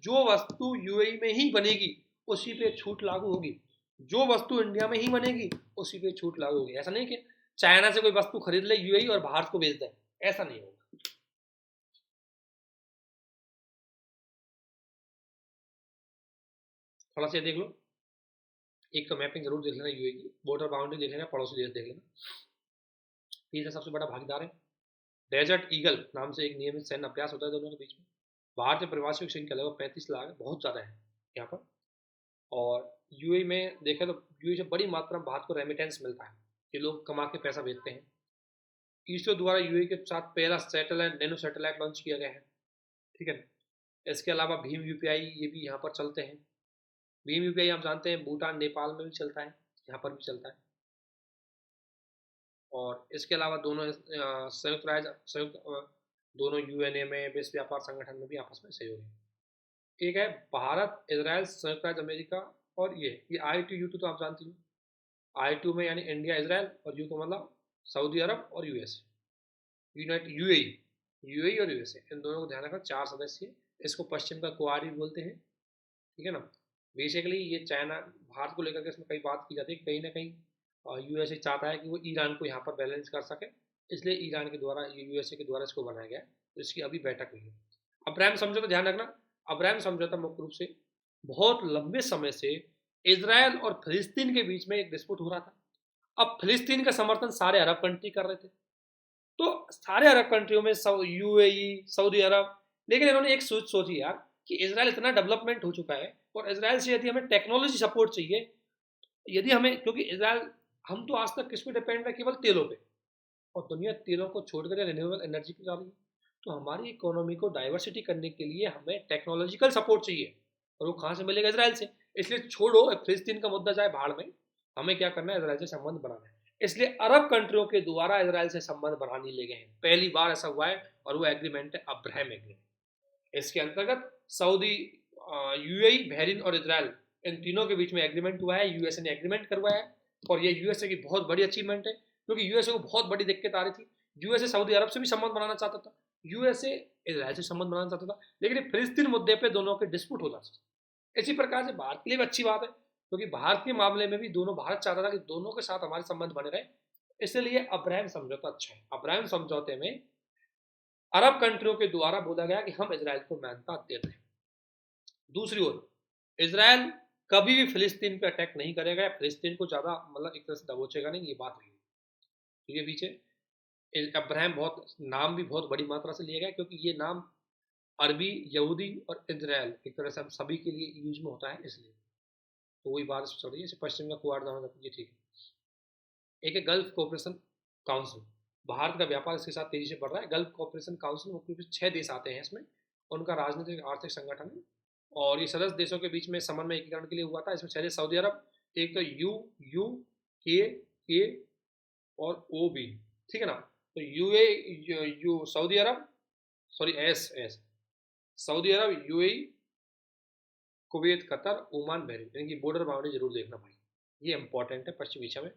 जो वस्तु यूएई में ही बनेगी उसी पे छूट लागू होगी, जो वस्तु इंडिया में ही बनेगी उसी पे छूट लागू होगी। ऐसा नहीं कि चाइना से कोई वस्तु खरीद ले यूएई और भारत को बेच दे, ऐसा नहीं होगा। थोड़ा सा देख लो, एक तो मैपिंग जरूर देख लेना यूएई की, बॉर्डर बाउंड्री देख लेना, पड़ोसी देश देख लेना। तीसरा सबसे बड़ा भागीदार है डेजर्ट ईगल नाम से एक नियमित सैन्य अभ्यास होता है दोनों के बीच में। भारतीय प्रवासियों की संख्या लगभग 35 लाख है, बहुत ज़्यादा है यहाँ पर। और यूएई में देखें तो यूएई से बड़ी मात्रा में भारत को रेमिटेंस मिलता है, कि लोग कमा के पैसा भेजते हैं। इसरो द्वारा यूएई के साथ पहला सैटेलाइट नैनो सैटेलाइट लॉन्च किया गया है। ठीक है, इसके अलावा भीम UPI ये भी यहाँ पर चलते हैं। भीम यूपीआई आप जानते हैं भूटान नेपाल में भी चलता है, यहाँ पर भी चलता है। और इसके अलावा दोनों संयुक्त राज्य दोनों यूएनए में, विश्व व्यापार संगठन में भी आपस में सहयोग है। एक है भारत, इजराइल, संयुक्त राज्य अमेरिका, और ये आई टू तो आप जानती हो। आई टू में यानी इंडिया, इजराइल, और यू तो मतलब सऊदी अरब और यूएस, यूनाइटेड यूएई, यूएई और यूएसए, इन दोनों को ध्यान रखना, 4 सदस्य। इसको पश्चिम का क्वाड भी बोलते हैं, ठीक है ना। बेसिकली ये चाइना, भारत को लेकर के इसमें कई बात की जाती है, कहीं ना कहीं यूएसए चाहता है कि वो ईरान को यहाँ पर बैलेंस कर सके, इसलिए ईरान के द्वारा, यूएसए के द्वारा इसको बनाया गया। तो इसकी अभी बैठक हुई है। अब्राहम समझौता ध्यान रखना, अब्राहम समझौता मुख्य रूप से बहुत लंबे समय से इसराइल और फिलिस्तीन के बीच में एक डिस्प्यूट हो रहा था। अब फिलिस्तीन का समर्थन सारे अरब कंट्री कर रहे थे, तो सारे अरब कंट्रियों में यूएई, सऊदी अरब, लेकिन इन्होंने एक सोच सोची यार कि इसराइल इतना डेवलपमेंट हो चुका है और इसराइल से यदि हमें टेक्नोलॉजी सपोर्ट चाहिए, यदि हमें, क्योंकि इसराइल, हम तो आज तक किस पे डिपेंड है, केवल तेलों पे, और दुनिया तेलों को छोड़कर रिन्यूएबल एनर्जी पे जा रही है। तो हमारी इकोनॉमी को डाइवर्सिटी करने के लिए हमें टेक्नोलॉजिकल सपोर्ट चाहिए, और वो कहाँ से मिलेगा, इसराइल से। इसलिए छोड़ो फिलिस्तीन का मुद्दा जाए भाड़ में, हमें क्या करना है, इसराइल से संबंध बनाना है। इसलिए अरब कंट्रियों के द्वारा इसराइल से संबंध बढ़ाने ले गए हैं, पहली बार ऐसा हुआ है, और वो एग्रीमेंट है अब्राहम एग्रीमेंट। इसके अंतर्गत सऊदी, यूएई, बहरीन और इसराइल, इन तीनों के बीच में एग्रीमेंट हुआ है, यूएसए ने एग्रीमेंट करवाया है। और ये यूएसए की बहुत बड़ी अचीवमेंट है, क्योंकि यूएसए को बहुत बड़ी दिक्कत आ रही थी। यूएसए सऊदी अरब से भी संबंध बनाना चाहता था, यूएसए इसराइल से संबंध बनाना चाहता था, लेकिन फिलिस्तीन मुद्दे पे दोनों के डिस्प्यूट हो जाता था। इसी प्रकार से भारत के लिए भी अच्छी बात है, क्योंकि भारत के मामले में भी दोनों, भारत चाहता था कि दोनों के साथ हमारे संबंध बने रहे, इसलिए अब्राहम समझौता अच्छा है। अब्राहम समझौते में अरब कंट्रियों के द्वारा बोला गया कि हम इसराइल को मान्यता देते हैं। दूसरी ओर इसराइल कभी भी फिलिस्तीन पे अटैक नहीं करेगा, फिलिस्तीन को ज्यादा मतलब एक तरह से दबोचेगा नहीं, ये बात रही। ठीक है, पीछे अब्राहम बहुत नाम भी बहुत बड़ी मात्रा से लिया गया, क्योंकि ये नाम अरबी, यहूदी और इजराइल एक तरह से सभी के लिए यूज में होता है, इसलिए तो वही बात चल रही है। पश्चिम का कुआर दाना, ये ठीक है। एक है गल्फ कोऑपरेशन काउंसिल, भारत का व्यापार इसके साथ तेजी से बढ़ रहा है। गल्फ कोऑपरेशन काउंसिल मुख्य रूप से 6 देश आते हैं इसमें, उनका राजनीतिक आर्थिक संगठन है, और ये सदस्य देशों के बीच में समन्वय एकीकरण के लिए हुआ था। इसमें 6 देश, सऊदी अरब, एक तो के और ओ बी, ठीक है ना। तो you Saudi Arab, sorry S S, Saudi Arab, UAE, Kuwait, Qatar, Oman, Bahrain, इनकी बॉर्डर बाउंड्री जरूर देखना भाई, ये इंपॉर्टेंट है। पश्चिम एशिया में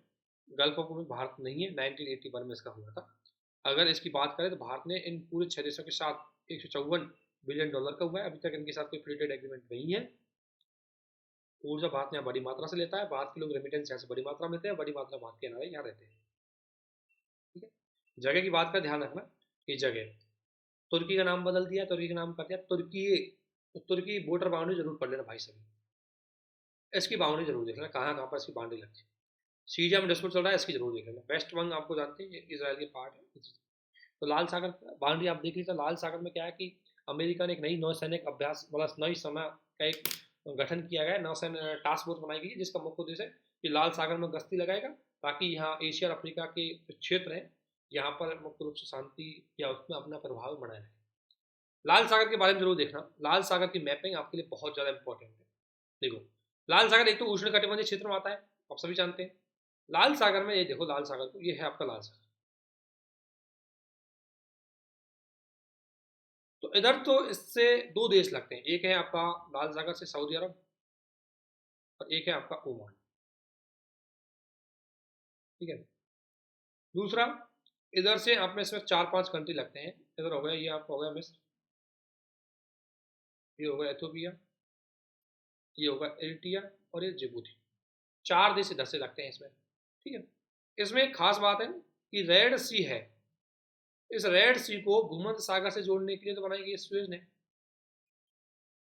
गल्फ ऑफ में भारत नहीं है, 1981 में इसका हुआ था। अगर इसकी बात करें तो भारत ने इन पूरे 6 देशों के साथ $154 बिलियन का हुआ है। अभी तक इनके साथ कोई फ्री ट्रेड एग्रीमेंट नहीं है। ऊर्जा भारत यहाँ बड़ी मात्रा से लेता है, भारत के लोग रेमिटेंस यहाँ से बड़ी मात्रा में लेते हैं, बड़ी मात्रा भारत के नारे यहाँ रहते हैं। ठीक है, जगह की बात का ध्यान रखना कि जगह, तुर्की का नाम बदल दिया, तुर्की का नाम कर दिया तुर्की, तो तुर्की बॉर्डर बाउंड्री जरूर पढ़ लेना भाई सभी, इसकी बाउंड्री जरूर देख लेना, कहाँ कहाँ पर इसकी बाउंड्री लगती है। सीरिया में डिस्प्यूट चल रहा है, इसकी जरूर देख लेना। वेस्ट बंग आपको जानते हैं इसराइल के पार्ट है। तो लाल सागर बाउंड्री आप देख लीजिए। लाल सागर में क्या है कि अमेरिका ने एक नई नौसैनिक अभ्यास मतलब नई समय का एक गठन किया गया, नौसैनिक टास्क फोर्स बनाई गई है, जिसका मुख्य उद्देश्य है कि लाल सागर में गश्ती लगाएगा, ताकि यहाँ एशिया और अफ्रीका के क्षेत्र हैं, यहाँ पर मुख्य रूप से शांति या उसमें अपना प्रभाव बनाए रहे। लाल सागर के बारे में जरूर देखना, लाल सागर की मैपिंग आपके लिए बहुत ज़्यादा इंपॉर्टेंट है। देखो, लाल सागर एक तो उष्णकटिबंधीय क्षेत्र में आता है, आप सभी जानते हैं। लाल सागर में ये देखो, लाल सागर को, ये है आपका लाल सागर। तो इधर तो इससे 2 देश लगते हैं, एक है आपका लाल सागर से सऊदी अरब, और एक है आपका ओमान। ठीक है, दूसरा इधर से आप में इसमें 4-5 कंट्री लगते हैं। इधर हो गया, ये आपका हो गया मिस्र, ये हो गया एथोपिया, ये होगा एरिट्रिया, और ये जिबूती। 4 देश इधर से लगते हैं इसमें। ठीक है, इसमें एक खास बात है कि रेड सी है, इस रेड सी को भूमध्य सागर से जोड़ने के लिए तो बनाई गई सुएज ने।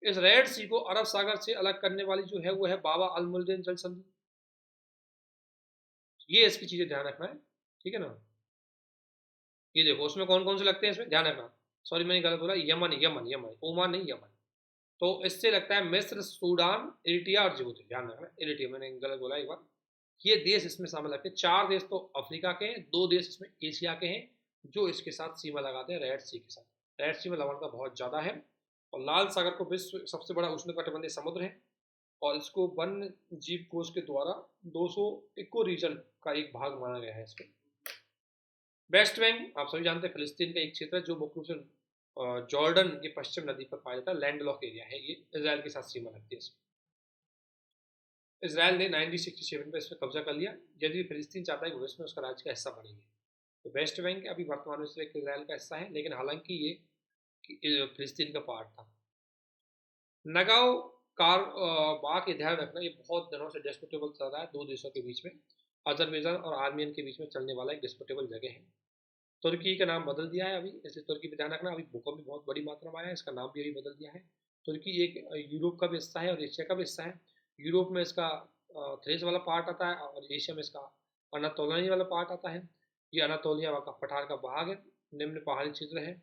इस रेड सी को अरब सागर से अलग करने वाली जो है वो है बाबा अल मुल्देन जल संधि। ये इसकी चीजें ध्यान रखना है, ठीक है ना। ये देखो उसमें कौन कौन से लगते हैं, इसमें ध्यान रखना। सॉरी मैंने गलत बोला, यमन यमन यमन, ओमान नहीं यमन। तो इससे लगता है मिस्र, सूडान, इरिट्रिया और जिबूती, ध्यान रखना, इरिट्रिया मैंने गलत बोला एक बार। ये देश इसमें शामिल लगते हैं। 4 देश तो अफ्रीका के हैं, 2 देश इसमें एशिया के हैं, जो इसके साथ सीमा लगाते हैं रेड सी के साथ। रेड सी में लवणता बहुत ज़्यादा है, और लाल सागर को विश्व सबसे बड़ा उष्णकटिबंधीय समुद्र है, और इसको वन्य जीव कोष के द्वारा 200 इको रीजन का एक भाग माना गया है इसको। वेस्ट बैंक आप सभी जानते हैं फिलिस्तीन का एक क्षेत्र है जो मुख्य रूप से जॉर्डन के पश्चिम नदी पर पाया जाता है, लैंड लॉक एरिया है, ये इजराइल के साथ सीमा लगती है इसमें। इजराइल ने 1967 में इस पर कब्जा कर लिया, यदि फिलिस्तीन चाहता है कि इसमें उसका राज्य का हिस्सा बनेंगे। तो वेस्ट बैंक अभी वर्तमान में सिर्फ इजराइल का हिस्सा है, लेकिन हालांकि ये फिलिस्तीन का पार्ट था। नगाओ बाग ये ध्यान रखना, ये बहुत दिनों से डिस्प्यूटेबल चल रहा है दो देशों के बीच में, अजरबैजान और आर्मियन के बीच में चलने वाला एक डिस्प्यूटेबल जगह है। तुर्की का नाम बदल दिया है अभी, इसलिए तुर्की पे ध्यान रखना, अभी भूकंप भी बहुत बड़ी मात्रा में आया है, इसका नाम भी अभी बदल दिया है। तुर्की एक यूरोप का भी हिस्सा है और एशिया का भी हिस्सा है। यूरोप में इसका थ्रेस वाला पार्ट आता है और एशिया में इसका अनातोलिया वाला पार्ट आता है। ये अनातोलिया का पठार का भाग है, निम्न पहाड़ी क्षेत्र है।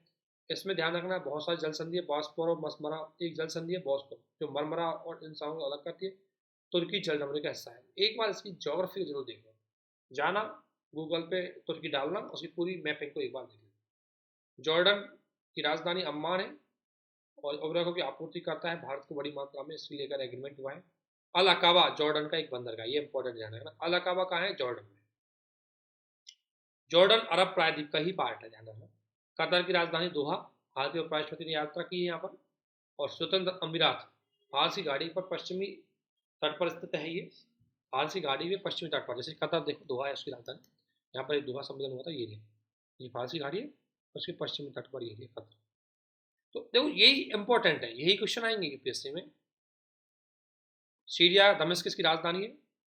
इसमें ध्यान रखना बहुत सारी जल संधि है, बॉस्फोर और मसमरा एक जल संधि है, बॉस्फोर जो मरमरा और इंसानों को अलग करती है। तुर्की जल जमरे का हिस्सा है। एक बार इसकी ज्योग्राफी जरूर देखो, जाना गूगल पे तुर्की डालना, उसकी पूरी मैपिंग को एक बार देख लेना। जॉर्डन की राजधानी अम्मान है और उर्वरकों की आपूर्ति करता है भारत को बड़ी मात्रा में, इसलिए लेकर एग्रीमेंट हुआ है। अल अकाबा जॉर्डन का एक बंदरगाह, ये इंपॉर्टेंट ध्यान रखना। अल अकाबा कहाँ है? जॉर्डन में। जॉर्डन अरब प्रायद्वीप का ही पार्ट है, ध्यान रखना। कतर की राजधानी दोहा, भारतीय उपराष्ट्रपति ने यात्रा की है यहाँ पर। और स्वतंत्र अमीरात फारसी घाटी पर पश्चिमी तट पर स्थित है। ये फारसी घाटी में पश्चिमी तट पर, जैसे कतर देखो दोहा है उसकी राजधानी, यहाँ पर एक दोहा सम्मेलन हुआ था, ये फारसी घाटी है, उसके पश्चिमी तट पर ये कतर। तो देखो यही इंपॉर्टेंट है, यही क्वेश्चन आएंगे यूपीएससी में। सीरिया दमिश्क की राजधानी है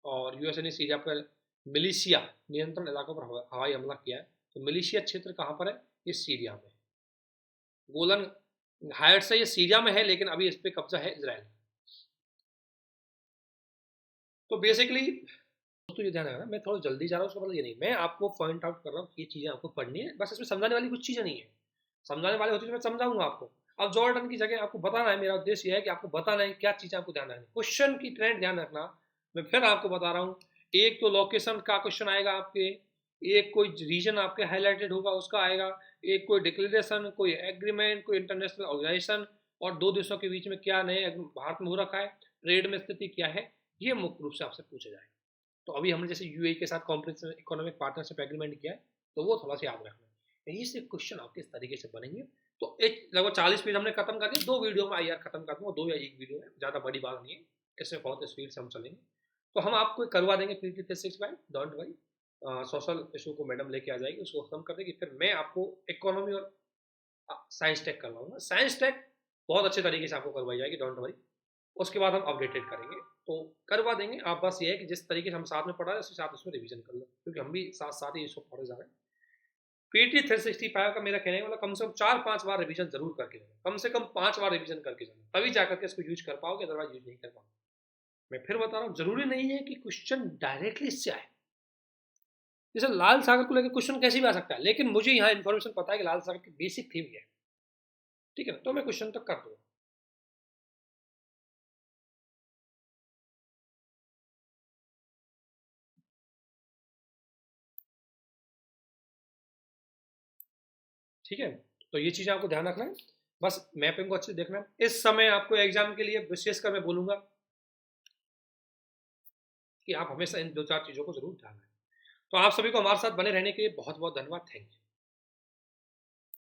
और यूएसए ने सीरिया पर मिलिशिया नियंत्रण इलाकों पर हवाई हमला किया है। तो मिलिशिया क्षेत्र कहाँ पर है? ये सीरिया में। गोलन हाइट्स है, ये सीरिया में है, लेकिन अभी इस पर कब्जा है इजराइल। तो बेसिकली दोस्तों ये ध्यान रखना, मैं थोड़ा जल्दी जा रहा हूँ, उसका मतलब ये नहीं, मैं आपको पॉइंट आउट कर रहा हूँ कि ये चीज़ें आपको पढ़नी है, बस इसमें समझाने वाली कुछ चीज़ें नहीं है। समझाने वाली होती है तो मैं समझाऊंगा आपको। अब जॉर्डन की जगह आपको बताना है, मेरा उद्देश्य है कि आपको बताना है क्या चीज़ें आपको ध्यान रखना है। क्वेश्चन की ट्रेंड ध्यान रखना, मैं फिर आपको बता रहा हूँ। एक तो लोकेशन का क्वेश्चन आएगा आपके, एक कोई रीजन आपके हाईलाइटेड होगा उसका आएगा, एक कोई डिक्लेरेशन, कोई एग्रीमेंट, कोई इंटरनेशनल ऑर्गेनाइजेशन, और दो देशों के बीच में क्या नए भारत में हो रखा है, ट्रेड में स्थिति क्या है, ये मुख्य रूप से आपसे पूछा जाएगा। तो अभी हमने जैसे यूएई के साथ कॉम्प्रिहेंसिव इकोनॉमिक पार्टनरशिप एग्रीमेंट किया है, तो वो थोड़ा सा याद रखना है। यही से क्वेश्चन आपके इस तरीके से बनेंगे। तो एक लगभग 40 पेज हमने खत्म कर दिए, 2 वीडियो में आई खत्म कर दूंगा, 2 या 1 वीडियो में, ज़्यादा बड़ी बात नहीं है, इसमें बहुत स्पीड से हम चलेंगे। तो हम आपको करवा देंगे PT 365, don't worry. Social issue को मैडम लेके आ जाएगी, उसको खत्म कर देगी, फिर मैं आपको इकोनॉमी और साइंस टेक करवाऊंगा। साइंस टेक बहुत अच्छे तरीके से आपको करवाई जाएगी, डोंट वरी। उसके बाद हम अपडेटेड करेंगे, तो करवा देंगे। आप बस ये है कि जिस तरीके से हम साथ में पढ़ा रहे हैं उसके साथ उसमें रिवीजन कर लो, क्योंकि हम भी साथ साथ ही इसको पढ़े जा रहे हैं। पीटी 365 का मेरा कहने वाला कम से कम 4-5 बार रिवीजन जरूर करके जाना, कम से कम 5 बार रिवीजन करके जाना, तभी जाकर के इसको यूज कर पाओगे, अदरवाइज यूज नहीं कर पाओगे। मैं फिर बता रहा हूँ, जरूरी नहीं है कि क्वेश्चन डायरेक्टली इससे आए। जैसे लाल सागर को लेकर क्वेश्चन कैसे भी आ सकता है, लेकिन मुझे यहाँ इन्फॉर्मेशन पता है कि लाल सागर की बेसिक थीम क्या है, ठीक है ना, तो मैं क्वेश्चन तक कर दूंगा। ठीक है, तो ये चीज़ आपको ध्यान रखना है, बस मैपिंग को अच्छे से देखना है। इस समय आपको एग्जाम के लिए विशेषकर मैं बोलूंगा कि आप हमेशा इन 2-4 चीज़ों को जरूर ध्यान रखें। तो आप सभी को हमारे साथ बने रहने के लिए बहुत बहुत धन्यवाद, थैंक यू।